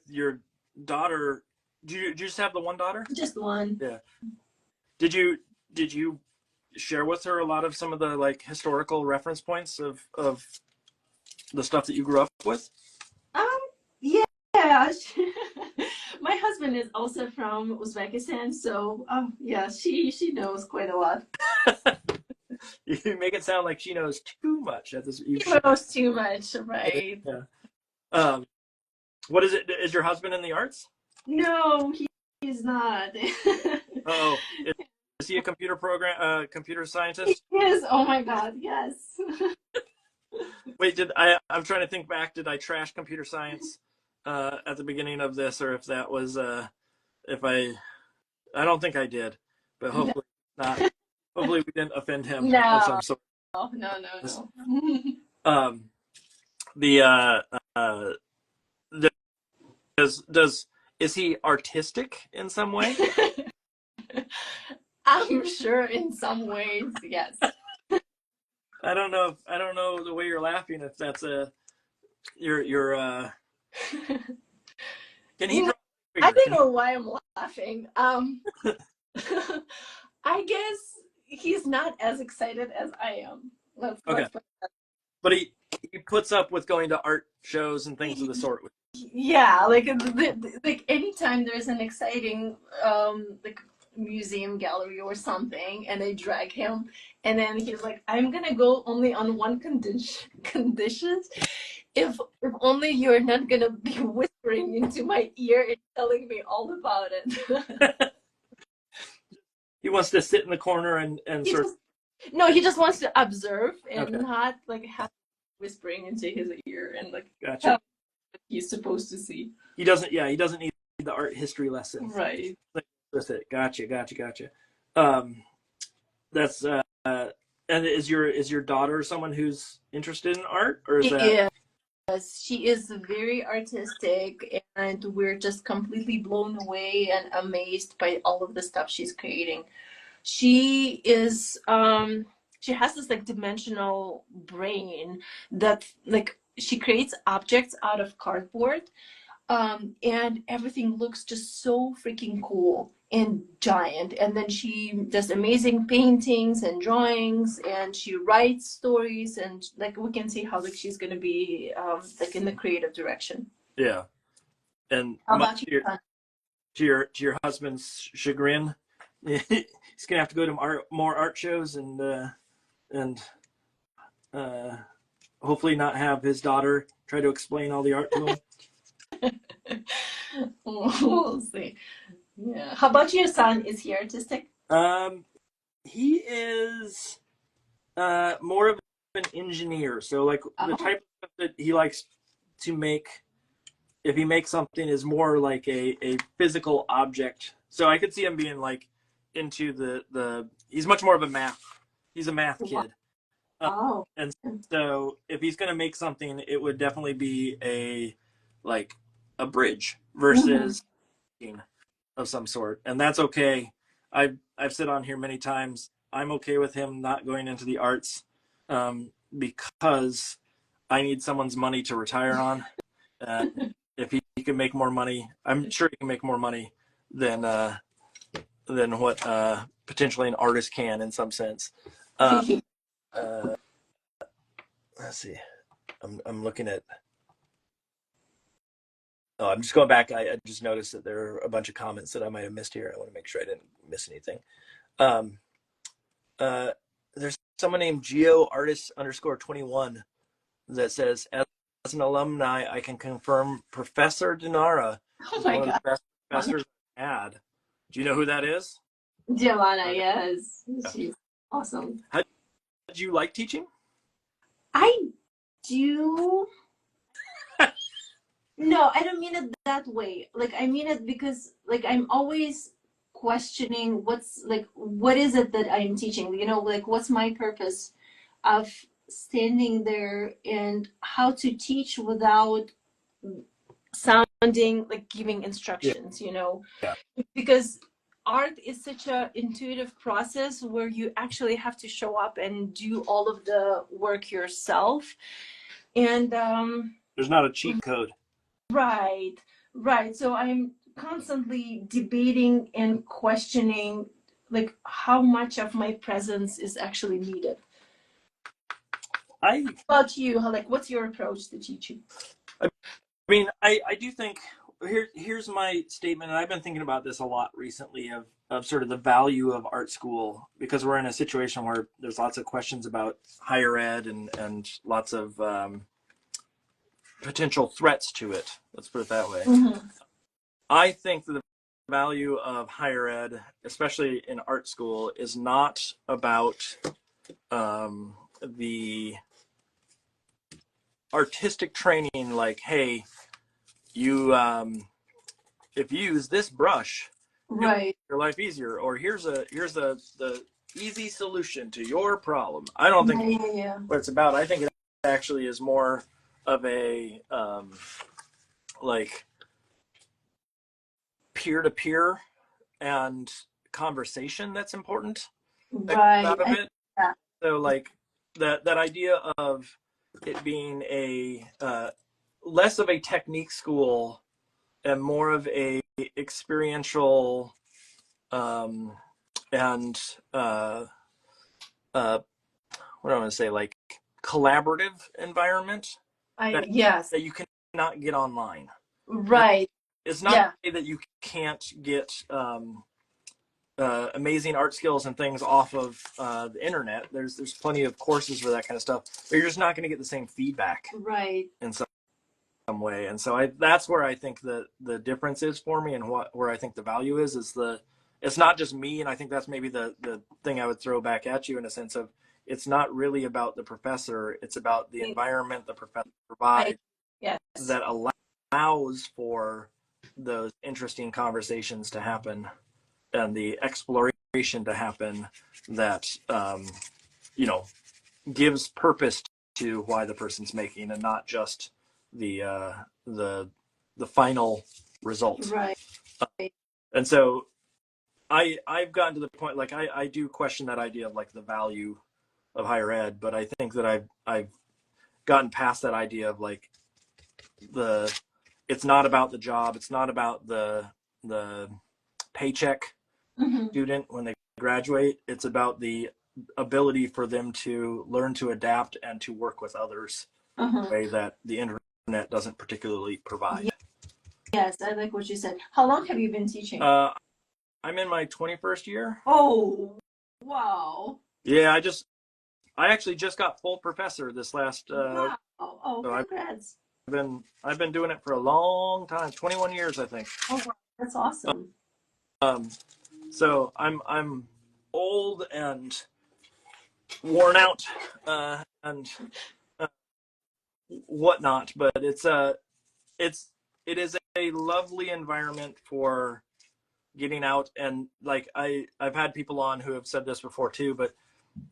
your daughter, do you just have the one daughter? Just one. Yeah. Did you share with her a lot of some of the like historical reference points of the stuff that you grew up with? Yeah. My husband is also from Uzbekistan, so yeah, she knows quite a lot. You make it sound like she knows too much. She knows too much, right? Yeah. What is it? Is your husband in the arts? No, he's not. Oh, is he a computer scientist? He is. Oh my God, yes. Wait, I'm trying to think back. Did I trash computer science at the beginning of this, or if that was if I don't think I did, but hopefully Not. Hopefully, we didn't offend him of No, some sort. no. Um, the does is he artistic in some way? I'm sure in some ways, yes. I don't know. I don't know the way you're laughing. If that's your can he draw? I don't know why I'm laughing. I guess he's not as excited as I am. Okay. Let's put But he puts up with going to art shows and things of the sort. yeah, like anytime there's an exciting like museum gallery or something, and they drag him, and then he's like, I'm gonna go only on one conditions, if only you're not gonna be whispering into my ear and telling me all about it. He wants to sit in the corner and sort of. No, he just wants to observe and Okay. not like have whispering into his ear and like Gotcha. what he's supposed to see. He doesn't. Yeah, he doesn't need the art history lesson Right. with it. Gotcha. That's and is your daughter someone who's interested in art, or is that? Yes, she is very artistic, and we're just completely blown away and amazed by all of the stuff she's creating. She is she has this like dimensional brain that like she creates objects out of cardboard, and everything looks just so freaking cool and giant. And then she does amazing paintings and drawings, and she writes stories, and like we can see how like she's gonna be like in the creative direction. Yeah. And How about you? to your husband's chagrin, he's gonna have to go to more art shows and hopefully not have his daughter try to explain all the art to him. We'll see. Yeah. How about your son? Is he artistic? He is more of an engineer. So like the type of stuff that he likes to make, if he makes something, is more like a physical object. So I could see him being like into the he's much more of a math. He's a math kid. And so if he's going to make something, it would definitely be a bridge versus of some sort. And that's okay. I've said on here many times, I'm okay with him not going into the arts because I need someone's money to retire on. If he can make more money, I'm sure he can make more money than what potentially an artist can in some sense. Let's see. I'm looking at. Oh, I'm just going back. I just noticed that there are a bunch of comments that I might have missed here. I want to make sure I didn't miss anything. There's someone named GeoArtist_21 that says, as an alumni, I can confirm Professor Dinara is one of the best professors I've had. Do you know who that is? Joanna, yes. She's awesome. How did you like teaching? I do. No, I don't mean it that way. Like I mean it because like I'm always questioning what is it that I'm teaching? You know, like what's my purpose of standing there, and how to teach without sounding like giving instructions, you know? Yeah. Because art is such a intuitive process where you actually have to show up and do all of the work yourself. And there's not a cheat code. Right. So I'm constantly debating and questioning like how much of my presence is actually needed. How about you? What's your approach to teaching? I mean, I do think here's my statement, and I've been thinking about this a lot recently of sort of the value of art school, because we're in a situation where there's lots of questions about higher ed and lots of potential threats to it. Let's put it that way. Mm-hmm. I think that the value of higher ed, especially in art school, is not about the artistic training, like, hey, you if you use this brush, Right. your life easier, or here's the easy solution to your problem. I don't think Yeah. what it's about. I think it actually is more of a like peer-to-peer and conversation that's important Right. out of it. Yeah. So like that idea of it being a less of a technique school and more of a experiential and what do I want to say, like collaborative environment Yes. that you cannot get online. Right. It's not to say that you can't get amazing art skills and things off of the internet. There's plenty of courses for that kind of stuff, but you're just not going to get the same feedback Right. in some way. And so that's where I think the difference is for me, and where I think the value is it's not just me. And I think that's maybe the thing I would throw back at you in a sense of, it's not really about the professor. It's about the environment the professor provides that allows for those interesting conversations to happen and the exploration to happen that gives purpose to why the person's making, and not just the final result. Right. And so I've gotten to the point, like I do question that idea of like the value of higher ed, but I think that I've gotten past that idea of like it's not about the job, it's not about the paycheck student when they graduate. It's about the ability for them to learn to adapt and to work with others in a way that the internet doesn't particularly provide. Yes, I like what you said. How long have you been teaching? I'm in my 21st year. Oh, wow. Yeah, I actually just got full professor this last wow. Oh, so congrats. I've been doing it for a long time, 21 years, I think. Oh, wow. That's awesome. So I'm old and worn out and whatnot, but it is a lovely environment for getting out. And like I've had people on who have said this before too, but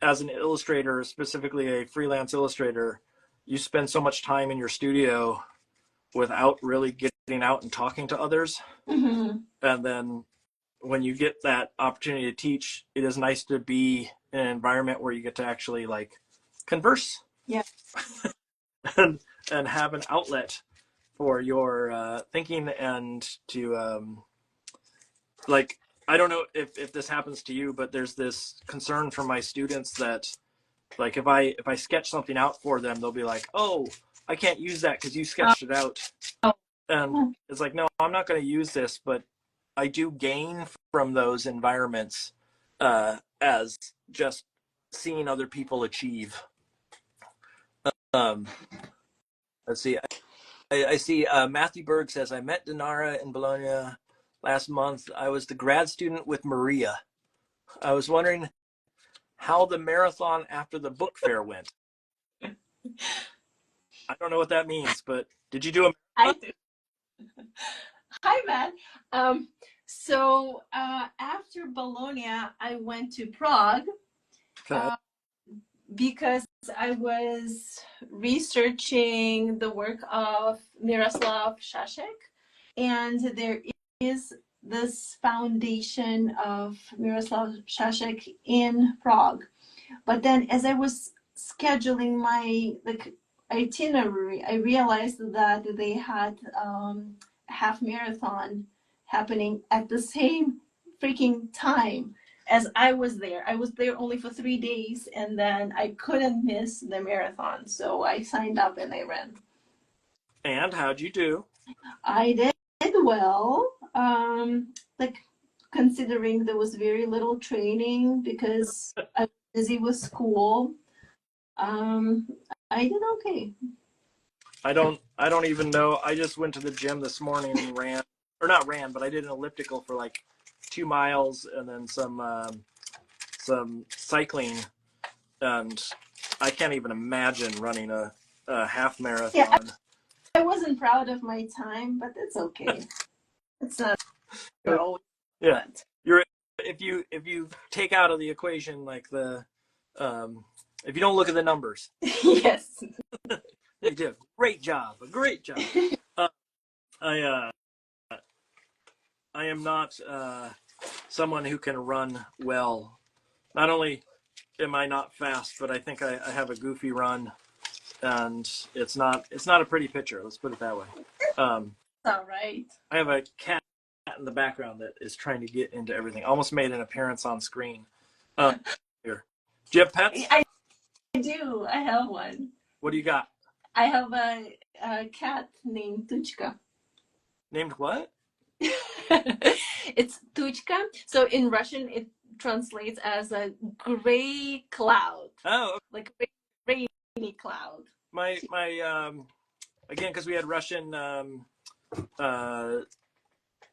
as an illustrator, specifically a freelance illustrator, you spend so much time in your studio without really getting out and talking to others. And then when you get that opportunity to teach, it is nice to be in an environment where you get to actually like converse. Yeah. and have an outlet for your thinking, and to like, I don't know if this happens to you, but there's this concern from my students that like if I sketch something out for them, they'll be like, oh, I can't use that because you sketched it out. And it's like, no, I'm not going to use this, but I do gain from those environments as just seeing other people achieve. Let's see. I see Matthew Berg says, I met Dinara in Bologna last month. I was the grad student with Maria. I was wondering how the marathon after the book fair went. I don't know what that means, but did you do a marathon? I do. Hi, Matt. So after Bologna, I went to Prague because I was researching the work of Miroslav Šašek, and there is this foundation of Miroslav Šašek in Prague. But then as I was scheduling my itinerary, I realized that they had half marathon happening at the same freaking time as I was there. I was there only for 3 days, and then I couldn't miss the marathon. So I signed up and I ran. And how'd you do? I did well. Like, considering there was very little training because I was busy with school. I did okay. I don't even know. I just went to the gym this morning and ran, or not ran, but I did an elliptical for like 2 miles and then some cycling, and I can't even imagine running a half marathon. Yeah, I wasn't proud of my time, but it's okay. It's not always Yeah, But you're if you take out of the equation like if you don't look at the numbers, yes. you did a great job. Uh, I I am not someone who can run well. Not only am I not fast, but I think I have a goofy run, and it's not a pretty picture. Let's put it that way. Um, All right. I have a cat in the background that is trying to get into everything. Almost made an appearance on screen. Here, do you have pets? I do. I have one. What do you got? I have a cat named Tuchka. Named what? It's Tuchka. So in Russian, it translates as a gray cloud, Oh, like a rainy cloud. my again, because we had Russian uh,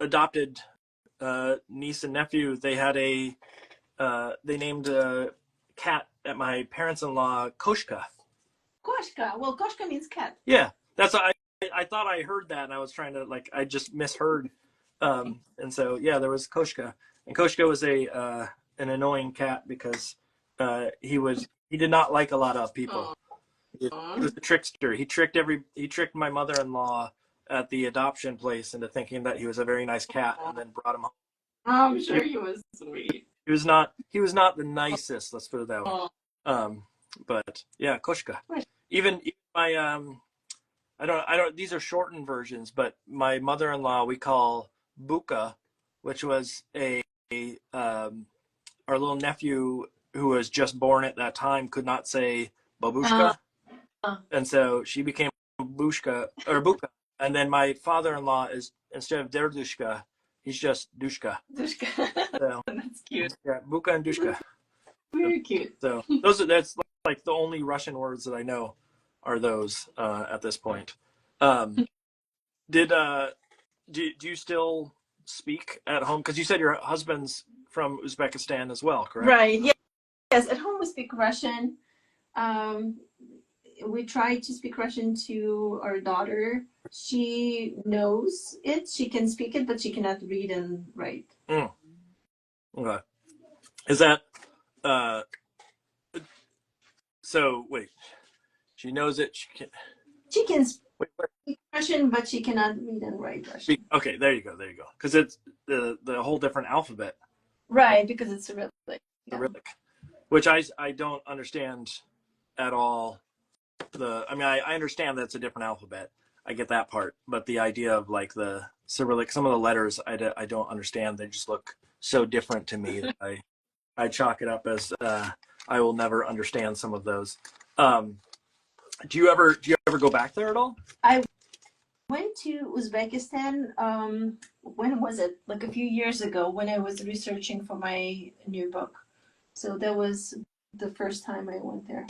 adopted niece and nephew. They had they named a cat at my parents-in-law Koshka. Koshka. Well, Koshka means cat. Yeah, that's I thought I heard that, and I was trying to I just misheard. And so yeah, there was Koshka, and Koshka was an annoying cat because he did not like a lot of people. He was a trickster. He tricked my mother-in-law at the adoption place into thinking that he was a very nice cat, and then brought him home. I'm sure he was sweet. He was not the nicest. Let's put it that way. But yeah, Koshka. Even my I don't. These are shortened versions, but my mother-in-law we call Buka, which was our little nephew who was just born at that time could not say babushka, and so she became Bushka or Buka. And then my father-in-law is instead of Derdushka, he's just Dushka. Dushka. So That's cute. yeah, Buka and Dushka. Very cute. So that's like the only Russian words that I know are those at this point. Do you still speak at home? Because you said your husband's from Uzbekistan as well, correct? Right. Yes. At home we speak Russian. We try to speak Russian to our daughter. She knows it. She can speak it, but she cannot read and write. Okay. Is that so? Wait, she knows it. She can speak Russian, but she cannot read and write Russian. Okay, there you go. Because it's the whole different alphabet. Right, because it's Cyrillic. Yeah. Cyrillic, which I don't understand at all. I understand that it's a different alphabet. I get that part, but the idea of like the Cyrillic, some of the letters I don't understand. They just look so different to me that I chalk it up as I will never understand some of those. Do you ever go back there at all? I went to Uzbekistan. When was it? Like a few years ago, when I was researching for my new book. So that was the first time I went there.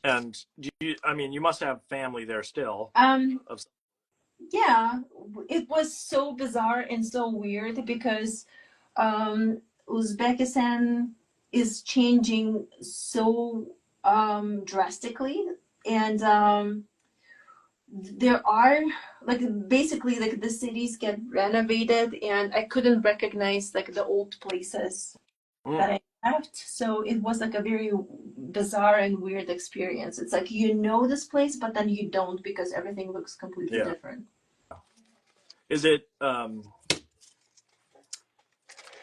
And you must have family there still. Yeah, it was so bizarre and so weird because Uzbekistan is changing so drastically, and there are basically the cities get renovated, and I couldn't recognize the old places that I left. So it was a very bizarre and weird experience. It's like this place, but then you don't because everything looks completely different. Is it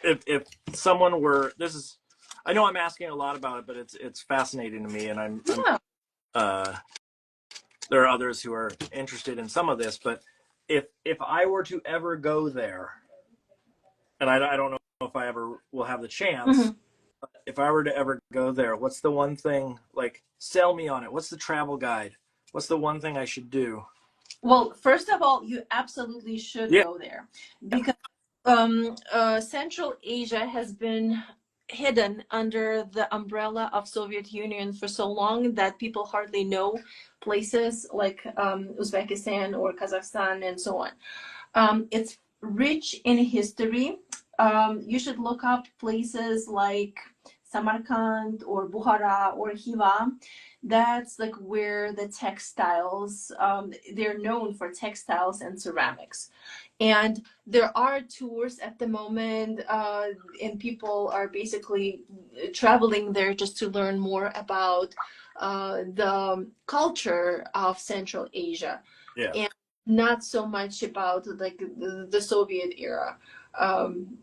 if someone were I know I'm asking a lot about it, but it's fascinating to me, and I'm there are others who are interested in some of this, but if I were to ever go there, and I don't know if I ever will have the chance, Mm-hmm. but if I were to ever go there, what's the one thing, sell me on it? What's the travel guide? What's the one thing I should do? Well, first of all, you absolutely should go there because Central Asia has been hidden under the umbrella of Soviet Union for so long that people hardly know places like Uzbekistan or Kazakhstan and so on. It's rich in history. You should look up places like Samarkand or Bukhara or Hiva. That's like where the textiles, they're known for textiles and ceramics. And there are tours at the moment, and people are basically traveling there just to learn more about the culture of Central Asia, Yeah. and not so much about like the Soviet era. Um,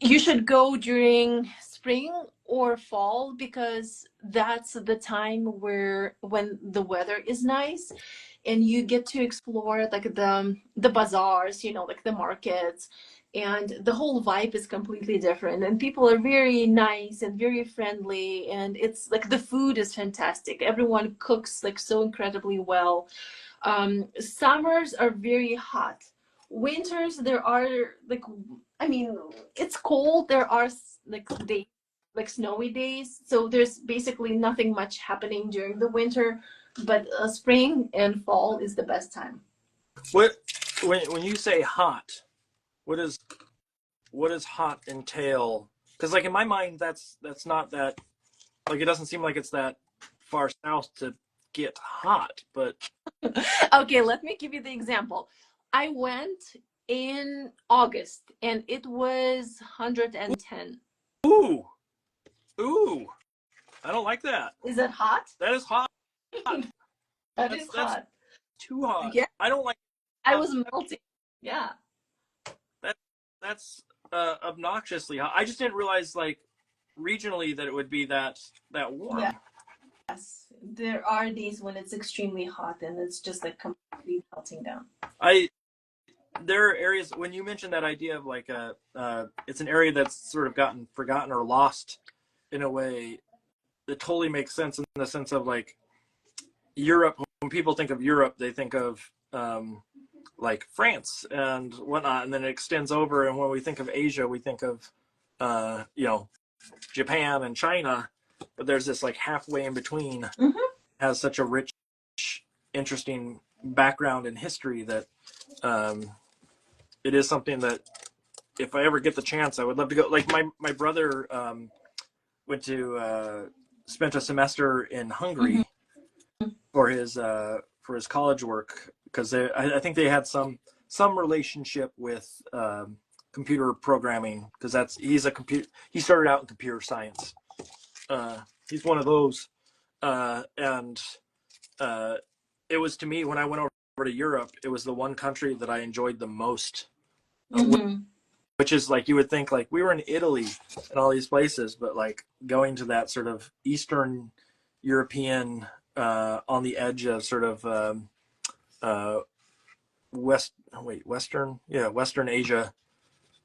you should go during spring or fall because that's the time where when the weather is nice and you get to explore like the bazaars, you know, like the markets, and the whole vibe is completely different and people are very nice and very friendly, and it's like the food is fantastic. Everyone cooks like so incredibly well. Summers are very hot. Winters, there are like, I mean, it's cold. There are like days, like snowy days. So there's basically nothing much happening during the winter, but spring and fall is the best time. What when you say hot, what does hot entail? Because like in my mind, that's not that, like it doesn't seem like it's that far south to get hot. But Okay, let me give you the example. I went in August and it was 110. ooh, ooh, I don't like that. Is that hot? That is hot. That is That's hot. too hot. Yeah, I don't like I hot. was melting. Yeah. That that's obnoxiously hot. I just didn't realize like regionally that it would be that warm. Yeah. Yes, there are days when it's extremely hot and it's just like completely melting down. I There are areas when you mentioned that idea of like it's an area that's sort of gotten forgotten or lost in a way that totally makes sense in the sense of like Europe. When people think of Europe, they think of like France and whatnot, and then it extends over. And when we think of Asia, we think of you know, Japan and China. But there's this like halfway in between, has such a rich, interesting background and history that it is something that if I ever get the chance, I would love to go. Like my brother went to spent a semester in Hungary for his college work because I think they had some relationship with computer programming because he started out in computer science. He's one of those, and it was, to me, when I went over to Europe, it was the one country that I enjoyed the most. Which is like, you would think like we were in Italy and all these places, but like going to that sort of Eastern European, on the edge of sort of Western Asia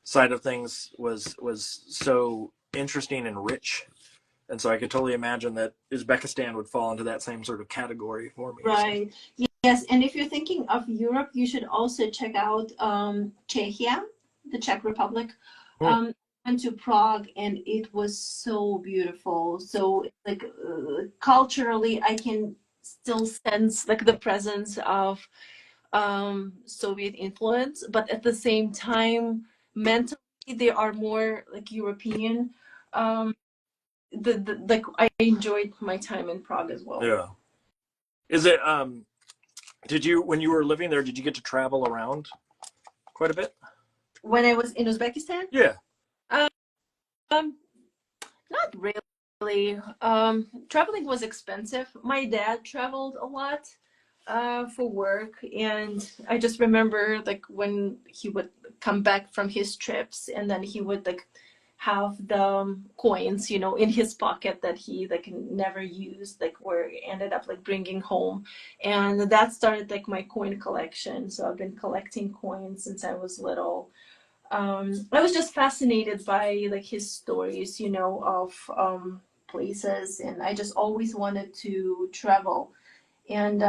side of things was so interesting and rich. And so I could totally imagine that Uzbekistan would fall into that same sort of category for me. Right. Yes, and if you're thinking of Europe, you should also check out Czechia, the Czech Republic. I went to Prague and it was so beautiful. So like culturally, I can still sense like the presence of Soviet influence, but at the same time, mentally they are more like European. Like I enjoyed my time in Prague as well. Yeah. Is it did you, when you were living there, did you get to travel around quite a bit? When I was in Uzbekistan? Yeah. Not really. Traveling was expensive. My dad traveled a lot for work, and I just remember like when he would come back from his trips, and then he would like have the coins, you know, in his pocket that he like never used, like where he ended up like bringing home, and that started like my coin collection. So I've been collecting coins since I was little. I was just fascinated by like his stories, you know, of places, and I just always wanted to travel. And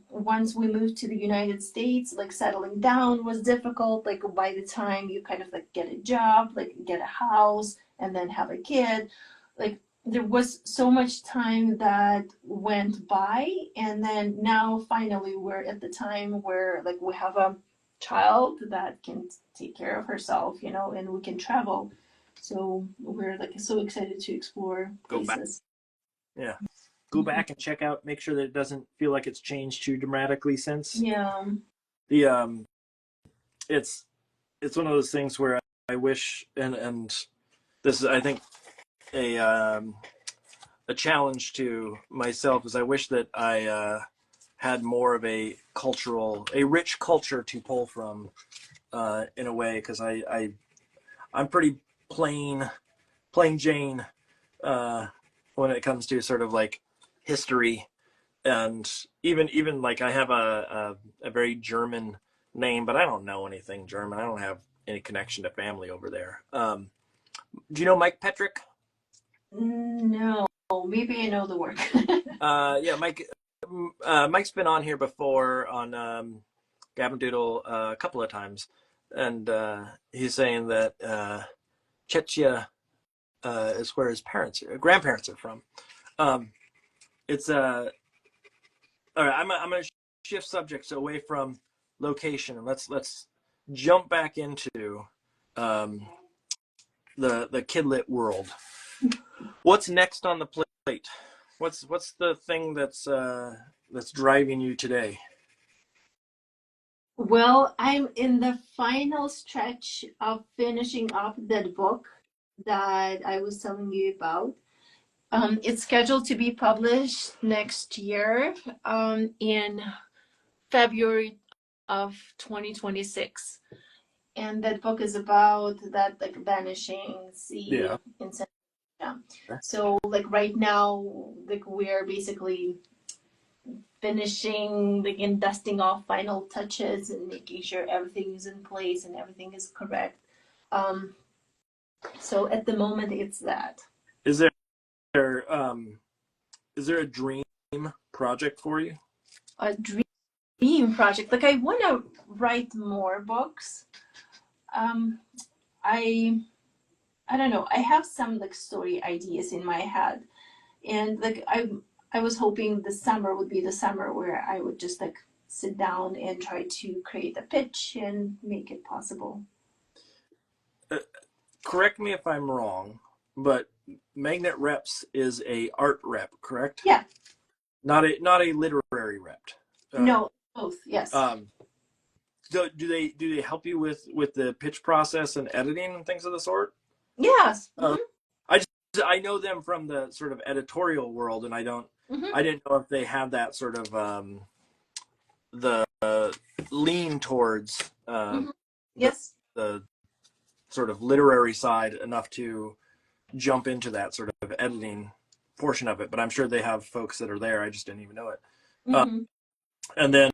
once we moved to the United States, like settling down was difficult. Like by the time you kind of like get a job, like get a house, and then have a kid, like there was so much time that went by. And then now finally we're at the time where like we have a child that can take care of herself, you know, and we can travel. So we're like so excited to explore Go back. places. Yeah. go back and check out, make sure that it doesn't feel like it's changed too dramatically since. Yeah. The it's one of those things where I wish, and this is, I think, a challenge to myself, is I wish that I had more of a rich culture to pull from, in a way, because I'm pretty plain Jane when it comes to sort of like history, and even like I have a very German name, but I don't know anything German. I don't have any connection to family over there. Do you know Mike Petrick? No, maybe I know the work. Yeah, Mike's been on here before on Gavin Doodle a couple of times, and he's saying that Czechia is where his grandparents are from. It's all right. I'm going to shift subjects away from location, and let's jump back into the kidlit world. What's next on the plate? What's the thing that's driving you today? Well, I'm in the final stretch of finishing up that book that I was telling you about. It's scheduled to be published next year, in February of 2026. And that book is about that like vanishing sea in Central Asia. So like right now, like we're basically finishing like and dusting off final touches and making sure everything is in place and everything is correct. So at the moment it's that. Is there a dream project for you? A dream project. Like I want to write more books. I don't know. I have some like story ideas in my head, and like I was hoping the summer would be the summer where I would just like sit down and try to create a pitch and make it possible. Correct me if I'm wrong, but Magnet Reps is a art rep, correct? Yeah. Not a literary rep. No, both. Yes. Do they help you with the pitch process and editing and things of the sort? Yes. Mm-hmm. I know them from the sort of editorial world, and I didn't know if they have that sort of the lean towards yes, the sort of literary side enough to jump into that sort of editing portion of it. But I'm sure they have folks that are there. I just didn't even know it. And then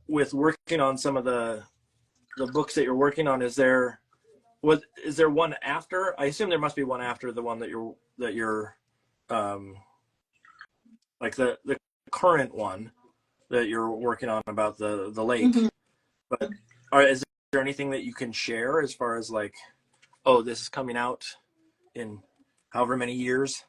with working on some of the books that you're working on, is there one after? I assume there must be one after the one that you're like the current one that you're working on about the lake. But is there anything that you can share as far as like, oh, this is coming out in however many years?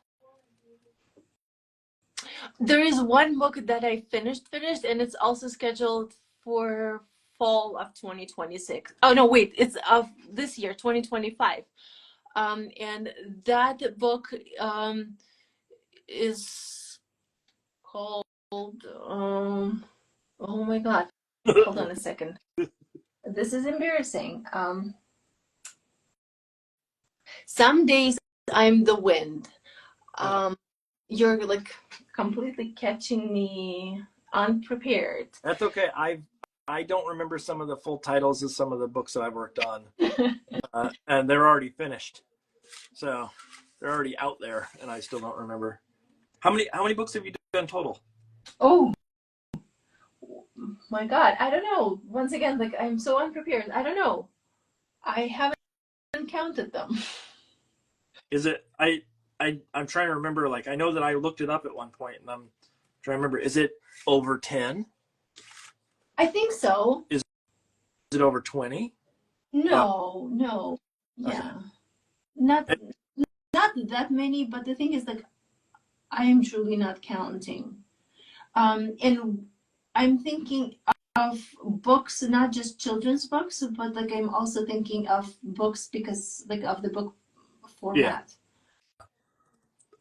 There is one book that I finished, and it's also scheduled for fall of 2026. Oh no, wait, it's of this year, 2025. And that book is called oh my god. Hold on a second. This is embarrassing. Some days I'm the wind. You're like completely catching me unprepared. That's okay. I don't remember some of the full titles of some of the books that I've worked on, and they're already finished, so they're already out there, and I still don't remember. How many books have you done total? Oh my god, I don't know. Once again, like I'm so unprepared. I don't know. I haven't counted them. Is it I'm trying to remember. Like I know that I looked it up at one point, and I'm trying to remember. Is it over 10? I think so. Is it over 20? No. Yeah. Okay. Not that many, but the thing is like I am truly not counting. And I'm thinking of books, not just children's books, but like I'm also thinking of books because like of the book format.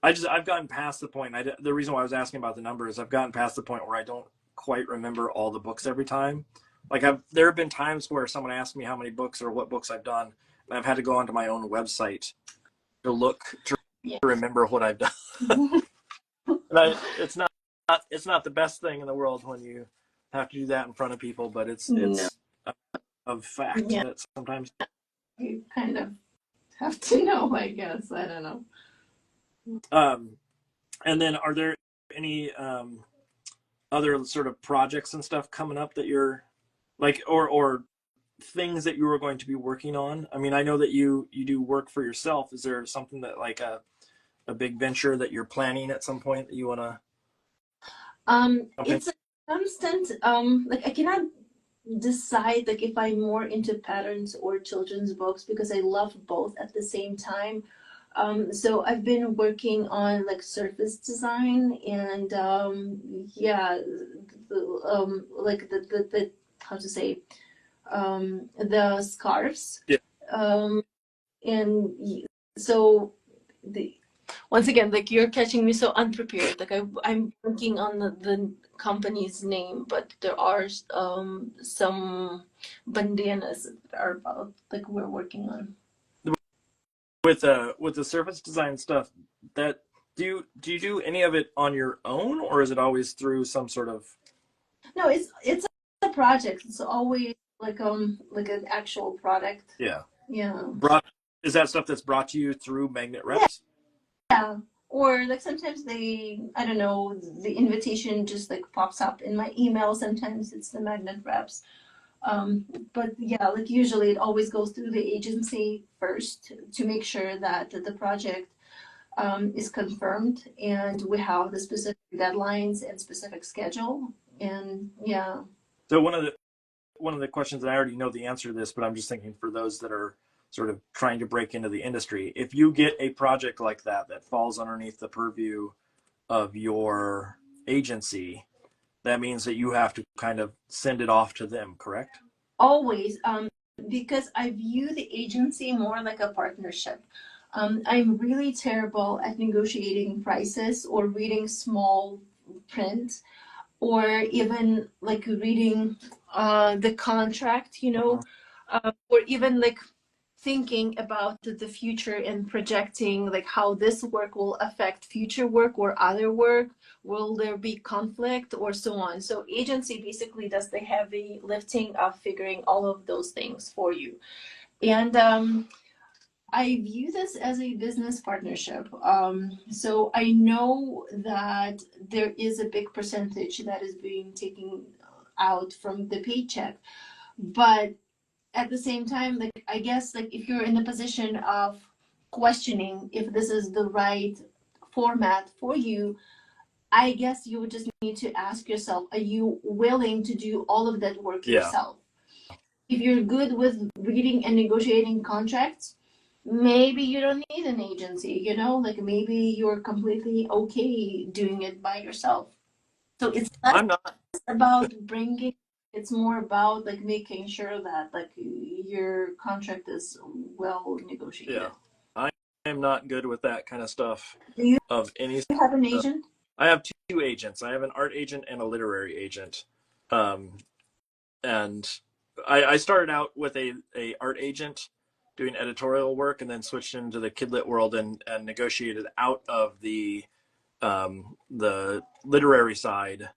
I've gotten past the point. The reason why I was asking about the number is I've gotten past the point where I don't quite remember all the books every time. Like there have been times where someone asked me how many books or what books I've done, and I've had to go onto my own website to look to remember what I've done. And it's not the best thing in the world when you have to do that in front of people, but it's of fact that sometimes you kind of have to know, I guess. I don't know. And then are there any other sort of projects and stuff coming up that you're like, or things that you were going to be working on? I mean, I know that you do work for yourself. Is there something that like a big venture that you're planning at some point that you want to? It's a constant, like I cannot decide like if I'm more into patterns or children's books because I love both at the same time. So I've been working on like surface design and like the how to say the scarves. And so once again, like you're catching me so unprepared. Like I'm working on the company's name, but there are some bandanas that are about like we're working on. With the surface design stuff, that do you do any of it on your own, or is it always through some sort of? No, it's a project. It's always like an actual product. Yeah. Yeah. Is that stuff that's brought to you through magnet reps? Yeah. Or like sometimes I don't know, the invitation just like pops up in my email. Sometimes it's the magnet reps. But yeah, like usually it always goes through the agency first to make sure that the project is confirmed and we have the specific deadlines and specific schedule. And yeah. So one of the questions, and I already know the answer to this, but I'm just thinking for those that are sort of trying to break into the industry, if you get a project like that falls underneath the purview of your agency, that means that you have to kind of send it off to them, correct? Always, because I view the agency more like a partnership. I'm really terrible at negotiating prices or reading small print or even like reading the contract, you know, or even like thinking about the future and projecting like how this work will affect future work or other work. Will there be conflict or so on? So agency basically does the heavy lifting of figuring all of those things for you. And I view this as a business partnership. So I know that there is a big percentage that is being taken out from the paycheck, but at the same time, like I guess like if you're in the position of questioning if this is the right format for you, I guess you would just need to ask yourself, are you willing to do all of that work yourself? If you're good with reading and negotiating contracts, maybe you don't need an agency, you know, like maybe you're completely okay doing it by yourself. So it's not about bringing, it's more about like making sure that like your contract is well negotiated. Yeah, I am not good with that kind of stuff. Do you have an agent? I have two agents. I have an art agent and a literary agent. And I started out with a art agent doing editorial work, and then switched into the kidlit world and negotiated out of the literary side.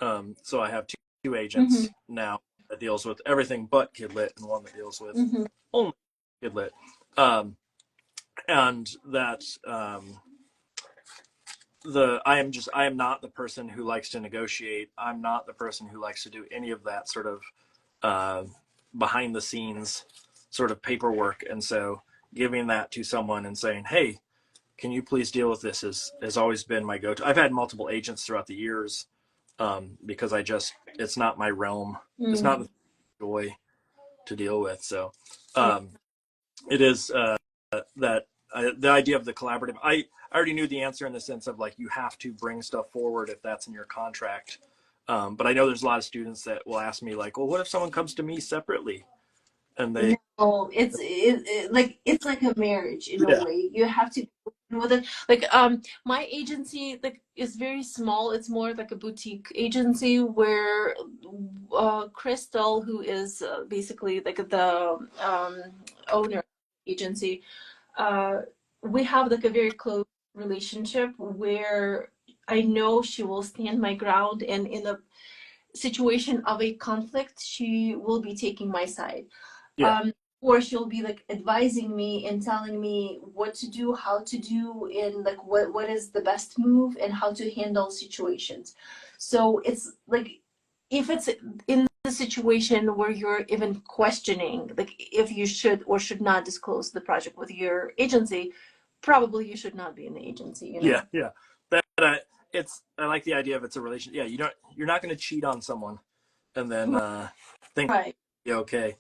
So I have two agents now that deals with everything but kidlit, and one that deals with only kidlit. And that I am not the person who likes to negotiate. I'm not the person who likes to do any of that sort of behind the scenes sort of paperwork. And so giving that to someone and saying, hey, can you please deal with this has always been my go-to. I've had multiple agents throughout the years because it's not my realm. It's not the joy to deal with. So it is that the idea of the collaborative, I already knew the answer in the sense of like, you have to bring stuff forward if that's in your contract. But I know there's a lot of students that will ask me like, well, what if someone comes to me separately? And they it's like a marriage in a way. You have to go with it. Like my agency like is very small. It's more like a boutique agency where Crystal, who is basically like the owner of the agency, uh, we have like a very close relationship where I know she will stand my ground, and in a situation of a conflict, she will be taking my side. Yeah. Or she'll be like advising me and telling me what to do, how to do, and like what is the best move and how to handle situations. So it's like if it's in the situation where you're even questioning like if you should or should not disclose the project with your agency, probably you should not be in the agency, you know? Yeah, yeah. That I like the idea of it's a relation. Yeah, you're not going to cheat on someone and then think Right. you're okay.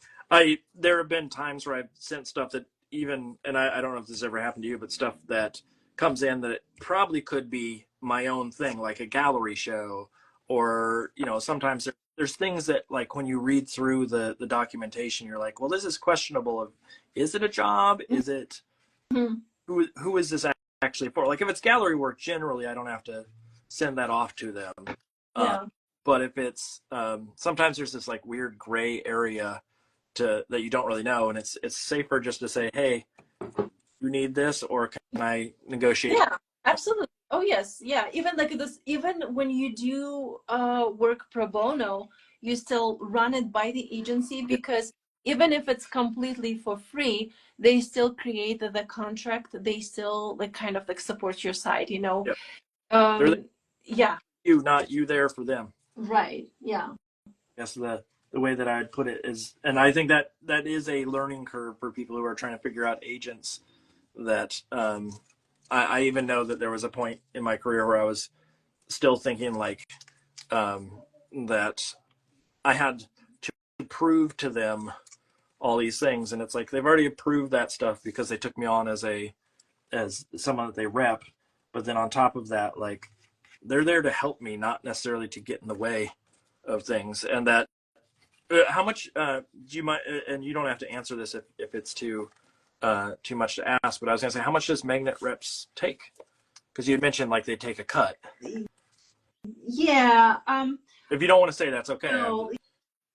There have been times where I've sent stuff that even, and I don't know if this ever happened to you, but stuff that comes in that it probably could be my own thing, like a gallery show, or sometimes there's things that like when you read through the documentation, you're like, well, this is questionable. Is it a job? Is it Mhm. who is this actually for? Like if it's gallery work, generally I don't have to send that off to them. Yeah. But if it's sometimes there's this like weird gray area that you don't really know, and it's safer just to say, hey, you need this, or can I negotiate? Yeah, absolutely. Oh yes, yeah. Even like this, even when you do work pro bono, you still run it by the agency, because even if it's completely for free, they still create the contract. They still like kind of like support your side, you know. Yeah. They're there Um, yeah, for you, not you there for them. right. Yeah. Guess the way that I'd put it is, and I think that is a learning curve for people who are trying to figure out agents. That I even know that there was a point in my career where I was still thinking like that I had to prove to them all these things, and it's like they've already approved that stuff because they took me on as someone that they rep, but then on top of that, like they're there to help me, not necessarily to get in the way of things. And that how much do you mind, and you don't have to answer this if it's too much to ask, but I was gonna say, how much does magnet reps take? Because you had mentioned like they take a cut. Yeah. If you don't want to say, that's okay. No.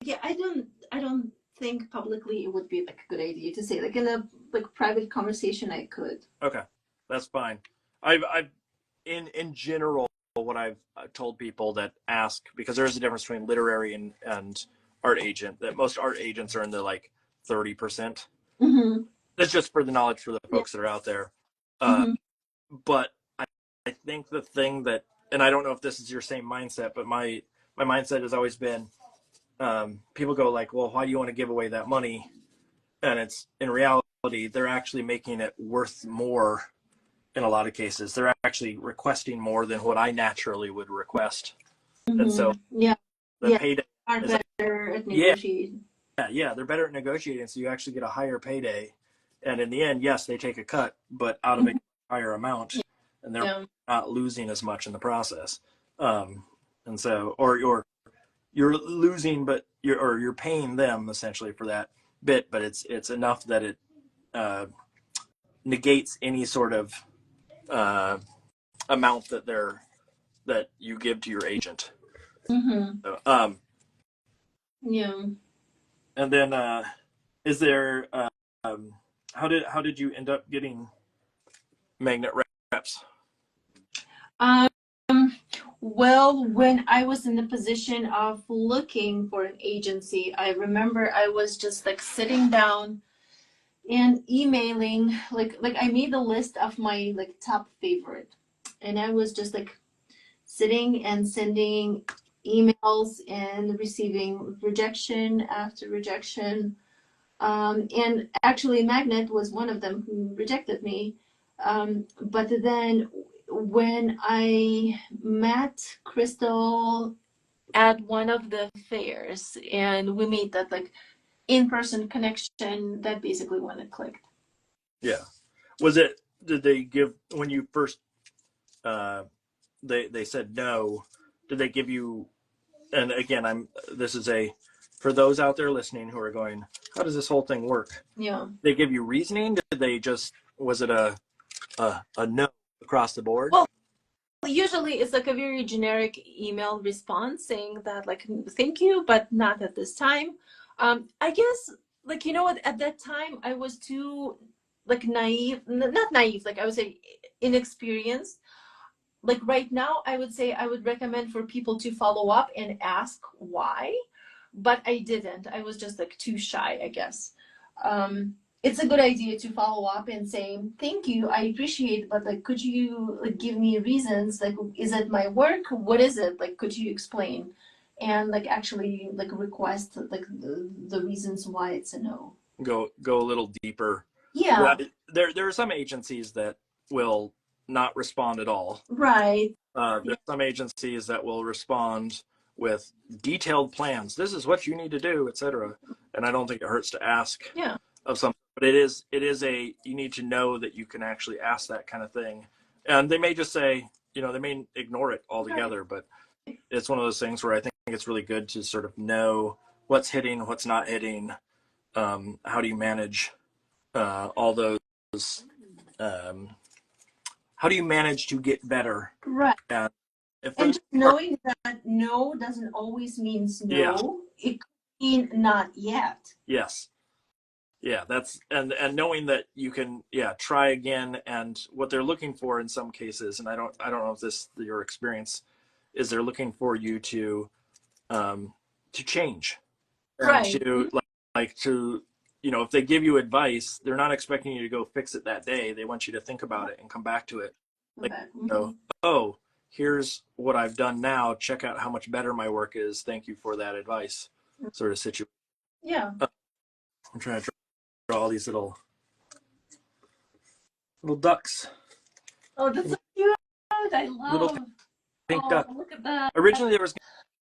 Yeah, I don't think publicly it would be like a good idea to say. Like in a like private conversation, I could. Okay, that's fine. I've in general, what I've told people that ask, because there is a difference between literary and art agent, that most art agents are in the like 30%. Mm-hmm. That's just for the knowledge for the Yeah. folks that are out there. Mm-hmm. But I think the thing that, and I don't know if this is your same mindset, but my mindset has always been, people go like, well, why do you want to give away that money? And it's, in reality, they're actually making it worth more. In a lot of cases, they're actually requesting more than what I naturally would request. Mm-hmm. And so yeah, the payday are is, better at yeah, negotiating. yeah, they're better at negotiating, so you actually get a higher payday. And in the end, yes, they take a cut, but out of a higher amount, and they're Yeah. not losing as much in the process. And so, or you're losing, but you're paying them essentially for that bit, but it's enough that it negates any sort of amount that you give to your agent. Mm-hmm. So, Yeah. and then is there how did you end up getting magnet reps? Well, when I was in the position of looking for an agency, I remember I was just like sitting down and emailing, like I made a list of my like top favorite, and I was just like sitting and sending emails and receiving rejection after rejection. And actually, Magnet was one of them who rejected me. But then when I met Crystal at one of the fairs and we made that like in-person connection, that basically when it clicked. Yeah. Did they give, when you first they said no, did they give you, and again, this is for those out there listening who are going, how does this whole thing work? Yeah. They give you reasoning? Was it a a no across the board? Well, usually it's like a very generic email response saying that like thank you, but not at this time. I guess like you know what, at that time I was too like naive, not naive, like I would say inexperienced. Like right now I would say I would recommend for people to follow up and ask why, but I didn't. I was just like too shy, I guess. It's a good idea to follow up and say thank you, I appreciate, but like could you like give me reasons, like is it my work, what is it, like could you explain, and like actually like request like the reasons why it's a no. Go a little deeper. Yeah. There are some agencies that will not respond at all. Right. There's some agencies that will respond with detailed plans. This is what you need to do, etc. And I don't think it hurts to ask Yeah. of something, but it is a, you need to know that you can actually ask that kind of thing. And they may just say, you know, they may ignore it altogether, but it's one of those things where I think it's really good to sort of know what's hitting, what's not hitting. How do you manage all those? How do you manage to get better? Right. And just knowing that no doesn't always means no. Yeah. It could mean not yet. Yes. Yeah, that's and knowing that you can try again, and what they're looking for in some cases, and I don't know if this your experience is, they're looking for you to change, and right, to like to, you know, if they give you advice, they're not expecting you to go fix it that day. They want you to think about it and come back to it. Like, you know, oh, here's what I've done now. Check out how much better my work is. Thank you for that advice. Sort of situation. Yeah. I'm trying to draw all these little ducks. Oh, that's so cute. I love Little pink duck. Look at that. Originally, there was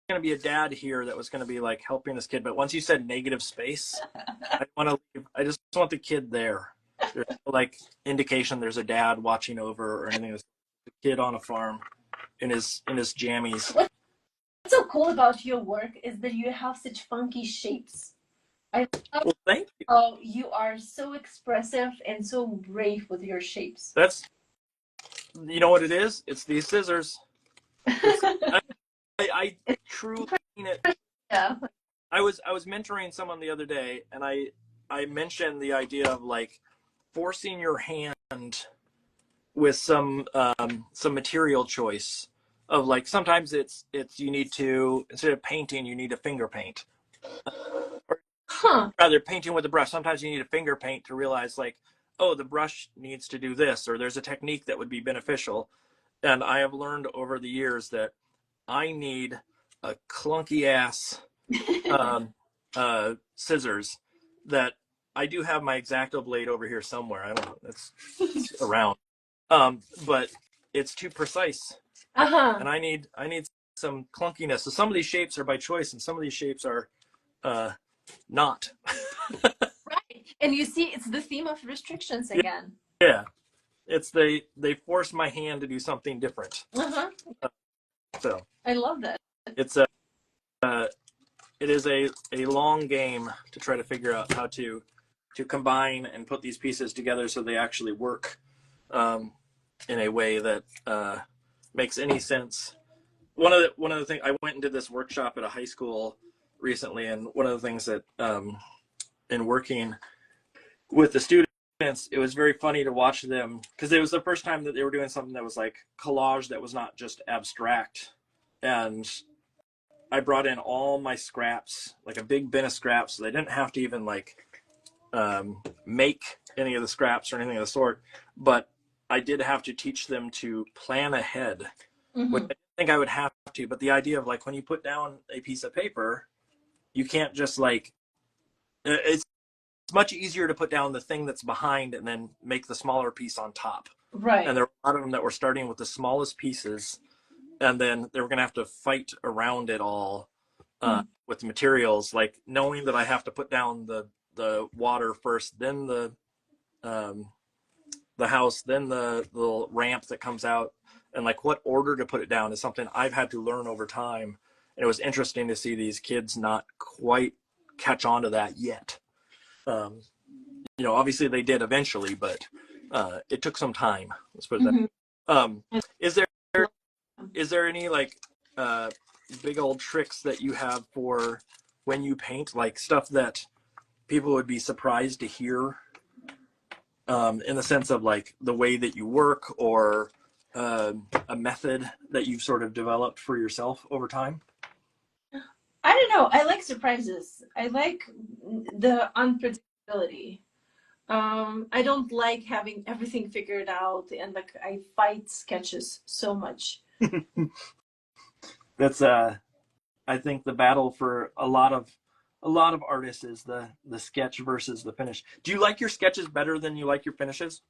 going to be a dad here that was going to be like helping this kid, but once you said negative space, I want to leave. I just want the kid there. There's no, like, indication there's a dad watching over or anything. There's a kid on a farm in his jammies. What's so cool about your work is that you have such funky shapes. I love Well, thank you. how you are so expressive and so brave with your shapes. That's, you know what it is? It's these scissors. I truly mean it. Yeah. I was mentoring someone the other day, and I mentioned the idea of like forcing your hand with some material choice of like, sometimes it's you need to, instead of painting, you need a finger paint. Or rather, painting with a brush, sometimes you need a finger paint to realize like, oh, the brush needs to do this, or there's a technique that would be beneficial. And I have learned over the years that I need a clunky ass scissors. That I do have my X-Acto blade over here somewhere. I don't know, it's around, but it's too precise. And I need some clunkiness. So some of these shapes are by choice, and some of these shapes are not. Right. And you see, it's the theme of restrictions again. Yeah. It's they force my hand to do something different. So I love that. it's it is a long game to try to figure out how to combine and put these pieces together so they actually work in a way that makes any sense. One of the things, I went and did this workshop at a high school recently, and one of the things that in working with the students, it was very funny to watch them, because it was the first time that they were doing something that was like collage, that was not just abstract. And I brought in all my scraps, like a big bin of scraps, so they didn't have to even like make any of the scraps or anything of the sort. But I did have to teach them to plan ahead, which I didn't think I would have to. But the idea of like, when you put down a piece of paper, you can't just like, it's much easier to put down the thing that's behind and then make the smaller piece on top. Right. And there were a lot of them that were starting with the smallest pieces, and then they were going to have to fight around it all with the materials, like knowing that I have to put down the water first, then the house, then the little ramp that comes out, and like what order to put it down is something I've had to learn over time. And it was interesting to see these kids not quite catch on to that yet. You know, obviously they did eventually, but It took some time. Let's put it that. Mhm. Is there any like big old tricks that you have for when you paint, like stuff that people would be surprised to hear, in the sense of like the way that you work, or a method that you've sort of developed for yourself over time? I don't know. I like surprises. I like the unpredictability. I don't like having everything figured out, and like I fight sketches so much. That's I think the battle for a lot of artists is the sketch versus the finish. Do you like your sketches better than you like your finishes?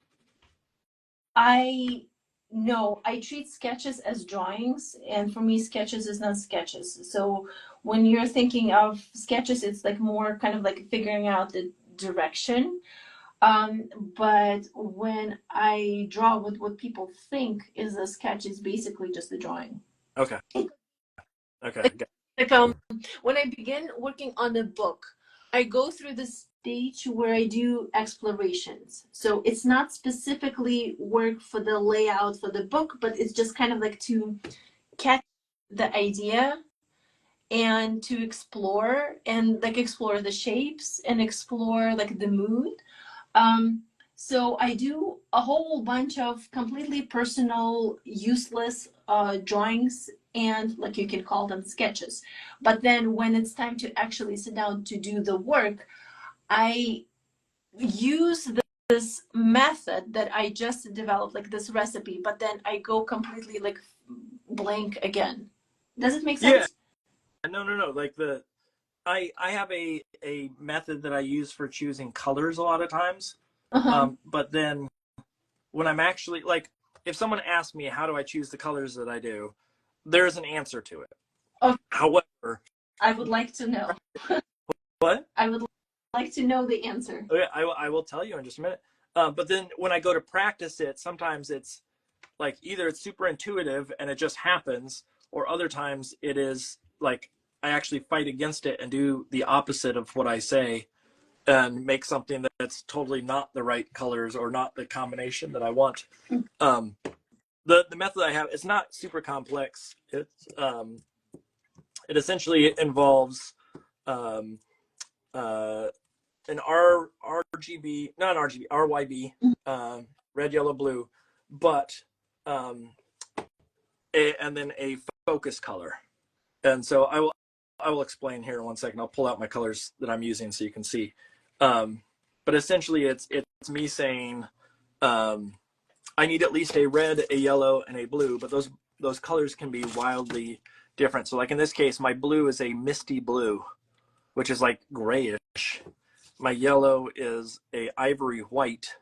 I No, I treat sketches as drawings, and for me, sketches is not sketches. So when you're thinking of sketches, it's like more kind of like figuring out the direction. Um, but when I draw, what people think is a sketch is basically just a drawing. Okay. Okay. Like, like when I begin working on a book, I go through the stage where I do explorations. So it's not specifically work for the layout for the book, but it's just kind of like to catch the idea and to explore, and like explore the shapes and explore like the mood. Um, so I do a whole bunch of completely personal, useless drawings, and like you can call them sketches. But then when it's time to actually sit down to do the work, I use this method that I just developed, like this recipe, but then I go completely like blank again. Does it make Yeah. sense? No. Like I have a method that I use for choosing colors a lot of times. Uh-huh. But then when I'm actually like, if someone asks me how do I choose the colors that I do, there's an answer to it. Oh, However, I would like to know. what? I would like to know the answer. Oh, yeah, I will tell you in just a minute. But then when I go to practice it, sometimes it's like either it's super intuitive and it just happens, or other times it is like I actually fight against it and do the opposite of what I say, and make something that's totally not the right colors or not the combination that I want. Um, the method I have, it's not super complex. It essentially involves um, uh, an RGB, not an RGB, RYB, red, yellow, blue, but um, and then a focus color. And so I will explain here in 1 second. I'll pull out my colors that I'm using so you can see. But essentially, it's me saying I need at least a red, a yellow, and a blue. But those colors can be wildly different. So like in this case, my blue is a misty blue, which is like grayish. My yellow is a ivory white,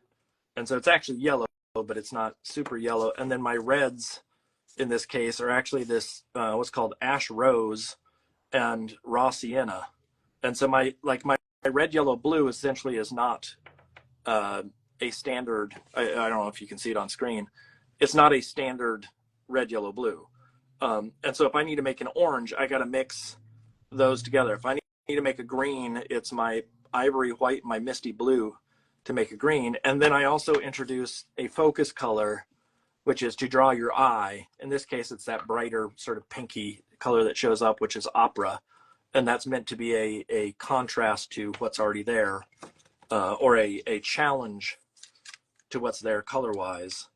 and so it's actually yellow, but it's not super yellow. And then my reds in this case are actually this what's called ash rose and raw sienna. And so my red, yellow, blue essentially is not a standard. I don't know if you can see it on screen. It's not a standard red, yellow, blue. And so if I need to make an orange, I got to mix those together. If I need to make a green, it's my ivory white, my misty blue to make a green. And then I also introduce a focus color, which is to draw your eye. In this case, it's that brighter sort of pinky color that shows up, which is opera. And that's meant to be a contrast to what's already there, or a challenge to what's there color-wise.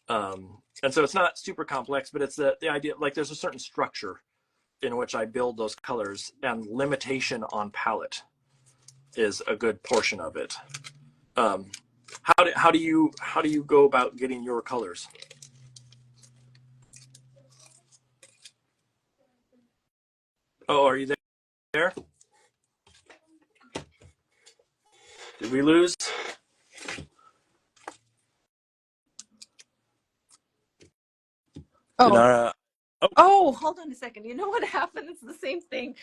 And so it's not super complex, but it's the idea, like there's a certain structure in which I build those colors, and limitation on palette is a good portion of it. How do you go about getting your colors? Oh, are you there? Did we lose? Oh, Dinara. oh, hold on a second. You know what happened? It's the same thing.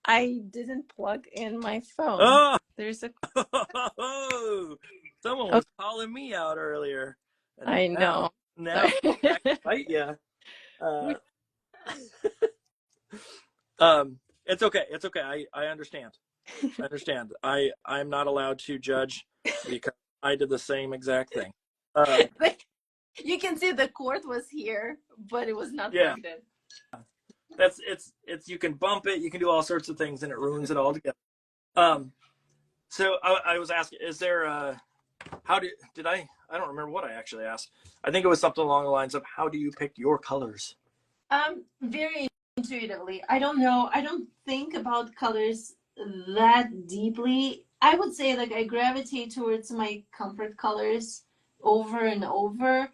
I didn't plug in my phone. Oh, There's a. someone Oh, was calling me out earlier, and I know. now Sorry. I can fight you. We- It's okay. It's okay. I understand. I understand. I'm not allowed to judge because I did the same exact thing. Um, Like, you can see the cord was here, but it was not yeah, plugged in. it's you can bump it, you can do all sorts of things, and it ruins it all together. Um, so I was asking, is there how did I don't remember what I actually asked. I think it was something along the lines of how do you pick your colors? Very intuitively. I don't know. I don't think about colors that deeply. I would say like I gravitate towards my comfort colors over and over.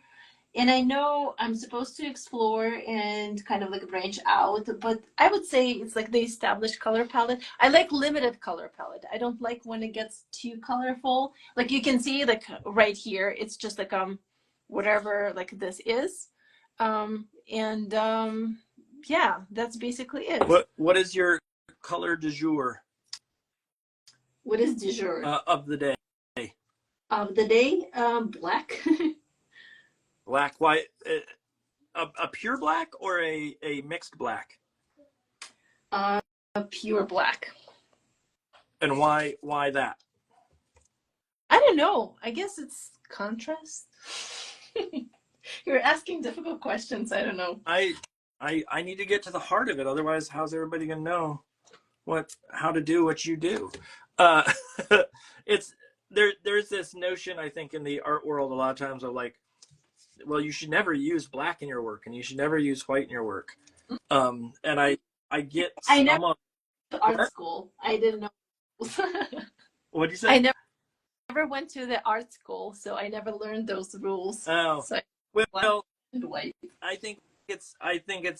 And I know I'm supposed to explore and kind of like branch out, but I would say it's like the established color palette. I like limited color palette. I don't like when it gets too colorful. Like you can see like right here, it's just like whatever like this is. And yeah, that's basically it. What is your color du jour What is du jour? of the day? Of the day? Black. Black, white, a pure black or a mixed black? uh, Pure black. And why that? I don't know. I guess it's contrast. You're asking difficult questions. I don't know. I need to get to the heart of it. Otherwise, how's everybody gonna know how to do what you do? Uh, it's there's this notion, I think, in the art world a lot of times of like, well, you should never use black in your work, and you should never use white in your work. And I get I some never of went to art school. I didn't know. what'd you say? I never went to the art school, so I never learned those rules. Oh, So well, white. I think it's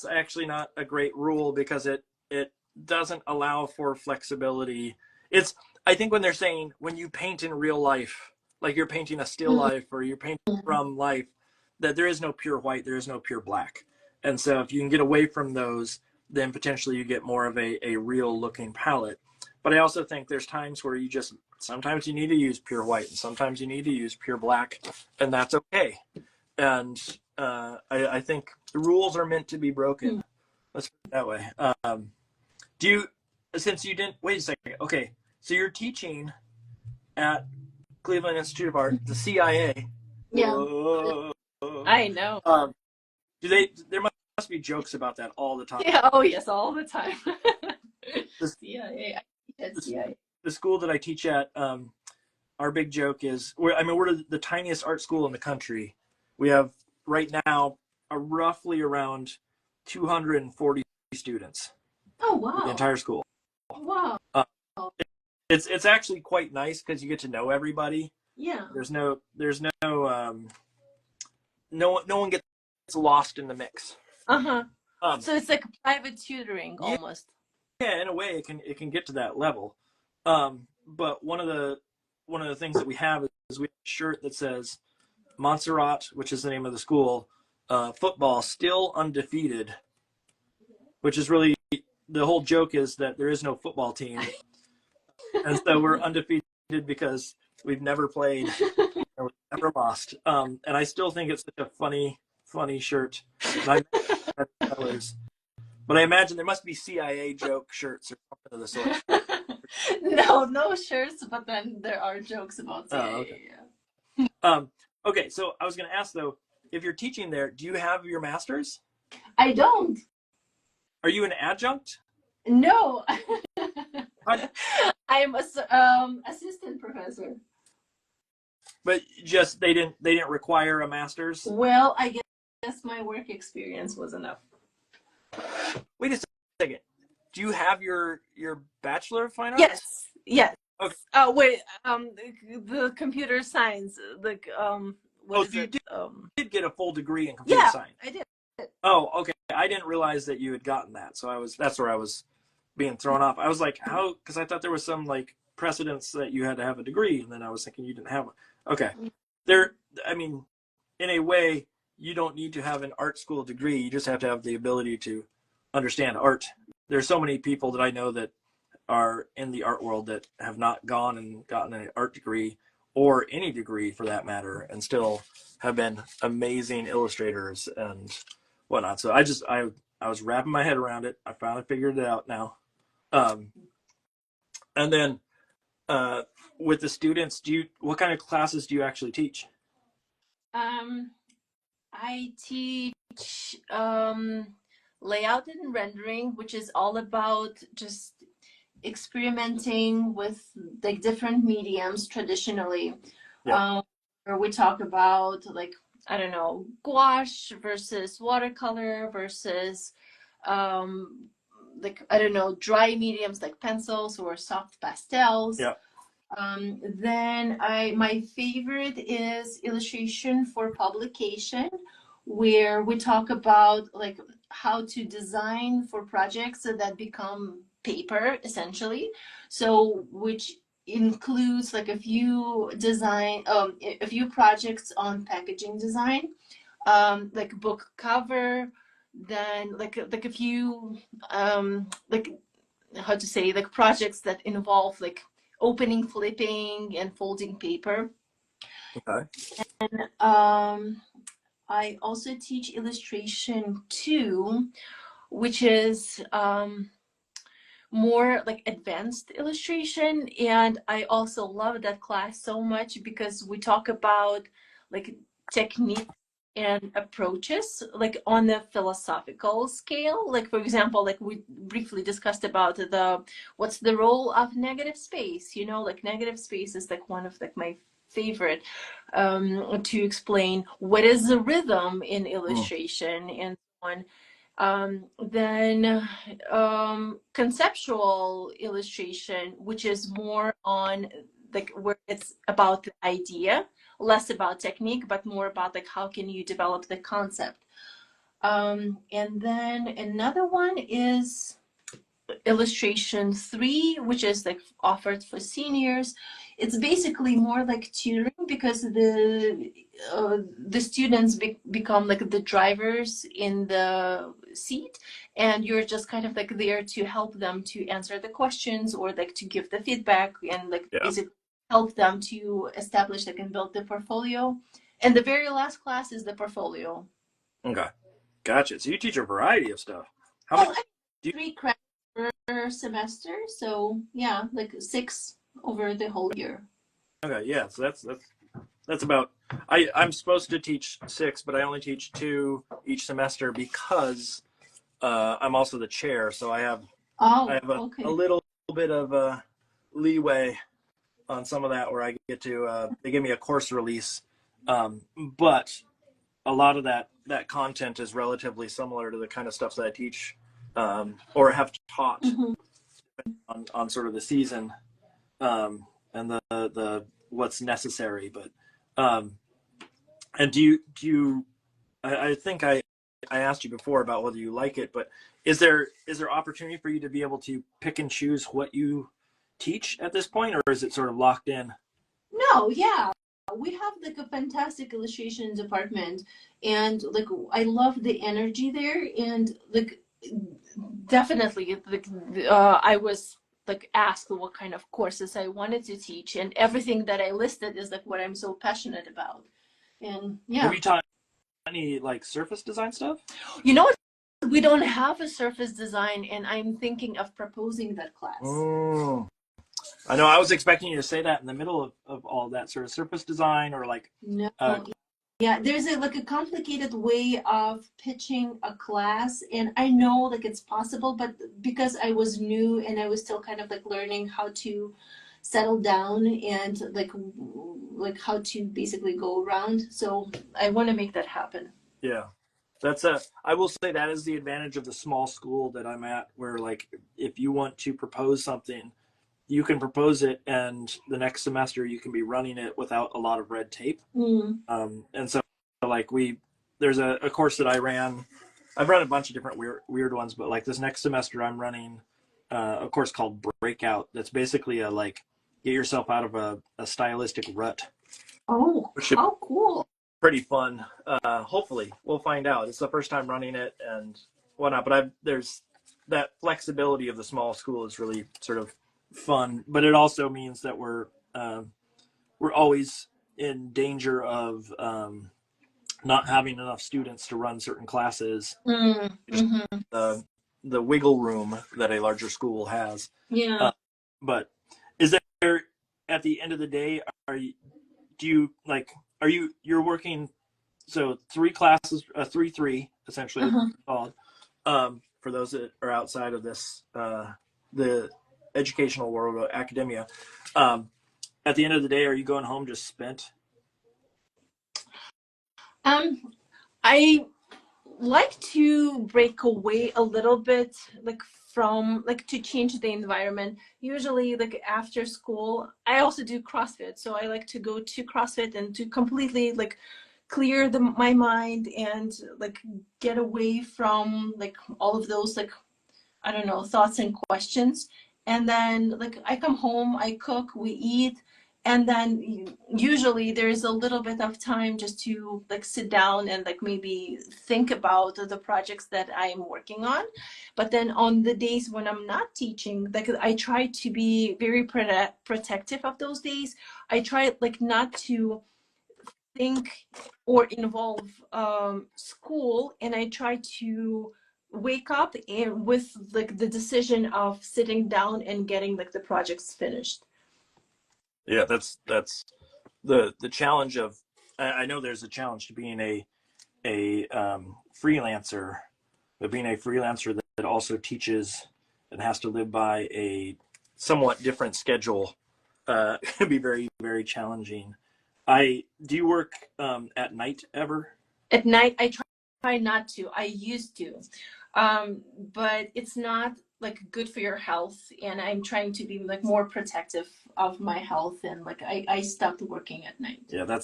actually not a great rule because it doesn't allow for flexibility. It's I think when they're saying when you paint in real life, like you're painting a still life or you're painting from life, that there is no pure white, there is no pure black. And so if you can get away from those, then potentially you get more of a real looking palette. But I also think there's times where sometimes you need to use pure white and sometimes you need to use pure black, and that's okay. And I think the rules are meant to be broken. Let's put it that way. Do you, since you didn't, wait a second. Okay, so you're teaching at Cleveland Institute of Art, the CIA. Yeah. Whoa. I know. There must be jokes about that all the time. Yeah. Oh yes, all the time. The, CIA. CIA. the school that I teach at, our big joke is we're the tiniest art school in the country. We have right now roughly around 240 students. Oh wow. The entire school. Wow. It's actually quite nice because you get to know everybody. Yeah. No one gets lost in the mix. So it's like private tutoring almost. Yeah, in a way it can get to that level. But one of the things that we have is we have a shirt that says Montserrat, which is the name of the school, football still undefeated, which is really the whole joke is that there is no football team. And so we're undefeated because we've never played and we've never lost. And I still think it's such a funny shirt. But I imagine there must be CIA joke shirts or something of the sort. No shirts, but then there are jokes about CIA. Oh, okay. Yeah. Okay, so I was going to ask though, if you're teaching there, do you have your master's? I don't. Are you an adjunct? No. I'm a assistant professor. But just they didn't require a master's? Well, I guess my work experience was enough. Wait a second. Do you have your Bachelor of Fine Arts? Yes. Okay. Wait. The computer science. What is you it? did get a full degree in computer science. I did. Oh, okay. I didn't realize that you had gotten that, so that's where I was being thrown off. I was like, how? Because I thought there was some like precedence that you had to have a degree, and then I was thinking you didn't have one. Okay. In a way, you don't need to have an art school degree. You just have to have the ability to understand art. There's so many people that I know that are in the art world that have not gone and gotten an art degree or any degree for that matter, and still have been amazing illustrators and whatnot. So I was wrapping my head around it. I finally figured it out now. And then with the students, what kind of classes do you actually teach? Um, I teach layout and rendering, which is all about just experimenting with like different mediums traditionally. Yeah. Where we talk about like, I don't know, gouache versus watercolor versus um, like, I don't know, dry mediums like pencils or soft pastels. Yeah. Then my favorite is illustration for publication, where we talk about like how to design for projects that become paper essentially. So which includes like a few a few projects on packaging design, like book cover, then like a few like how to say, like projects that involve like opening, flipping, and folding paper. Okay. And I also teach illustration too, which is more like advanced illustration. And I also love that class so much because we talk about like technique and approaches like on the philosophical scale. Like for example, like we briefly discussed about the what's the role of negative space, you know, like negative space is like one of like my favorite to explain what is the rhythm in illustration and so on. Then conceptual illustration, which is more on like where it's about the idea, less about technique, but more about like how can you develop the concept. And then another one is illustration 3, which is like offered for seniors. It's basically more like tutoring because the students become like the drivers in the seat, and you're just kind of like there to help them to answer the questions or like to give the feedback and like Yeah. basically help them to establish like and build the portfolio. And the very last class is the portfolio. Okay. Gotcha. So you teach a variety of stuff. How Well, many do you, 3 credits per semester, so yeah, like 6 over the whole year. okay, yeah, so that's about I'm supposed to teach 6, but I only teach 2 each semester because I'm also the chair, so I Oh, have a okay. little bit of leeway on some of that where I get to they give me a course release, but a lot of that content is relatively similar to the kind of stuff that I teach or have taught Mhm. on sort of the season and the what's necessary. But and do you I think I asked you before about whether you like it, but is there opportunity for you to be able to pick and choose what you teach at this point, or is it sort of locked in? No, yeah. We have like a fantastic illustration department, and like I love the energy there, and like definitely like I was like asked what kind of courses I wanted to teach, and everything that I listed is like what I'm so passionate about. And Have yeah, you taught any like surface design stuff? you know what? We don't have a surface design, and I'm thinking of proposing that class. Mm. I know I was expecting you to say that in the middle of all that sort of surface design or like No, uh yeah, there's a like a complicated way of pitching a class, and I know like it's possible, but because I was new and I was still kind of like learning how to settle down and like how to basically go around. So I want to make that happen. yeah. I will say that is the advantage of the small school that I'm at, where like if you want to propose something, you can propose it, and the next semester you can be running it without a lot of red tape. Mm. And so like there's a course that I ran. I've run a bunch of different weird ones, but like this next semester I'm running a course called Breakout. That's basically a like get yourself out of a stylistic rut, Oh, which should be how cool. pretty fun. Hopefully we'll find out. It's the first time running it and whatnot, but there's that flexibility of the small school is really sort of fun, but it also means that we're always in danger of not having enough students to run certain classes. Mm. Just Hmm. the wiggle room that a larger school has. Yeah. Uh, but is there at the end of the day, are you do you like are you're working so 3 classes, 3 essentially Uh-huh. called. For those that are outside of this, the educational world or academia. At the end of the day, are you going home just spent? Um, I like to break away a little bit, like from like to change the environment. Usually, like after school, I also do CrossFit, so I like to go to CrossFit and to completely like clear my mind and like get away from like all of those like I don't know, thoughts and questions. And then like I come home, I cook, we eat, and then usually there's a little bit of time just to like sit down and like maybe think about the projects that I'm working on. But then on the days when I'm not teaching, like I try to be very protective of those days. I try like not to think or involve school, and I try to wake up and with like the decision of sitting down and getting like the projects finished. Yeah, that's the challenge of. I know there's a challenge to being a freelancer, but being a freelancer that also teaches and has to live by a somewhat different schedule can be very, very challenging. Do you work at night ever? At night I try not to. I used to, but it's not like good for your health, and I'm trying to be like more protective of my health, and like I stopped working at night. Yeah,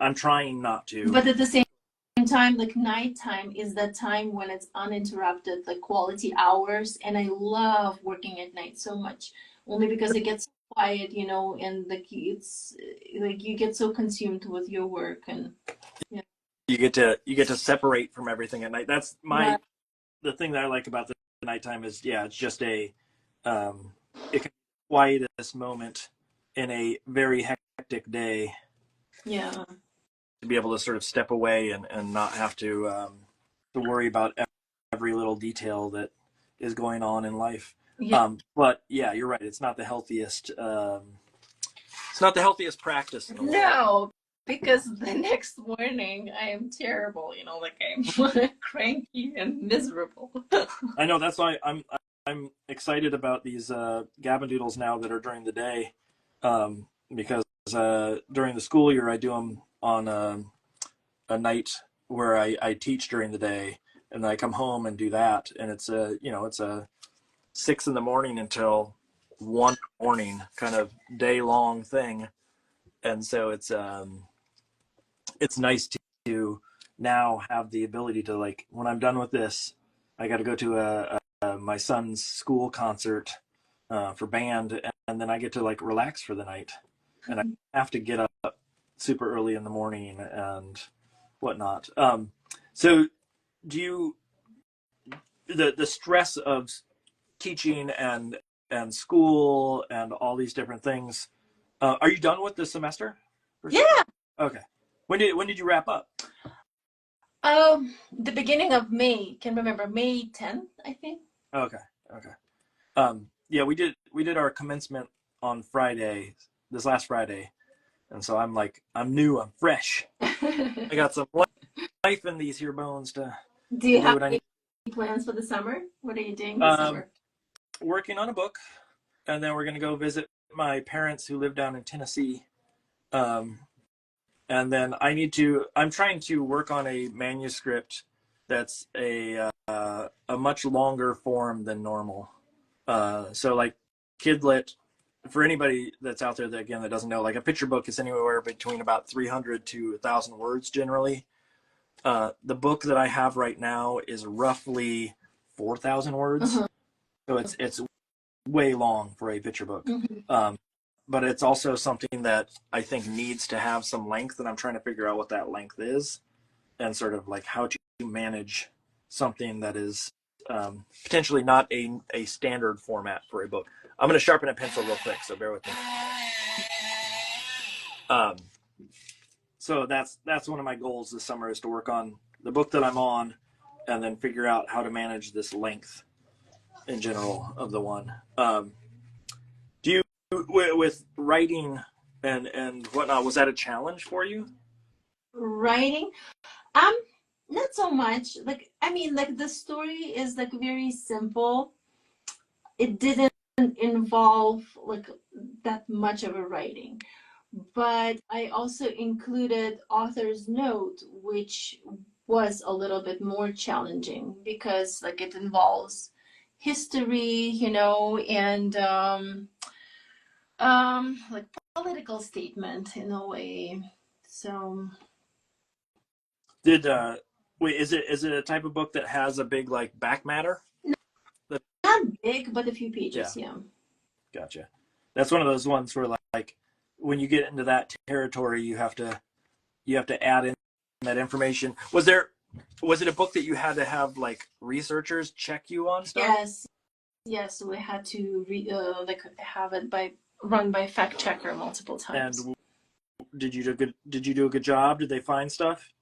I'm trying not to. But at the same time, like nighttime is that time when it's uninterrupted, like quality hours, and I love working at night so much, only because it gets quiet, you know, and like it's like you get so consumed with your work. And yeah. You get to separate from everything at night. That's Right. the thing that I like about the nighttime is, yeah, it's just it can be the quietest moment in a very hectic day Yeah. to be able to sort of step away and not have to worry about every little detail that is going on in life. Yeah. But yeah, you're right. It's not the healthiest. It's not the healthiest practice in the world. No, because the next morning I am terrible, you know, like I'm cranky and miserable. I know, that's why I'm excited about these Gabadoodles now that are during the day, because during the school year I do them on a night where I teach during the day, and then I come home and do that, and it's a 6 in the morning until 1 in the morning kind of day long thing, and so it's nice to now have the ability to, like, when I'm done with this, I got to go to my son's school concert for band, and then I get to like relax for the night, and I have to get up super early in the morning and whatnot. So do you the stress of teaching and school and all these different things? Are you done with the semester? Yeah. Okay. When did you wrap up? The beginning of May, can remember May 10th, I think. Okay. Yeah, we did our commencement on Friday, this last Friday, and so I'm new, I'm fresh. I got some life in these here bones to Do you do have what I any need. plans for the summer? What are you doing this summer? Working on a book, and then we're gonna go visit my parents who live down in Tennessee. Um, and then I'm trying to work on a manuscript that's a much longer form than normal. So like kidlit, for anybody that's out there that again that doesn't know, like a picture book is anywhere between about 300 to 1,000 words generally. The book that I have right now is roughly 4,000 words, so it's way long for a picture book. But it's also something that I think needs to have some length, and I'm trying to figure out what that length is, and sort of like how to manage something that is potentially not a standard format for a book. I'm going to sharpen a pencil real quick, so bear with me. So that's one of my goals this summer, is to work on the book that I'm on, and then figure out how to manage this length in general of the one. Do you, with writing and whatnot, was that a challenge for you? Writing, um, not so much. Like, I mean, like the story is like very simple. It didn't involve like that much of a writing. But I also included author's note, which was a little bit more challenging because like it involves history, and like political statement in a way. So Did wait, is it a type of book that has a big like back matter? That, not big, but a few yeah, pages, yeah. gotcha. That's one of those ones where like when you get into that territory, you have to add in that information. Was it a book that you had to have like researchers check you on stuff? Yes, yes, we had to like have it run by fact checker multiple times. And did you do a good job? Did they find stuff?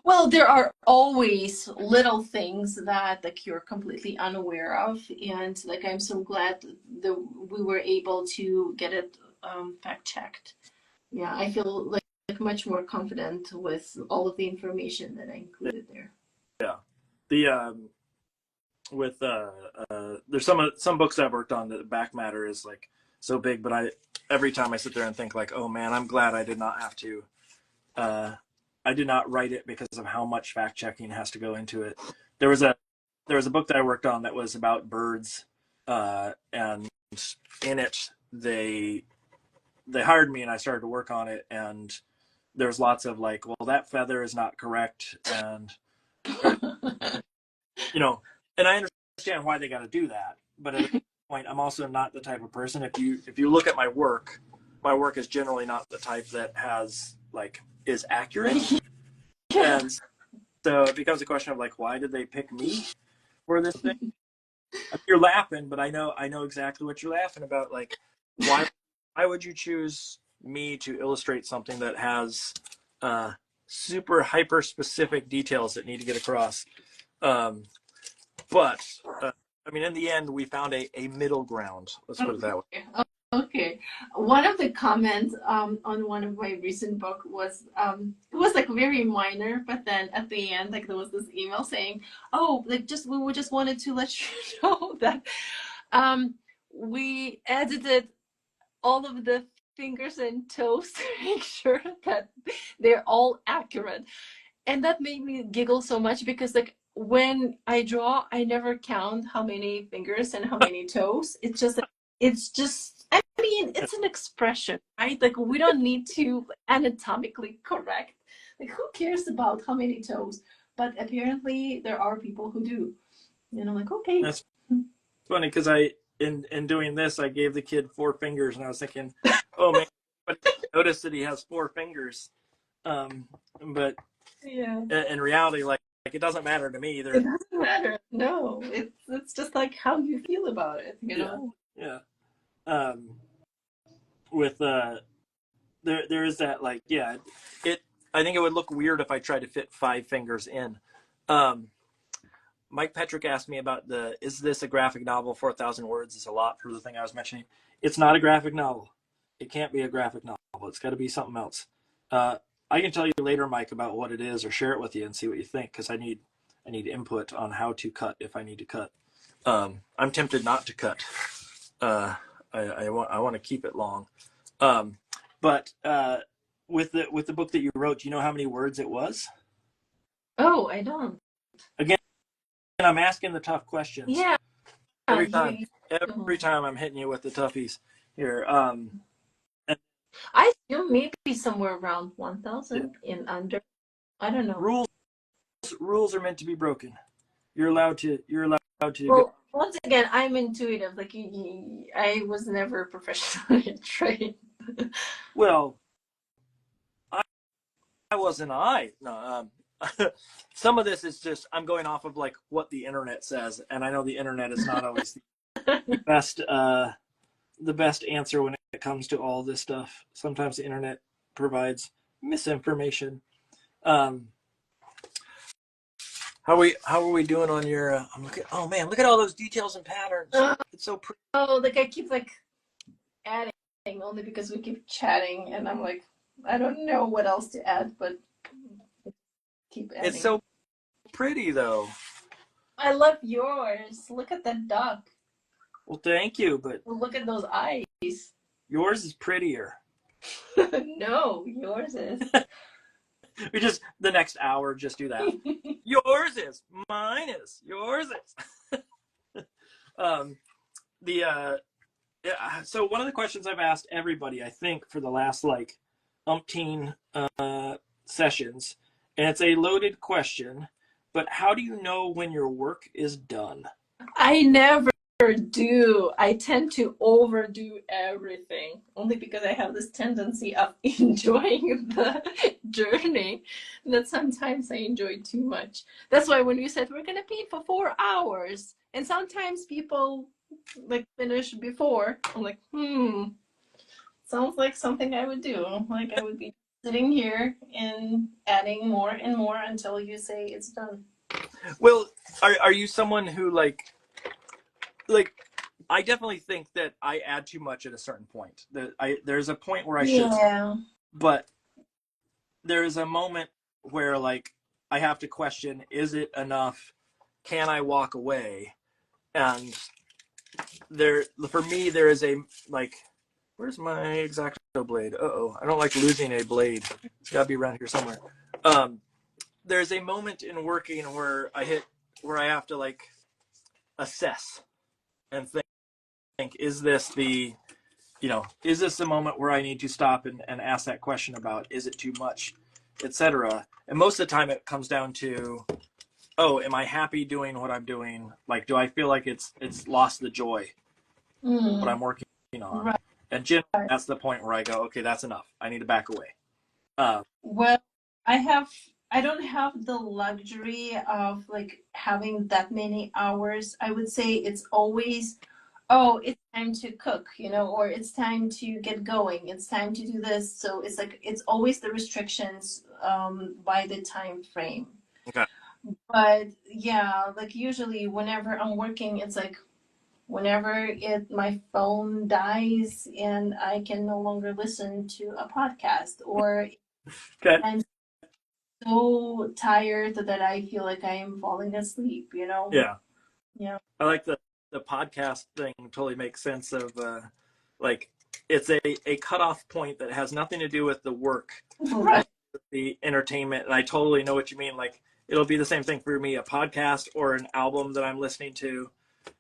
Well, there are always little things that like you're completely unaware of, and like I'm so glad that we were able to get it fact checked. Yeah, I feel like much more confident with all of the information that I included there. Yeah. The with there's some books I've worked on that the back matter is like so big, but every time I sit there and think like, oh man, I'm glad I did not have to I did not write it because of how much fact checking has to go into it. There was a book that I worked on that was about birds, and in it they hired me and I started to work on it, and there's lots of like, well, that feather is not correct, and you know, and I understand why they got to do that, but at a point, I'm also not the type of person. If you look at my work is generally not the type that is accurate, Yeah. and so it becomes a question of like, why did they pick me for this thing? I mean, you're laughing, but I know exactly what you're laughing about. Like, why would you choose me to illustrate something that has super hyper specific details that need to get across? Um, but I mean, in the end, we found a middle ground. Let's put it that way. Okay. Okay. One of the comments on one of my recent book was it was like very minor, but then at the end, like there was this email saying, "Oh, like we just wanted to let you know that um, we edited all of the fingers and toes to make sure that they're all accurate." And that made me giggle so much because like when I draw, I never count how many fingers and how many toes. It's just I mean, it's an expression, right? Like we don't need to anatomically correct. Like who cares about how many toes? But apparently there are people who do. And I'm like, okay. That's funny because in doing this, I gave the kid 4 fingers, and I was thinking, oh man, but notice that he has 4 fingers. But Yeah. in reality, like it doesn't matter to me It either. doesn't matter. No, it's just like how you feel about it, you know? Yeah. With there is that like, yeah, it. I think it would look weird if I tried to fit 5 fingers in. Um, Mike Petrick asked me about is this a graphic novel? 4,000 words is a lot for the thing I was mentioning. It's not a graphic novel. It can't be a graphic novel. It's got to be something else. I can tell you later, Mike, about what it is, or share it with you and see what you think, because I need input on how to cut if I need to cut. I'm tempted not to cut. I want to keep it long. But with the book that you wrote, do you know how many words it was? Oh, I don't. Again, I'm asking the tough questions. Yeah. Every time I'm hitting you with the toughies here. I assume maybe somewhere around 1,000 in under. I don't know. Rules are meant to be broken. You're allowed to. Well, once again, I'm intuitive. Like I was never professionally trained. Well, I wasn't. No. Some of this is just I'm going off of like what the internet says, and I know the internet is not always the best answer when it comes to all this stuff. Sometimes the internet provides misinformation. How are we doing on your? I'm looking. Oh man, look at all those details and patterns. It's so pretty. Oh, like I keep like adding only because we keep chatting, and I'm like, I don't know what else to add, but keep It's adding. so pretty, though. I love yours. Look at that duck. Well, thank you, but Look at those eyes. yours is prettier. No, yours is. We just, the next hour, just do that. Yours is. Mine is. Yours is. So one of the questions I've asked everybody, I think, for the last like umpteen sessions, and it's a loaded question, but how do you know when your work is done? I never do. I tend to overdo everything only because I have this tendency of enjoying the journey that sometimes I enjoy too much. That's why when you said we're gonna paint for 4 hours, and sometimes people like finish before, I'm like, sounds like something I would do. Like I would be sitting here and adding more and more until you say it's done. Well, are you someone who like I definitely think that I add too much at a certain point. There's a point where I should, but there is a moment where like I have to question: is it enough? Can I walk away? And for me, there is a like, where's my X-Acto blade? I don't like losing a blade. It's got to be around here somewhere. There's a moment in working where I have to like assess and think, is this the moment where I need to stop and ask that question about, is it too much, etc. And most of the time it comes down to, am I happy doing what I'm doing? Like, do I feel like it's lost the joy what I'm working on? Right. And generally that's the point where I go, okay, that's enough. I need to back away. Well, I don't have the luxury of like having that many hours. I would say it's always, it's time to cook, or it's time to get going. It's time to do this. So it's like, it's always the restrictions by the time frame. Okay. But yeah, like usually whenever I'm working, it's like whenever my phone dies and I can no longer listen to a podcast, or Okay. I'm so tired that I feel like I am falling asleep, Yeah. Yeah. I like the podcast thing. Totally makes sense of like it's a cutoff point that has nothing to do with the work, Right. the entertainment. And I totally know what you mean. Like it'll be the same thing for me, a podcast or an album that I'm listening to,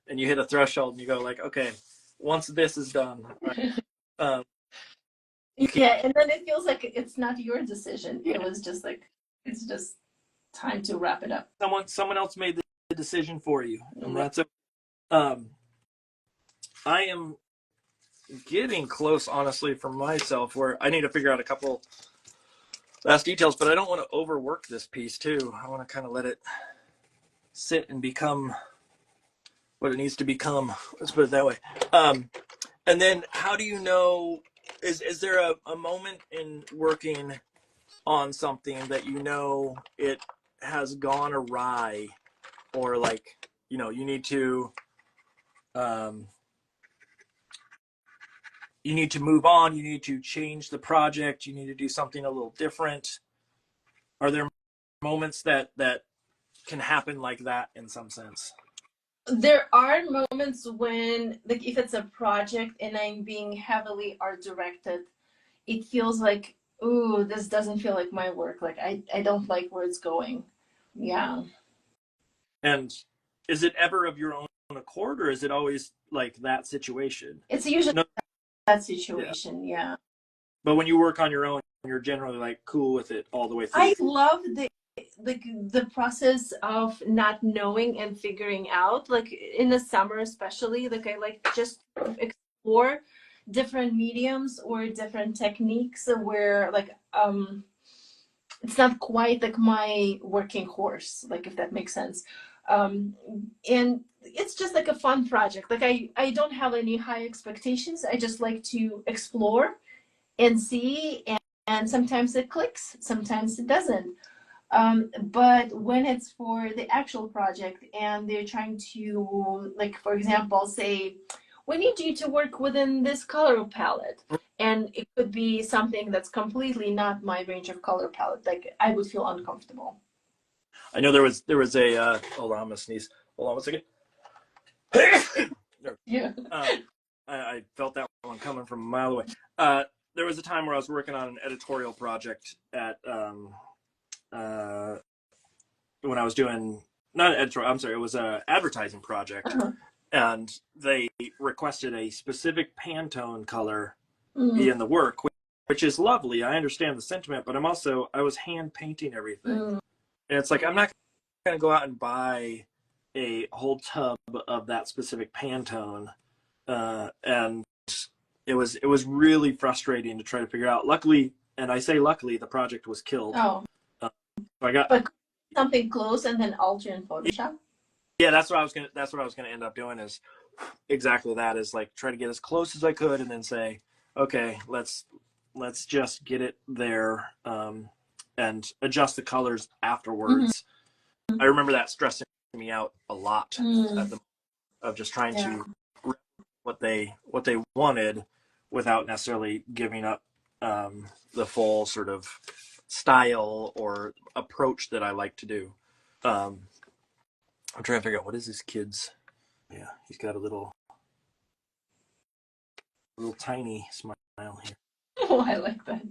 and you hit a threshold and you go like, okay, once this is done, right? Yeah, and then it feels like it's not your decision. It was just like, it's just time to wrap it up. Someone else made the decision for you, and that's I am getting close, honestly, for myself, where I need to figure out a couple last details, but I don't want to overwork this piece too. I want to kind of let it sit and become what it needs to become. Let's put it that way. And then how do you know, is there a moment in working on something that it has gone awry, or like, you need to move on, you need to change the project, you need to do something a little different? Are there moments that can happen like that in some sense? There are moments when, like, if it's a project and I'm being heavily art directed, it feels like, ooh, this doesn't feel like my work. Like, I don't like where it's going. Yeah. And is it ever of your own accord, or is it always like that situation? It's usually that situation, yeah. But when you work on your own, you're generally like cool with it all the way through. I love the process of not knowing and figuring out, like in the summer especially, like I like just to explore different mediums or different techniques where like it's not quite like my working horse, like if that makes sense. And it's just like a fun project. Like I don't have any high expectations. I just like to explore and see, and sometimes it clicks, sometimes it doesn't. But when it's for the actual project and they're trying to, like, for example, say, we need you to work within this color palette, and it could be something that's completely not my range of color palette, like I would feel uncomfortable. I know there was a hold on, I'm gonna sneeze. Hold on one second. Yeah. I felt that one coming from a mile away. There was a time where I was working on an editorial project at when I was doing not an editorial. I'm sorry, it was an advertising project, and they requested a specific Pantone color be in the work, which is lovely. I understand the sentiment, but I was hand painting everything, and it's like I'm not going to go out and buy a whole tub of that specific Pantone, and it was really frustrating to try to figure out. Luckily, and I say luckily, the project was killed. Oh, So I got but something close and then alter in Photoshop. yeah. That's what I was gonna end up doing is exactly that. Is like try to get as close as I could, and then say, okay, let's just get it there, and adjust the colors afterwards. I remember that stressing me out a lot of just trying to what they wanted without necessarily giving up the full sort of style or approach that I like to do. I'm trying to figure out what is this kid's. Yeah, he's got a little tiny smile here. Oh, I like that.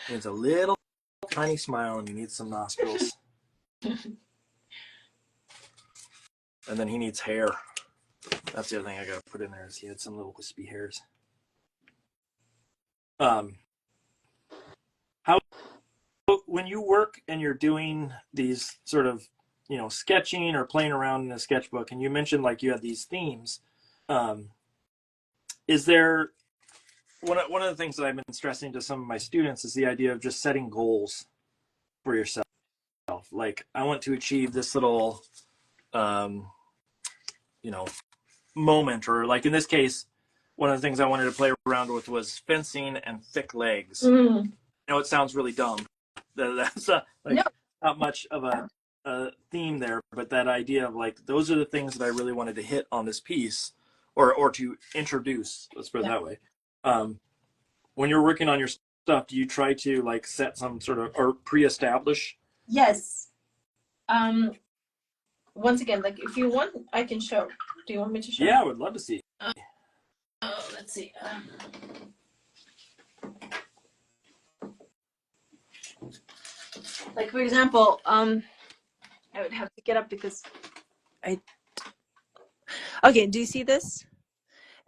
It's a little tiny smile, and he needs some nostrils. And then he needs hair. That's the other thing I gotta put in there is he had some little wispy hairs. How when you work and you're doing these sort of sketching or playing around in a sketchbook, and you mentioned like you had these themes, is there one of the things that I've been stressing to some of my students is the idea of just setting goals for yourself. Like I want to achieve this little moment, or like in this case, one of the things I wanted to play around with was fencing and thick legs. I know it sounds really dumb. That's not much of a theme there, but that idea of like those are the things that I really wanted to hit on this piece, or to introduce. Let's put it that way. When you're working on your stuff, do you try to like set some sort of or pre-establish? Yes. Once again, like if you want, I can show. Do you want me to show? Yeah, I would love to see. Let's see. Like for example, I would have to get up because Okay, do you see this?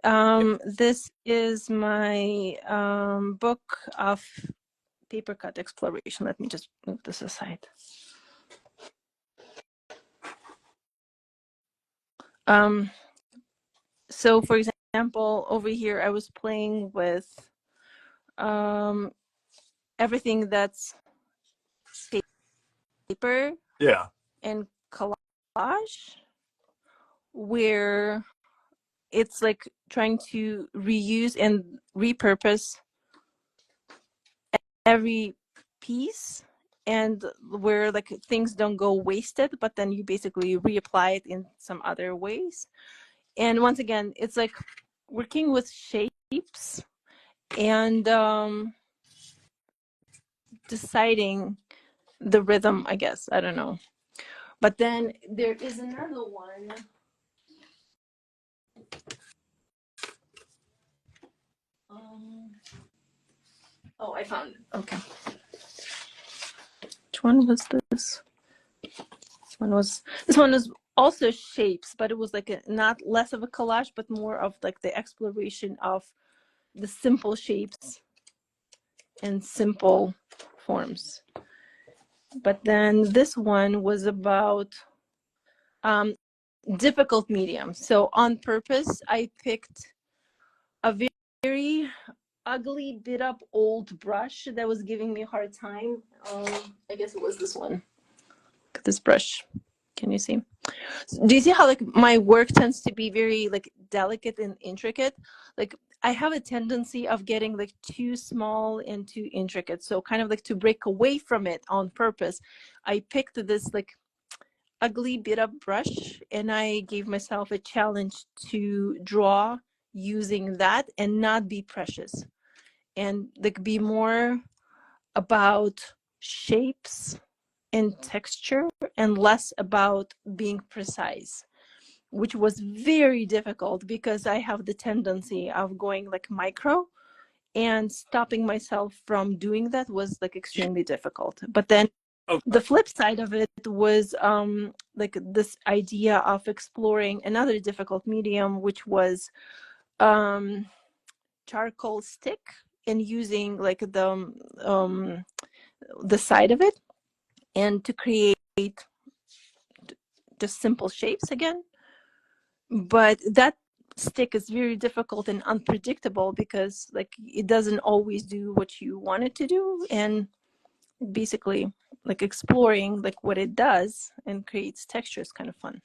This is my book of paper cut exploration. Let me just move this aside. So for example, over here, I was playing with everything that's paper and collage, where it's like trying to reuse and repurpose every piece, and where like things don't go wasted, but then you basically reapply it in some other ways. And once again, it's like working with shapes and deciding the rhythm, I guess. I don't know. But then there is another one. Oh, I found it. Okay. Which one was this? This one was also shapes, but it was like not less of a collage, but more of like the exploration of the simple shapes and simple forms. But then this one was about difficult medium. So on purpose, I picked a very ugly, bit up old brush that was giving me a hard time. I guess it was this one. Look at this brush. Can you see? Do you see how like my work tends to be very like delicate and intricate? Like I have a tendency of getting like too small and too intricate. So kind of like to break away from it on purpose, I picked this like ugly bit up brush, and I gave myself a challenge to draw using that and not be precious, and like be more about shapes in texture and less about being precise, which was very difficult because I have the tendency of going like micro, and stopping myself from doing that was like extremely difficult. But then the flip side of it was like this idea of exploring another difficult medium, which was charcoal stick, and using like the side of it, and to create just simple shapes again. But that stick is very difficult and unpredictable because like it doesn't always do what you want it to do, and basically like exploring like what it does and creates texture is kind of fun.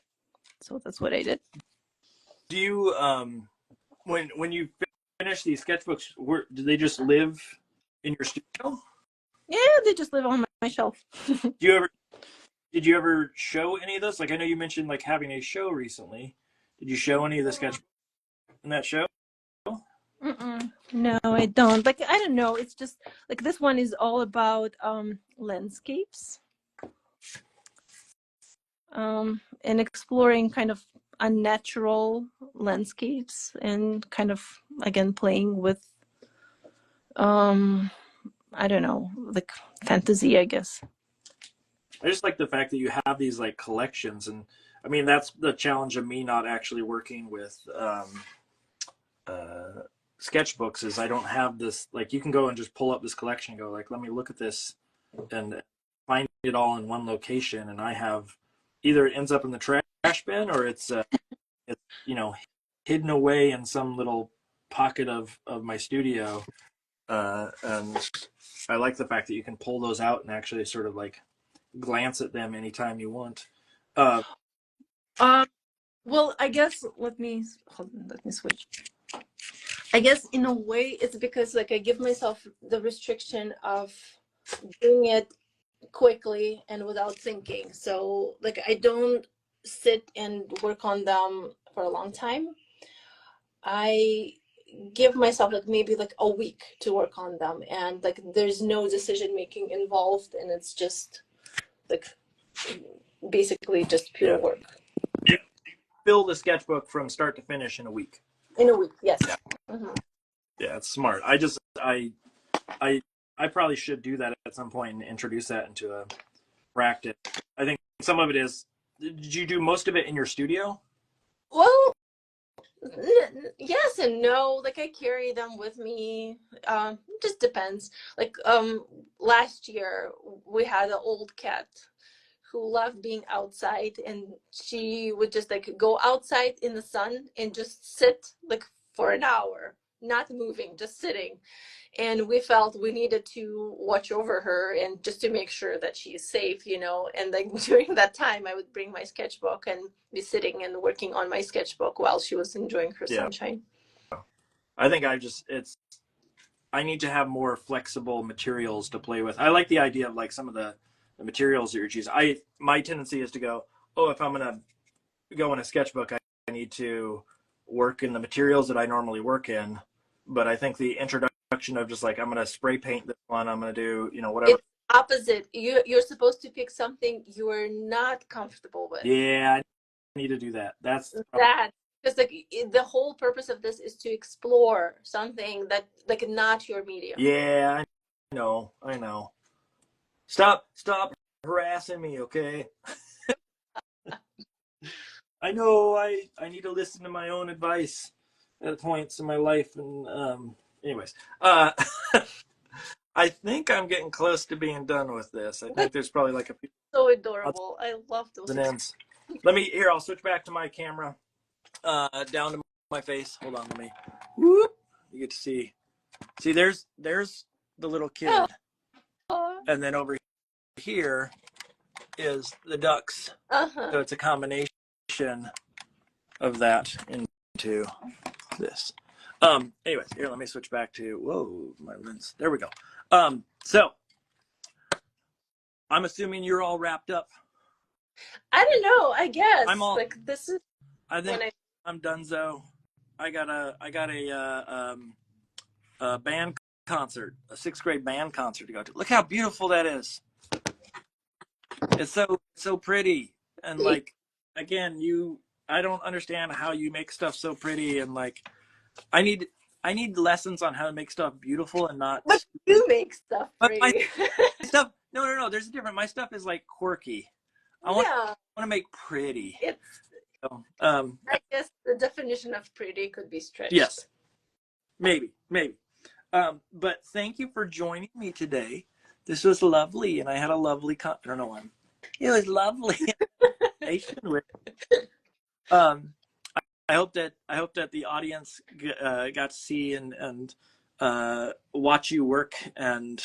So that's what I did. Do you when you finish these sketchbooks, do they just live in your studio? Yeah, they just live on my shelf. Did you ever show any of those? Like, I know you mentioned like having a show recently. Did you show any of the sketchbooks in that show? No, I don't. Like, I don't know. It's just like this one is all about landscapes, and exploring kind of unnatural landscapes, and kind of again playing with I don't know, like fantasy, I guess. I just like the fact that you have these like collections, and I mean that's the challenge of me not actually working with sketchbooks is I don't have this, like you can go and just pull up this collection and go like, let me look at this and find it all in one location, and I have either it ends up in the trash bin or it's you know, hidden away in some little pocket of my studio, and I like the fact that you can pull those out and actually sort of like glance at them anytime you want. Well, I guess let me switch. I guess in a way it's because like I give myself the restriction of doing it quickly and without thinking. So like I don't sit and work on them for a long time. I give myself like maybe like a week to work on them, and like there's no decision making involved, and it's just like basically just pure work. You fill the sketchbook from start to finish in a week. In a week, yes. Yeah, yeah, it's smart. I probably should do that at some point and introduce that into a practice. I think some of it is. Did you do most of it in your studio? Well, yes and no. Like I carry them with me. Just depends. Like last year we had an old cat who loved being outside, and she would just like go outside in the sun and just sit like for an hour, not moving, just sitting. And we felt we needed to watch over her and just to make sure that she's safe, you know. And like during that time I would bring my sketchbook and be sitting and working on my sketchbook while she was enjoying her sunshine. I think I need to have more flexible materials to play with. I like the idea of like some of the materials that you're choosing. My tendency is to go, oh, if I'm gonna go in a sketchbook, I need to work in the materials that I normally work in. But I think the introduction of just like I'm gonna spray paint this one, I'm gonna do, you know, whatever. It's opposite. You're supposed to pick something you're not comfortable with. Yeah, I need to do that. That's that. Because like the whole purpose of this is to explore something that like not your medium. Yeah, I know. Stop harassing me, okay? I know I need to listen to my own advice at points in my life, and anyways, I think I'm getting close to being done with this. I think there's probably like a few. So adorable. I love those. I'll switch back to my camera, down to my face. Hold on, whoop. You get to see. There's the little kid, and then over here is the ducks. So it's a combination of that into this. Anyways, here, let me switch back to, whoa, my lens. There we go. So I'm assuming you're all wrapped up. I don't know. I guess I'm all, like this is. I think I'm donezo. I got a band concert, a 6th grade band concert to go to. Look how beautiful that is. It's so pretty. And like, again, I don't understand how you make stuff so pretty. And like, I need lessons on how to make stuff beautiful and not But stupid. you make stuff But my pretty. stuff, no, there's a different. My stuff is like quirky. I Yeah, want to make pretty. it's, So, I guess the definition of pretty could be yes, stretched. maybe. But thank you for joining me today. This was lovely, and I had a lovely. I don't know why. It was lovely. With um, I hope that the audience got to see and watch you work. And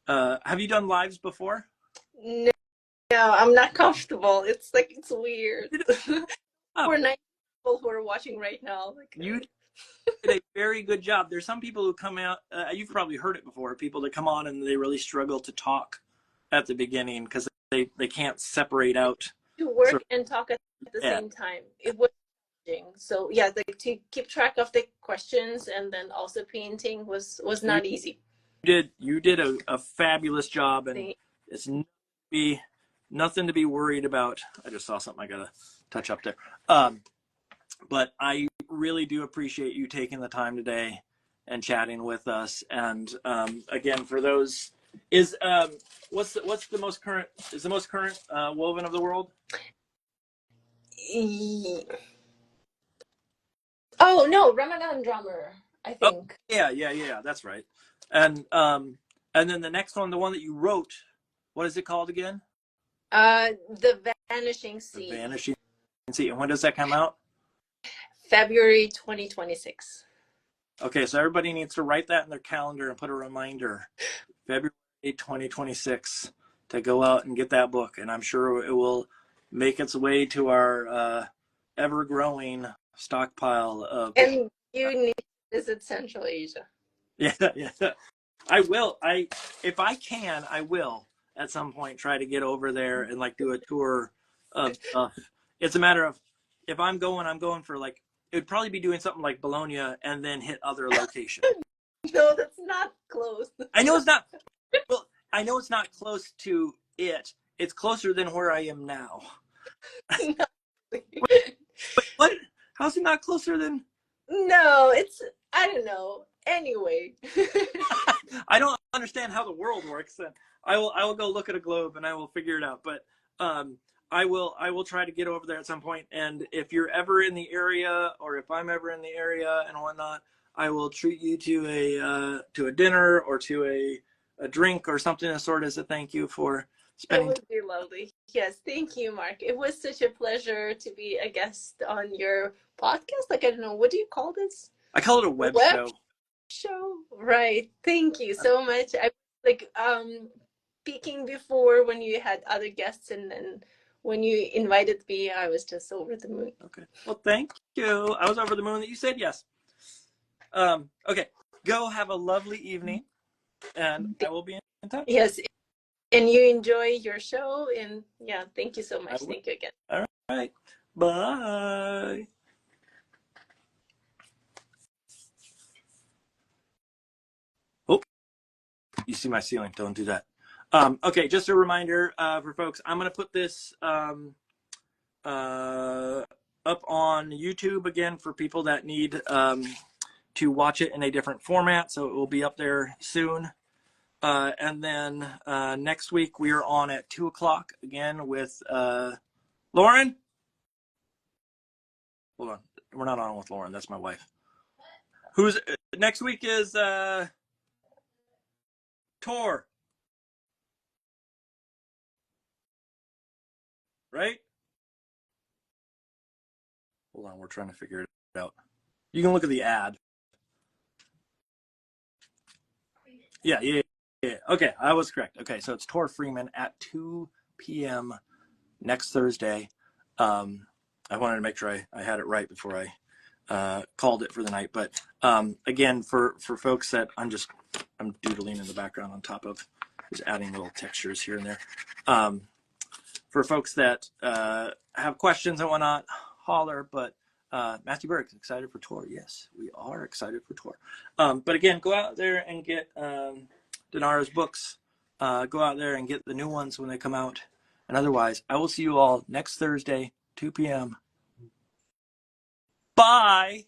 have you done lives before? No, I'm not comfortable. It's like, it's weird. Oh, For 9 people who are watching right now, like, you did a very good job. There's some people who come out. You've probably heard it before. People that come on and they really struggle to talk at the beginning because they can't separate out. to work Sort and talk at the yeah. same time. It was challenging. So yeah, like to keep track of the questions and then also painting was not easy. You did a fabulous job, and it's nothing to be worried about. I just saw something I gotta touch up there. But I really do appreciate you taking the time today and chatting with us. And again, for those, what's the most current woven of the world? Oh no, Ramadan drummer, I think. Oh, yeah, that's right. And then the next one, the one that you wrote, what is it called again? The Vanishing Sea. The Vanishing Sea. And when does that come out? February 2026. Okay, so everybody needs to write that in their calendar and put a reminder, February 2026, to go out and get that book. And I'm sure it will make its way to our ever-growing stockpile of... And you need to visit Central Asia. Yeah. I will. If I can, I will at some point try to get over there and like do a tour of stuff. It's a matter of, if I'm going for like, it would probably be doing something like Bologna and then hit other locations. No, that's not close. I know it's not. Well, I know it's not close to it. It's closer than where I am now. What? How's it not closer than? No, it's, I don't know. Anyway. I don't understand how the world works. I will go look at a globe and I will figure it out. But I will try to get over there at some point. And if you're ever in the area, or if I'm ever in the area and whatnot, I will treat you to a dinner or to a drink or something of sort as a thank you for spending. That would be lovely. Yes, thank you, Mark. It was such a pleasure to be a guest on your podcast. Like, I don't know, what do you call this? I call it a web show. Right. Thank you so much. I like speaking before when you had other guests, and then when you invited me, I was just over the moon. Okay. Well, thank you. I was over the moon that you said yes. Okay. Go have a lovely evening, and I will be in touch. Yes. And you enjoy your show, and yeah, thank you so much. Thank you again. All right. Bye. Oh, you see my ceiling. Don't do that. Okay, just a reminder for folks. I'm going to put this up on YouTube again for people that need to watch it in a different format. So it will be up there soon. And then next week we are on at 2:00 again with Lauren. Hold on, we're not on with Lauren. That's my wife. Who's next week is Tor, right? Hold on, we're trying to figure it out. You can look at the ad. Yeah. Okay, I was correct. Okay, so it's Tor Freeman at 2 p.m. next Thursday. I wanted to make sure I had it right before I called it for the night. But again, for folks that I'm doodling in the background on top of, just adding little textures here and there. For folks that have questions and whatnot, holler. But Matthew Berg's excited for Tor. Yes, we are excited for Tor. But again, go out there and get Dinara's books. Go out there and get the new ones when they come out. And otherwise, I will see you all next Thursday, 2 p.m. Bye!